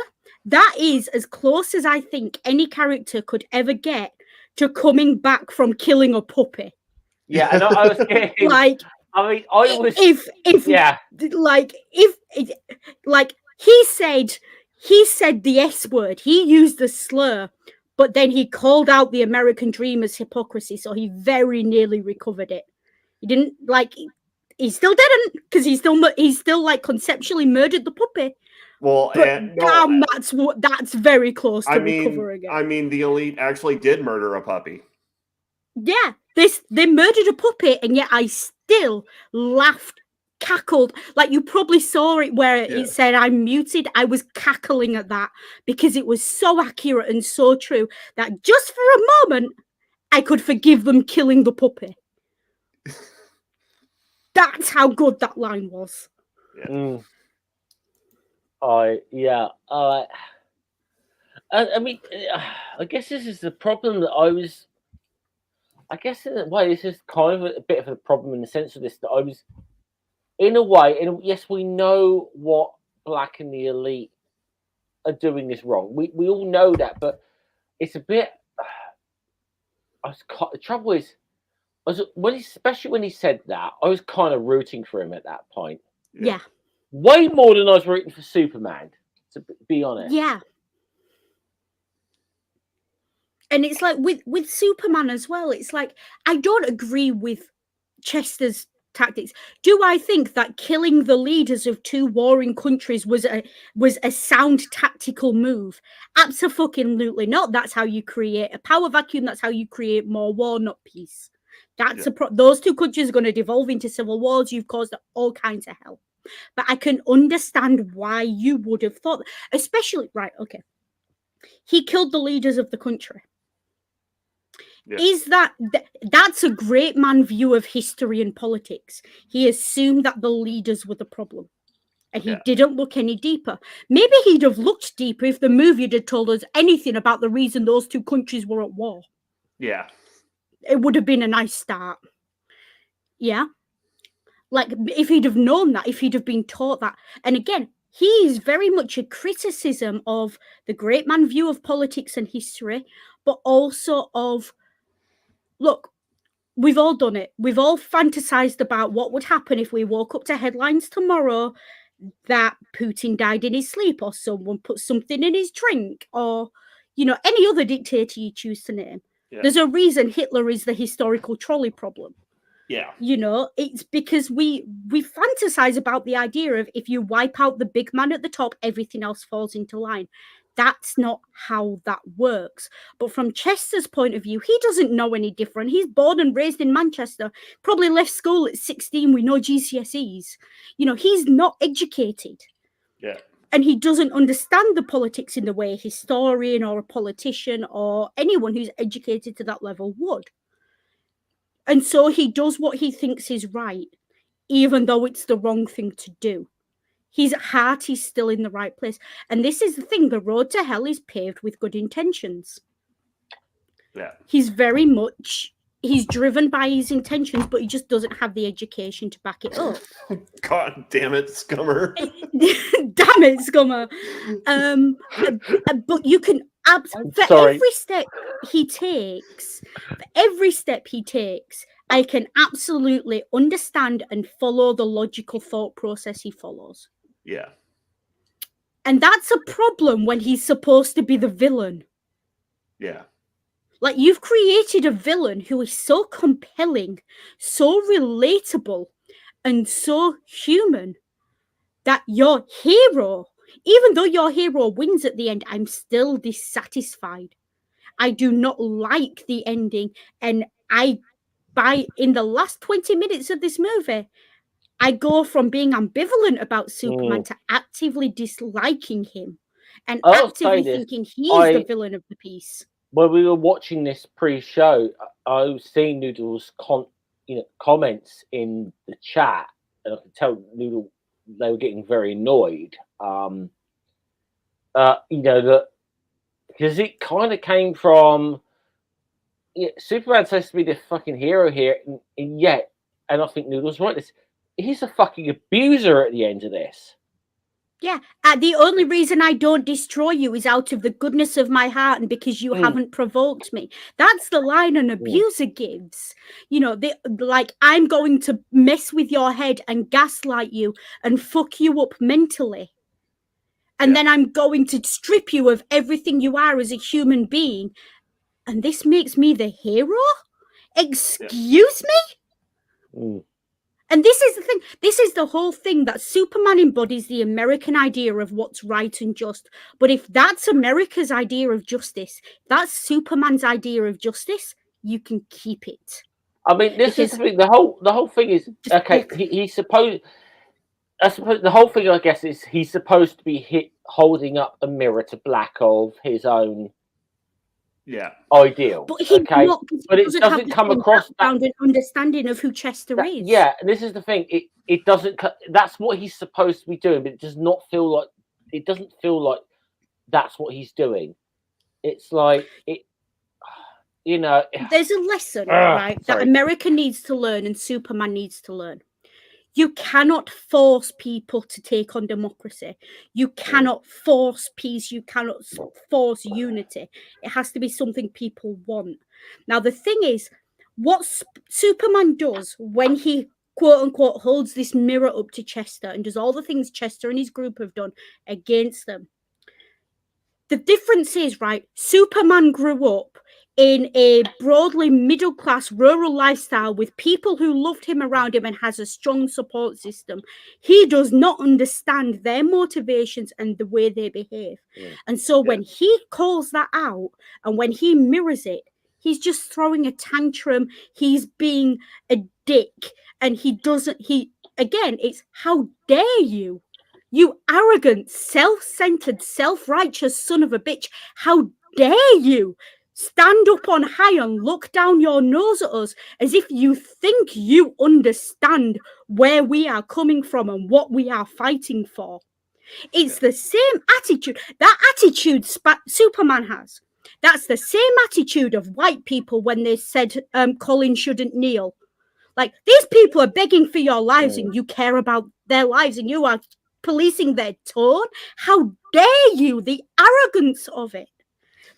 that is as close as I think any character could ever get to coming back from killing a puppy. Yeah, and I was getting, like I mean, I was he said the S word, he used the slur, but then he called out the American dreamer's hypocrisy, so he very nearly recovered it. He didn't he still didn't, because he's still like conceptually murdered the puppy. Well, but that's very close to recovering it. I mean, the elite actually did murder a puppy. Yeah, they murdered a puppy, and yet I still laughed, cackled. Like you probably saw it where it said I'm muted. I was cackling at that because it was so accurate and so true that just for a moment I could forgive them killing the puppy. That's how good that line was. Yeah. I mean, I guess this is the problem that I guess in a way this is kind of a bit of a problem in the sense of this, that I was, in a way, and yes, we know what Black and the elite are doing is wrong. We all know that, but it's a bit. The trouble is, especially when he said that, I was kind of rooting for him at that point. Yeah. Way more than I was rooting for Superman, to be honest. Yeah. And it's like with Superman as well, it's like I don't agree with Chester's tactics. Do I think that killing the leaders of two warring countries was a sound tactical move? Absolutely not. That's how you create a power vacuum. That's how you create more war, not peace. That's those two countries are going to devolve into civil wars. You've caused all kinds of hell. But I can understand why you would have thought, especially, right, okay. He killed the leaders of the country. Yeah. Is that's a great man view of history and politics. He assumed that the leaders were the problem. And he didn't look any deeper. Maybe he'd have looked deeper if the movie had told us anything about the reason those two countries were at war. Yeah. It would have been a nice start. Yeah. Like, if he'd have known that, if he'd have been taught that. And again, he is very much a criticism of the great man view of politics and history, but also of, look, we've all done it. We've all fantasized about what would happen if we woke up to headlines tomorrow that Putin died in his sleep, or someone put something in his drink, or, you know, any other dictator you choose to name. Yeah. There's a reason Hitler is the historical trolley problem. Yeah. You know, it's because we fantasize about the idea of if you wipe out the big man at the top, everything else falls into line. That's not how that works. But from Chester's point of view, he doesn't know any different. He's born and raised in Manchester, probably left school at 16 with no GCSEs. You know, he's not educated. Yeah. And he doesn't understand the politics in the way a historian or a politician or anyone who's educated to that level would. And so he does what he thinks is right, even though it's the wrong thing to do. His heart is still in the right place. And this is the thing, the road to hell is paved with good intentions. Yeah. He's driven by his intentions, but he just doesn't have the education to back it up. God damn it, Scummer. Damn it, Scummer. But you can every step he takes, I can absolutely understand and follow the logical thought process he follows. Yeah. And that's a problem when he's supposed to be the villain. Yeah. Like, you've created a villain who is so compelling, so relatable, and so human that your hero, even though your hero wins at the end, I'm still dissatisfied. I do not like the ending. And in the last 20 minutes of this movie, I go from being ambivalent about Superman to actively disliking him and actively thinking he's the villain of the piece. When we were watching this pre-show, I was seeing Noodle's comments in the chat, and I could tell Noodle they were getting very annoyed. That because it kind of came from Superman's supposed to be the fucking hero here, and yet, and I think Noodle's right. He's a fucking abuser at the end of this. Yeah, the only reason I don't destroy you is out of the goodness of my heart and because you haven't provoked me. That's the line an abuser gives. You know, I'm going to mess with your head and gaslight you and fuck you up mentally. And then I'm going to strip you of everything you are as a human being. And this makes me the hero? Excuse me? And this is the thing. This is the whole thing, that Superman embodies the American idea of what's right and just. But if that's America's idea of justice, that's Superman's idea of justice, you can keep it. I mean, this is the thing. The whole thing is okay. He's supposed. I suppose the whole thing, I guess, is he's supposed to be holding up a mirror to Black of his own. Yeah. Ideal. But he but it doesn't come across that an understanding of who Chester is. Yeah, and this is the thing. It doesn't. That's what he's supposed to be doing, but it does not feel like. It doesn't feel like that's what he's doing. It's like it. There's a lesson, right, that America needs to learn and Superman needs to learn. You cannot force people to take on democracy. You cannot force peace. You cannot force unity. It has to be something people want. Now, the thing is, what Superman does when he, quote unquote, holds this mirror up to Chester and does all the things Chester and his group have done against them. The difference is, right, Superman grew up in a broadly middle-class rural lifestyle with people who loved him around him and has a strong support system. He does not understand their motivations and the way they behave. And so when he calls that out and when he mirrors it, he's just throwing a tantrum. He's being a dick. And again, it's how dare you? You arrogant, self-centered, self-righteous son of a bitch. How dare you stand up on high and look down your nose at us as if you think you understand where we are coming from and what we are fighting for. It's the same attitude. That attitude Superman has. That's the same attitude of white people when they said Colin shouldn't kneel. Like, these people are begging for your lives and you care about their lives and you are policing their tone. How dare you? The arrogance of it.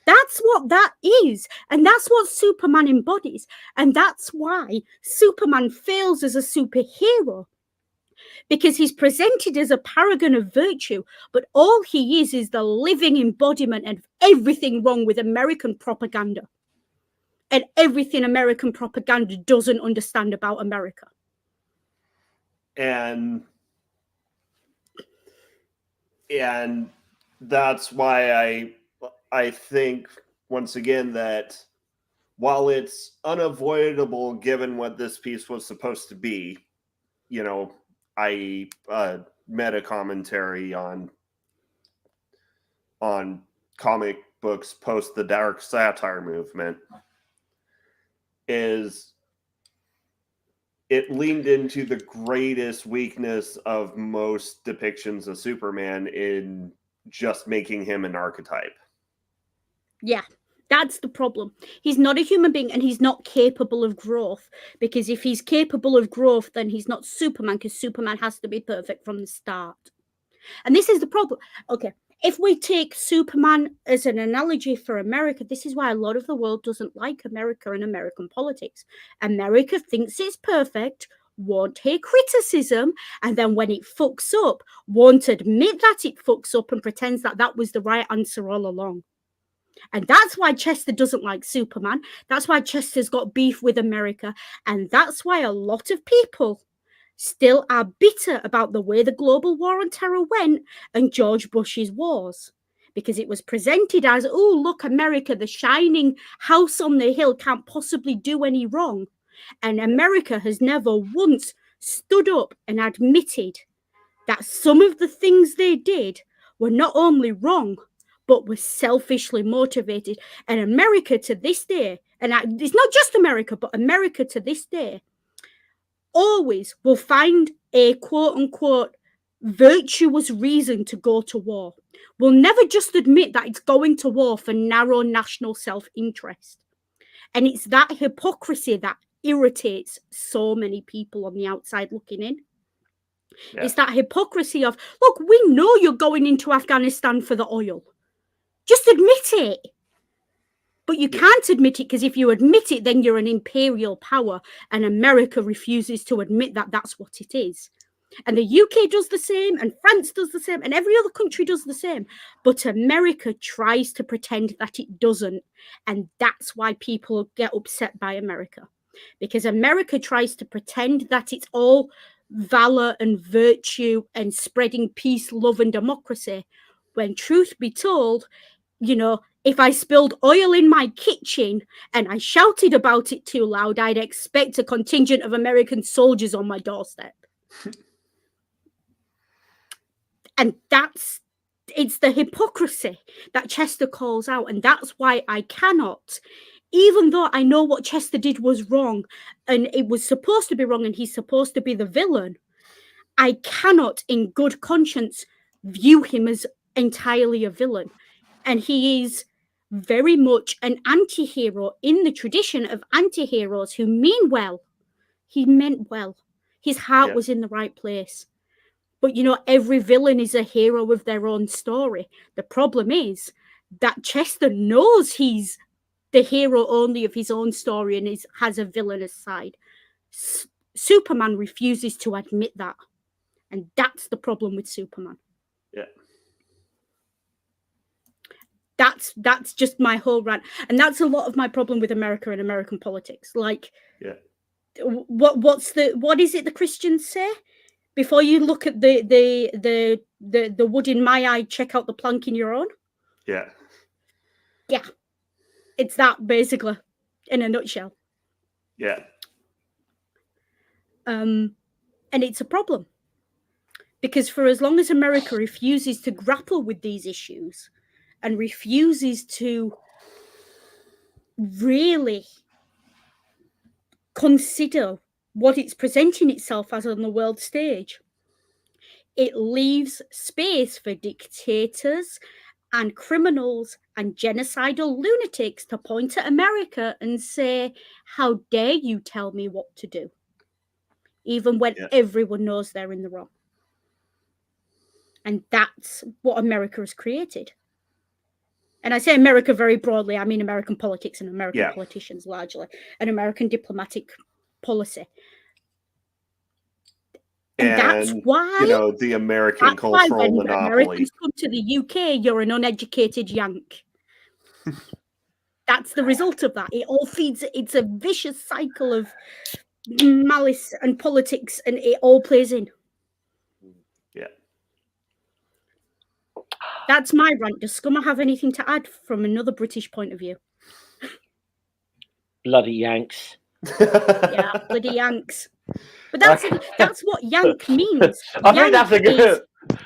That's what that is. And that's what Superman embodies. And that's why Superman fails as a superhero. Because he's presented as a paragon of virtue, but all he is the living embodiment of everything wrong with American propaganda. And everything American propaganda doesn't understand about America. And that's why I think, once again, that while it's unavoidable given what this piece was supposed to be, you know, i.e. meta commentary on comic books post the dark satire movement, is it leaned into the greatest weakness of most depictions of Superman in just making him an archetype. Yeah, that's the problem. He's not a human being and he's not capable of growth, because if he's capable of growth, then he's not Superman, because Superman has to be perfect from the start. And this is the problem. Okay, if we take Superman as an analogy for America, this is why a lot of the world doesn't like America and American politics. America thinks it's perfect, won't hear criticism, and then when it fucks up, won't admit that it fucks up and pretends that that was the right answer all along. And that's why Chester doesn't like Superman. That's why Chester's got beef with America. And that's why a lot of people still are bitter about the way the global war on terror went and George Bush's wars. Because it was presented as, oh, look, America, the shining house on the hill, can't possibly do any wrong. And America has never once stood up and admitted that some of the things they did were not only wrong, but were selfishly motivated. And America to this day, and it's not just America, but America to this day, always will find a quote-unquote virtuous reason to go to war. Will never just admit that it's going to war for narrow national self-interest. And it's that hypocrisy that irritates so many people on the outside looking in. Yeah. It's that hypocrisy of, look, we know you're going into Afghanistan for the oil. Just admit it. But you can't admit it, because if you admit it, then you're an imperial power. And America refuses to admit that that's what it is. And the UK does the same, and France does the same, and every other country does the same. But America tries to pretend that it doesn't. And that's why people get upset by America. Because America tries to pretend that it's all valor and virtue and spreading peace, love, and democracy. When truth be told, you know, if I spilled oil in my kitchen and I shouted about it too loud, I'd expect a contingent of American soldiers on my doorstep. And it's the hypocrisy that Chester calls out. And that's why I cannot, even though I know what Chester did was wrong and it was supposed to be wrong and he's supposed to be the villain, I cannot in good conscience view him as entirely a villain. And he is very much an anti-hero in the tradition of anti-heroes who mean well. He meant well. His heart was in the right place. But, you know, every villain is a hero of their own story. The problem is that Chester knows he's the hero only of his own story and has a villainous side. Superman refuses to admit that. And that's the problem with Superman. Yeah. That's just my whole rant, and that's a lot of my problem with America and American politics. Like, what is it the Christians say? Before you look at the wood in my eye, check out the plank in your own. Yeah. It's that basically, in a nutshell. Yeah. And it's a problem because for as long as America refuses to grapple with these issues and refuses to really consider what it's presenting itself as on the world stage, it leaves space for dictators and criminals and genocidal lunatics to point at America and say, how dare you tell me what to do? Even when everyone knows they're in the wrong. And that's what America has created. And I say America very broadly, I mean American politics and American politicians largely, and American diplomatic policy. And that's why, the American cultural when monopoly. Americans come to the UK, you're an uneducated Yank. That's the result of that. It all feeds, it's a vicious cycle of malice and politics, and it all plays in. Yeah. That's my rant. Does Scummer have anything to add from another British point of view? Bloody Yanks. Yeah, bloody Yanks. But that's what Yank means. I think that's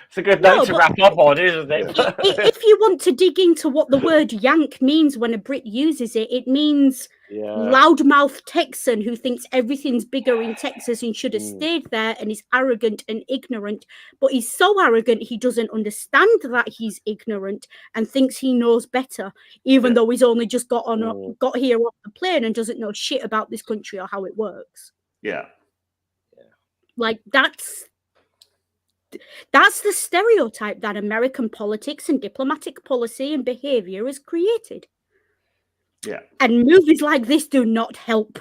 it's a good note to wrap up on, isn't it? If you want to dig into what the word Yank means when a Brit uses it, it means loudmouth Texan who thinks everything's bigger in Texas and should have stayed there and is arrogant and ignorant. But he's so arrogant he doesn't understand that he's ignorant and thinks he knows better, even though he's only just got here off the plane and doesn't know shit about this country or how it works. Yeah. Like that's the stereotype that American politics and diplomatic policy and behavior has created. Yeah. And movies like this do not help.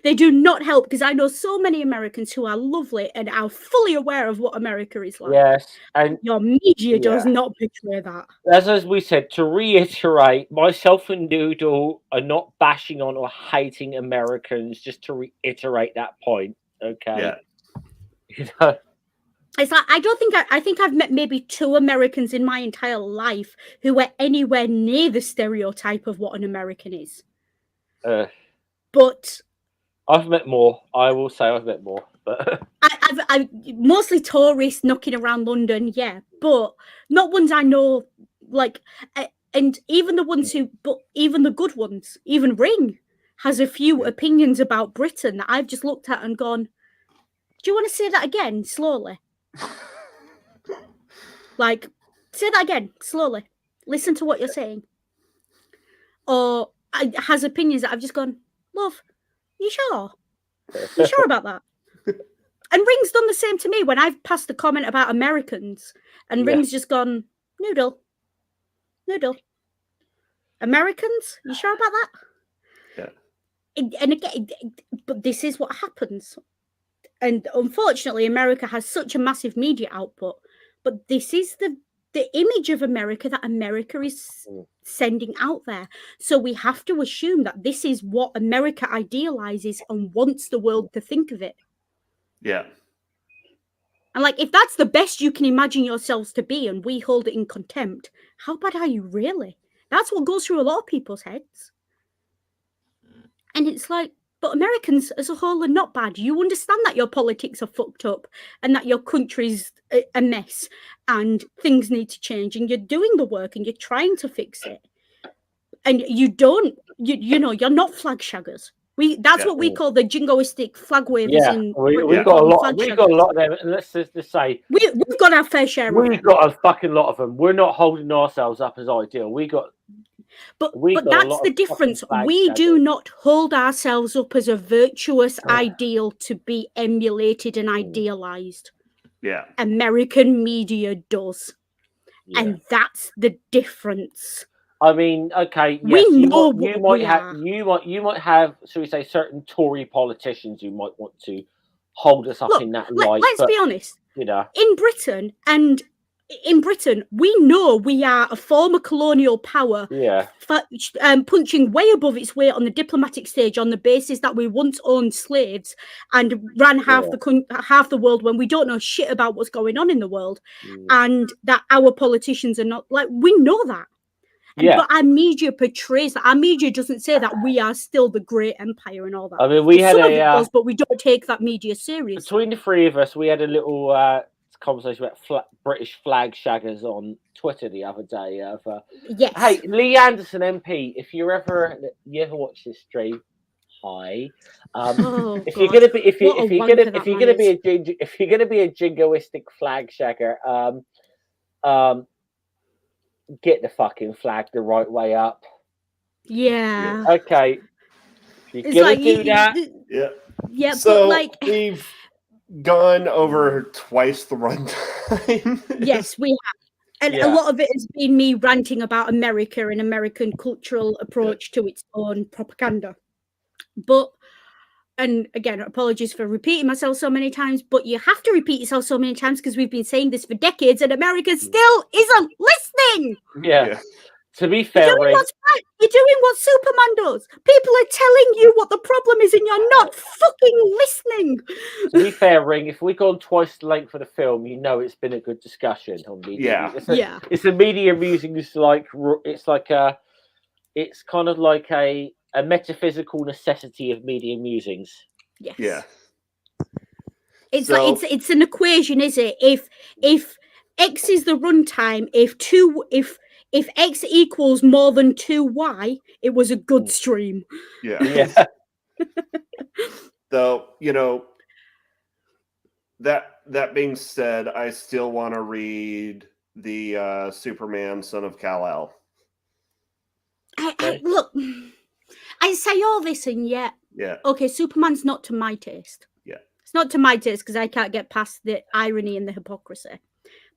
They do not help, because I know so many Americans who are lovely and are fully aware of what America is like. Yes, and your media does not portray that. As we said, to reiterate, myself and Noodle are not bashing on or hating Americans, just to reiterate that point. Okay. Yeah. It's like I think I've met maybe 2 Americans in my entire life who were anywhere near the stereotype of what an American is. But I've met more. I will say I've met more. But I've mostly tourists knocking around London, but not ones I know. Like, and even the ones even the good ones, even Ring has a few opinions about Britain that I've just looked at and gone, do you want to say that again slowly? Like, say that again slowly. Listen to what you're saying. Or has opinions that I've just gone, love, you sure? You sure about that? And Ring's done the same to me when I've passed a comment about Americans, and Ring's just gone, Noodle. Americans? You sure about that? Yeah. And again, but this is what happens. And unfortunately, America has such a massive media output, but this is the image of America that America is sending out there. So we have to assume that this is what America idealizes and wants the world to think of it. Yeah. And like, if that's the best you can imagine yourselves to be and we hold it in contempt, how bad are you really? That's what goes through a lot of people's heads. And it's like, but Americans as a whole are not bad. You understand that your politics are fucked up and that your country's a mess and things need to change, and you're doing the work and you're trying to fix it. And you don't, you're not flag shaggers. That's what we call the jingoistic flag wavers. Yeah, we've got a lot. We've got a lot of them. And let's just say we've got our fair share. We've got a fucking lot of them. We're not holding ourselves up as ideal. But that's the difference. We do not hold ourselves up as a virtuous ideal to be emulated and idealized. Yeah. American media does. Yeah. And that's the difference. I mean, okay, yes, you might have, shall we say, certain Tory politicians who might want to hold us up in that light. Let's be honest. You know, in Britain, and in Britain, we know we are a former colonial power, Yeah. punching way above its weight on the diplomatic stage on the basis that we once owned slaves and ran half the world when we don't know shit about what's going on in the world, and that our politicians are not like, we know that. Yeah. But our media portrays that. Our media doesn't say that we are still the great empire and all that. I mean, we had some of it does, but we don't take that media seriously. Between the three of us, we had a little conversation about British flag shaggers on Twitter the other day. Yes. Hey, Lee Anderson MP, if you ever watch this stream, hi. If you're gonna be a jingoistic flag shagger, get the fucking flag the right way up. Yeah. Okay. If you're gonna do that. Yeah. Yeah. So but we've gone over twice the runtime. Yes, we have. And a lot of it has been me ranting about America and American cultural approach to its own propaganda. But, and again, apologies for repeating myself so many times, but you have to repeat yourself so many times because we've been saying this for decades and America still isn't listening. Yeah. To be fair, you're doing what Superman does. People are telling you what the problem is and you're not fucking listening. To be fair, Ring, if we've gone twice the length for the film, you know it's been a good discussion on media. It's a media musings, it's kind of like a metaphysical necessity of media musings. Yes. Yeah. It's like it's an equation, is it? If X is the runtime, if X equals more than 2Y, it was a good stream. Yeah. So, that being said, I still want to read the Superman Son of Kal-El. Look, I say all this and yet, okay, Superman's not to my taste. Yeah. It's not to my taste because I can't get past the irony and the hypocrisy.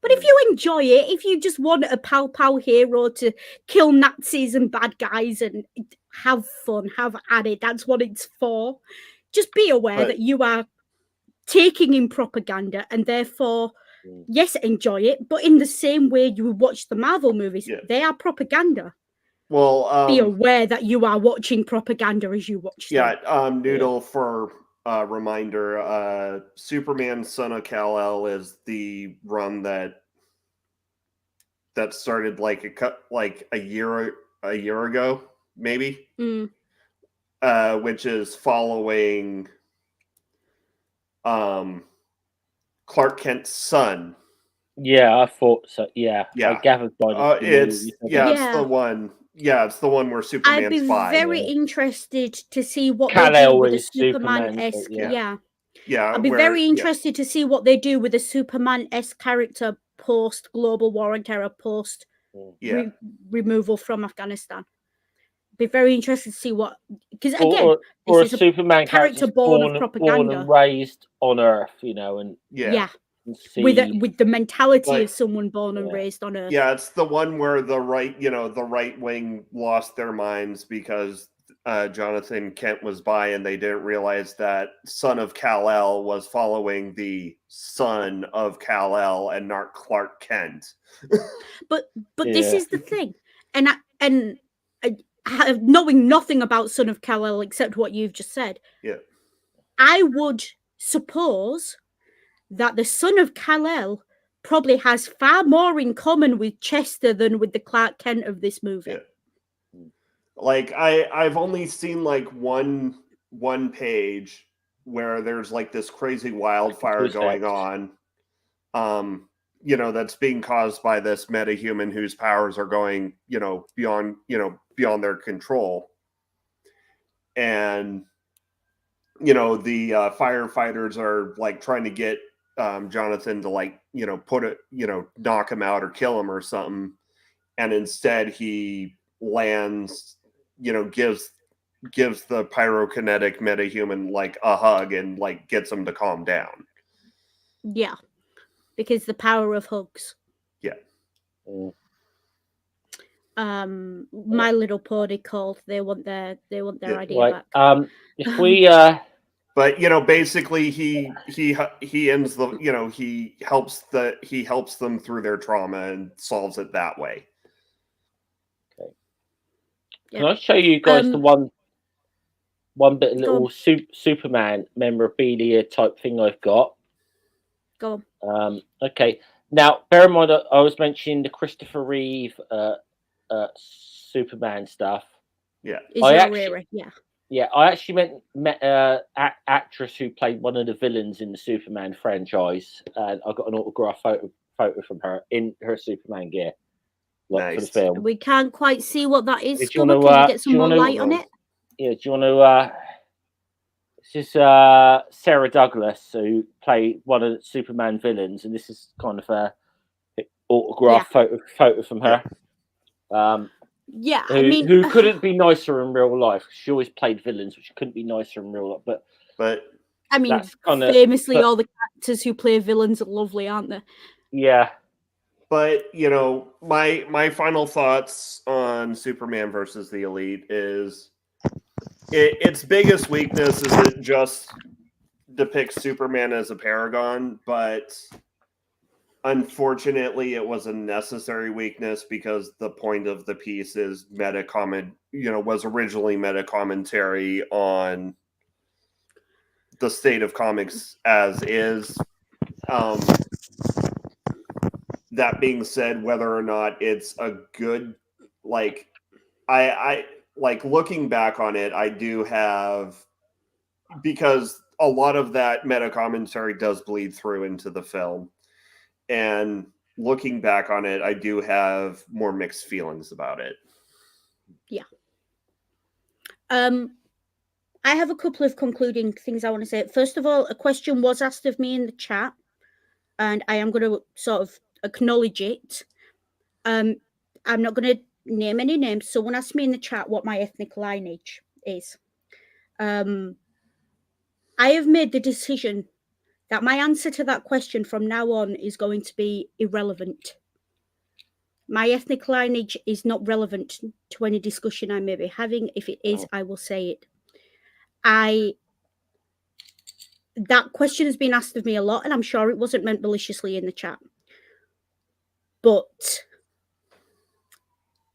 But if you enjoy it, if you just want a pow hero to kill Nazis and bad guys and have fun, have at it, that's what it's for. Just be aware that you are taking in propaganda and therefore, yes, enjoy it. But in the same way you watch the Marvel movies, they are propaganda. Well, be aware that you are watching propaganda as you watch them. Noodle, for reminder, Superman Son of Kal-El is the run that started like a year ago, maybe, which is following Clark Kent's son. Yeah, I thought so. Yeah. I gathered by it's the one. Yeah, it's the one where Superman's I'd be very interested to see what Kal-El they do with a Superman-esque. I'd be very interested to see what they do with a Superman-esque character post Global War on Terror, post removal from Afghanistan. Be very interested to see what, because again, or this a is Superman character born of propaganda, born and raised on Earth, and with the mentality of someone born and raised on Earth. Yeah, it's the one where the right wing lost their minds because Jonathan Kent was by, and they didn't realize that Son of Kal-El was following the son of Kal-El and not Clark Kent. But this is the thing, and knowing nothing about Son of Kal-El except what you've just said, I would suppose that the Son of Kal-El probably has far more in common with Chester than with the Clark Kent of this movie. Like I've only seen like one page where there's like this crazy wildfire going on, that's being caused by this metahuman whose powers are going, beyond their control. And, the firefighters are like trying to get Jonathan to like, put it, knock him out or kill him or something. And instead he lands, gives the pyrokinetic metahuman like a hug and like gets him to calm down. Yeah. Because the power of hugs. Yeah. My Little Pony called. They want their idea back. If we But basically he ends the he helps them through their trauma and solves it that way. Can I show you guys the one bit of little Superman memorabilia type thing I've got? Go on. Okay. Now, bear in mind that I was mentioning the Christopher Reeve Superman stuff. Yeah. Yeah, I actually met actress who played one of the villains in the Superman franchise, and I got an autograph photo from her in her Superman gear, for the film. We can't quite see what that is. Can you get some more light on it? Yeah, do you want to? This is Sarah Douglas, who played one of the Superman villains, and this is kind of a autograph photo from her. Who couldn't be nicer in real life? She always played villains, which couldn't be nicer in real life. But I mean, famously, all the actors who play villains are lovely, aren't they? Yeah. But my final thoughts on Superman versus the Elite is its biggest weakness is it just depicts Superman as a paragon, but unfortunately, it was a necessary weakness because the point of the piece is was originally meta commentary on the state of comics as is. That being said, whether or not it's a good, I looking back on it, I do have, because a lot of that meta commentary does bleed through into the film. And looking back on it, I do have more mixed feelings about it. Yeah. I have a couple of concluding things I want to say. First of all, a question was asked of me in the chat, and I am going to sort of acknowledge it. I'm not going to name any names. Someone asked me in the chat what my ethnic lineage is. I have made the decision that my answer to that question from now on is going to be irrelevant. My ethnic lineage is not relevant to any discussion I may be having. If it is, I will say it. That question has been asked of me a lot, and I'm sure it wasn't meant maliciously in the chat. But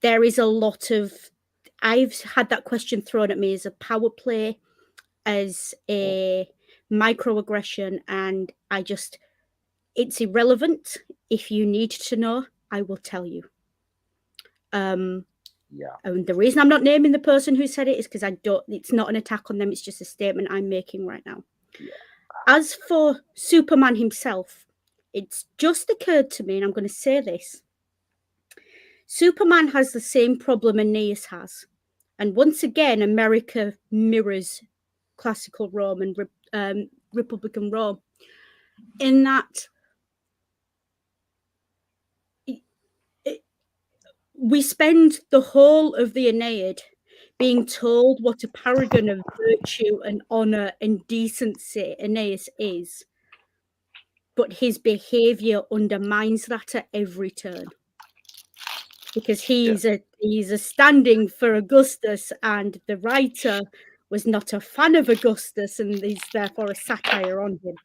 there is a lot of... I've had that question thrown at me as a power play, as a microaggression, and it's irrelevant. If you need to know, I will tell you. And the reason I'm not naming the person who said it is because it's not an attack on them, it's just a statement I'm making right now. As for Superman himself, it's just occurred to me, and I'm going to say this. Superman has the same problem Aeneas has. And once again, America mirrors classical Rome and Republican Rome, in that we spend the whole of the Aeneid being told what a paragon of virtue and honour and decency Aeneas is, but his behaviour undermines that at every turn. Because he's a standing for Augustus, and the writer was not a fan of Augustus, and is therefore a satire on him.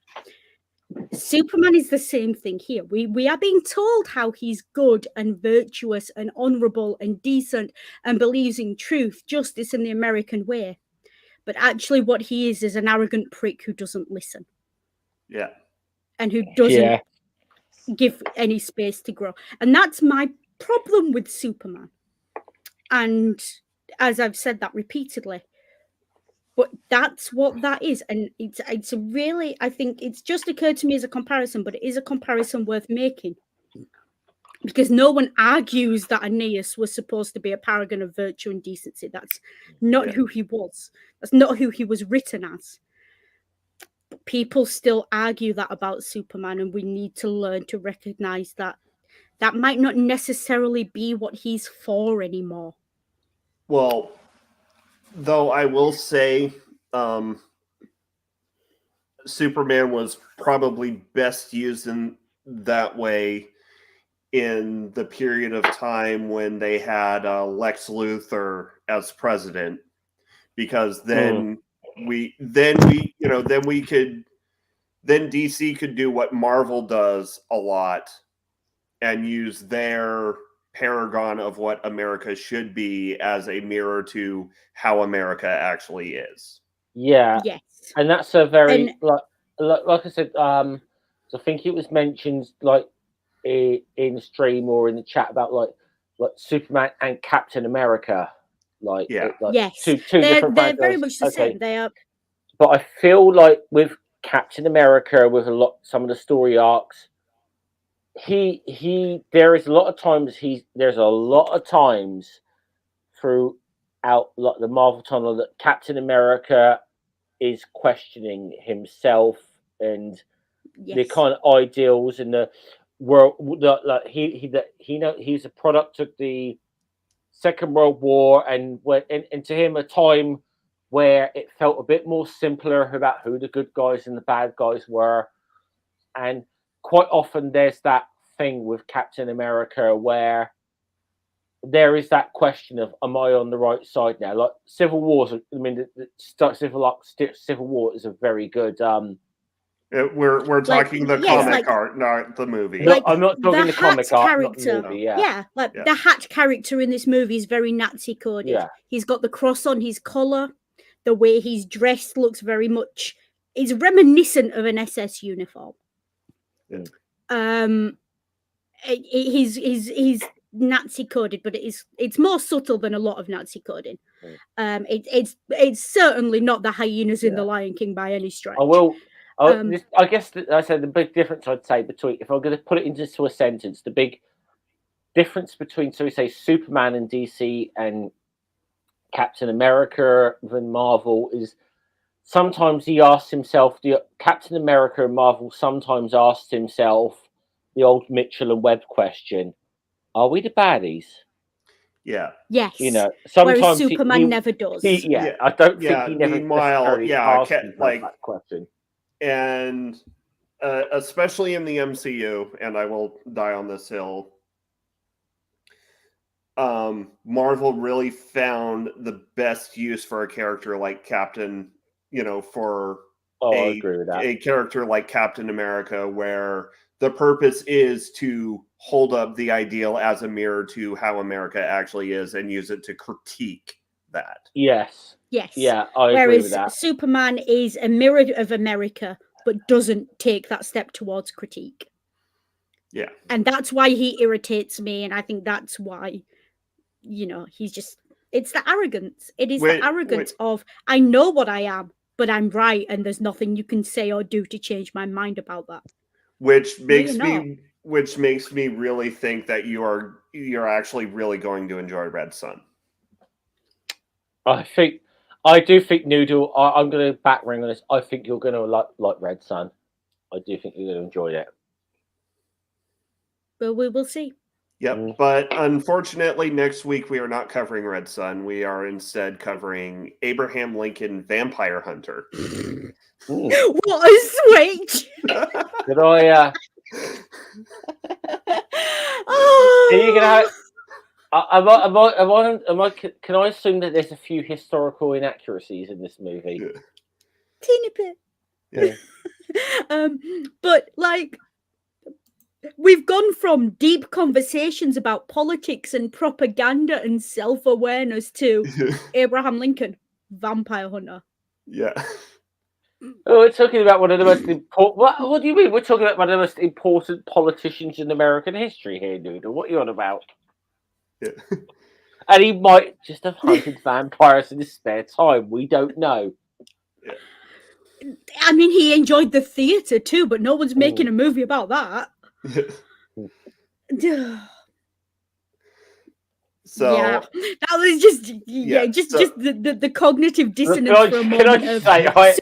Superman is the same thing here. We are being told how he's good and virtuous and honourable and decent and believes in truth, justice, and the American way. But actually what he is an arrogant prick who doesn't listen. Yeah. And who doesn't give any space to grow. And that's my problem with Superman. And as I've said that repeatedly, but that's what that is. And it's a really, I think it's just occurred to me as a comparison, but it is a comparison worth making. Because no one argues that Aeneas was supposed to be a paragon of virtue and decency. That's not who he was. That's not who he was written as. But people still argue that about Superman, and we need to learn to recognize that that might not necessarily be what he's for anymore. Well, though I will say Superman was probably best used in that way in the period of time when they had Lex Luthor as president, because then then DC could do what Marvel does a lot and use their paragon of what America should be as a mirror to how America actually is. Yeah, Yes. and that's a very And like I said. I think it was mentioned like in the stream or in the chat about like Superman and Captain America, like yes, two they're different very franchises. much the Okay, same. They are. but I feel like with Captain America, with some of the story arcs, there's a lot of times throughout like the Marvel tunnel that Captain America is questioning himself and the Yes. kind of ideals and the world. He's a product of the Second World War, and to him a time where it felt a bit more simpler about who the good guys and the bad guys were, and quite often there's that thing with Captain America where there is that question of, am I on the right side now? Like Civil War, I mean, Civil War is a very good. We're talking the comic art, not the movie. No, I'm not talking the comic art, character. not the movie. Yeah, the Hatch character in this movie is very Nazi coded. Yeah. He's got the cross on his collar. The way he's dressed looks very much is reminiscent of an SS uniform. Yeah. He's Nazi coded, but it's more subtle than a lot of Nazi coding. It's certainly not the hyenas in The Lion King by any stretch. I guess I said the big difference I'd say between, if I'm going to put it into a sentence, the big difference between, so we say Superman and DC and Captain America and Marvel is sometimes he asks himself, Captain America and Marvel sometimes asks himself the old Mitchell and Webb question: are we the baddies? Yeah. Yes. Sometimes whereas Superman never does. I don't think he never necessarily asks that question. And especially in the MCU, and I will die on this hill, Marvel really found the best use for a character like Captain, for I agree with that. A character like Captain America, where the purpose is to hold up the ideal as a mirror to how America actually is and use it to critique that. Yes. Yeah, I agree with that. Whereas Superman is a mirror of America, but doesn't take that step towards critique. Yeah. And that's why he irritates me. And I think that's why, he's just, it's the arrogance. It is the arrogance of, I know what I am, but I'm right. And there's nothing you can say or do to change my mind about that. Which makes me really think that you're actually really going to enjoy Red Sun. I do think Noodle. I'm going to back ring on this. I think you're going to like Red Sun. I do think you're going to enjoy it. Well, we will see. Yep, but unfortunately, next week we are not covering Red Sun. We are instead covering Abraham Lincoln Vampire Hunter. What a switch! Did I? Are you gonna have? Can I assume that there's a few historical inaccuracies in this movie? Yeah. Teeny bit. Yeah. But we've gone from deep conversations about politics and propaganda and self-awareness to Abraham Lincoln, vampire hunter. Yeah. Oh, we're talking about one of the most important. What do you mean? We're talking about one of the most important politicians in American history here, Noodle. What are you on about? Yeah. And he might just have hunted vampires in his spare time. We don't know. Yeah. I mean, he enjoyed the theatre too, but no one's making a movie about that. So yeah, that was just the cognitive dissonance for a moment of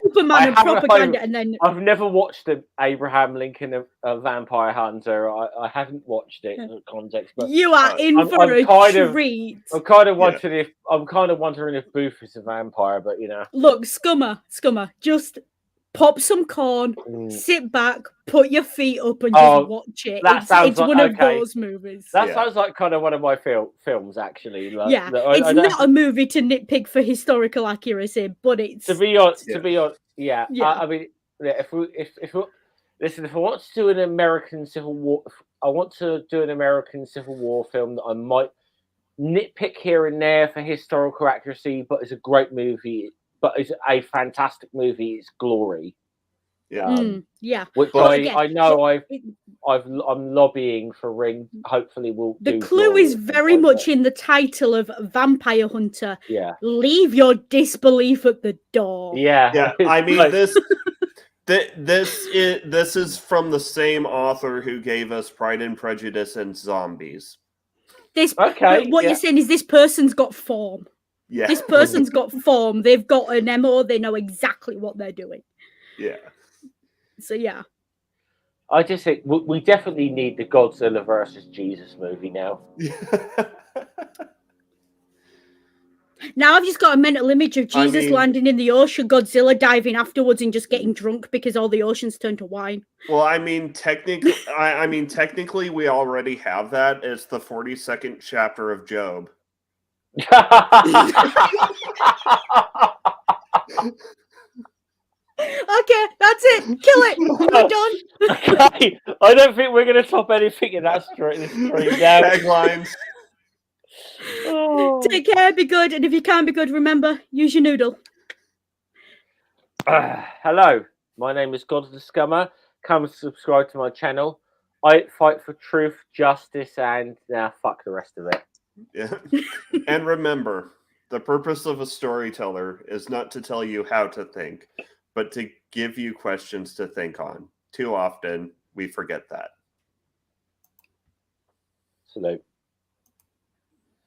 Superman and propaganda, and then I've never watched the Abraham Lincoln a Vampire Hunter. I haven't watched it in context, but you are in for a treat. I'm kind of wondering if Booth is a vampire, but Look, Scummer, just pop some corn, sit back, put your feet up, and Oh, just watch it. that sounds It's like- one of okay. those movies. That Yeah. sounds like kind of one of my films, actually. Like, Yeah, that it's I don't- not a movie to nitpick for historical accuracy, but it's to be honest. Yeah. I mean, yeah, if we listen, if I want to do an American Civil War, I want to do an American Civil War film that I might nitpick here and there for historical accuracy, but it's a great movie. But it's a fantastic movie. It's Glory. Yeah. Yeah. Which But again, I know it- I'm lobbying for Ring. Hopefully, we'll. the do clue Glory is at some very point, much but- in the title of Vampire Hunter. Yeah. Leave your disbelief at the door. Yeah. Yeah, I mean Like, this is from the same author who gave us Pride and Prejudice and Zombies. Okay, What yeah. you're saying is this person's got form. Yeah. This person's got form. They've got an MO. They know exactly what they're doing. Yeah. So yeah. I just think we definitely need the Godzilla versus Jesus movie now. Now I've just got a mental image of Jesus landing in the ocean, Godzilla diving afterwards, and just getting drunk because all the oceans turned to wine. Well, I mean, technically, we already have that. It's the 42nd chapter of Job. Okay, that's it. Kill it. We're done. Okay, I don't think we're going to top anything in that stream now. Taglines. Oh. Take care, be good, and if you can't be good, remember, use your noodle. Hello, my name is God of the Scummer. Come and subscribe to my channel. I fight for truth, justice, and fuck the rest of it. Yeah. And remember, the purpose of a storyteller is not to tell you how to think, but to give you questions to think on. Too often, we forget that. Salute.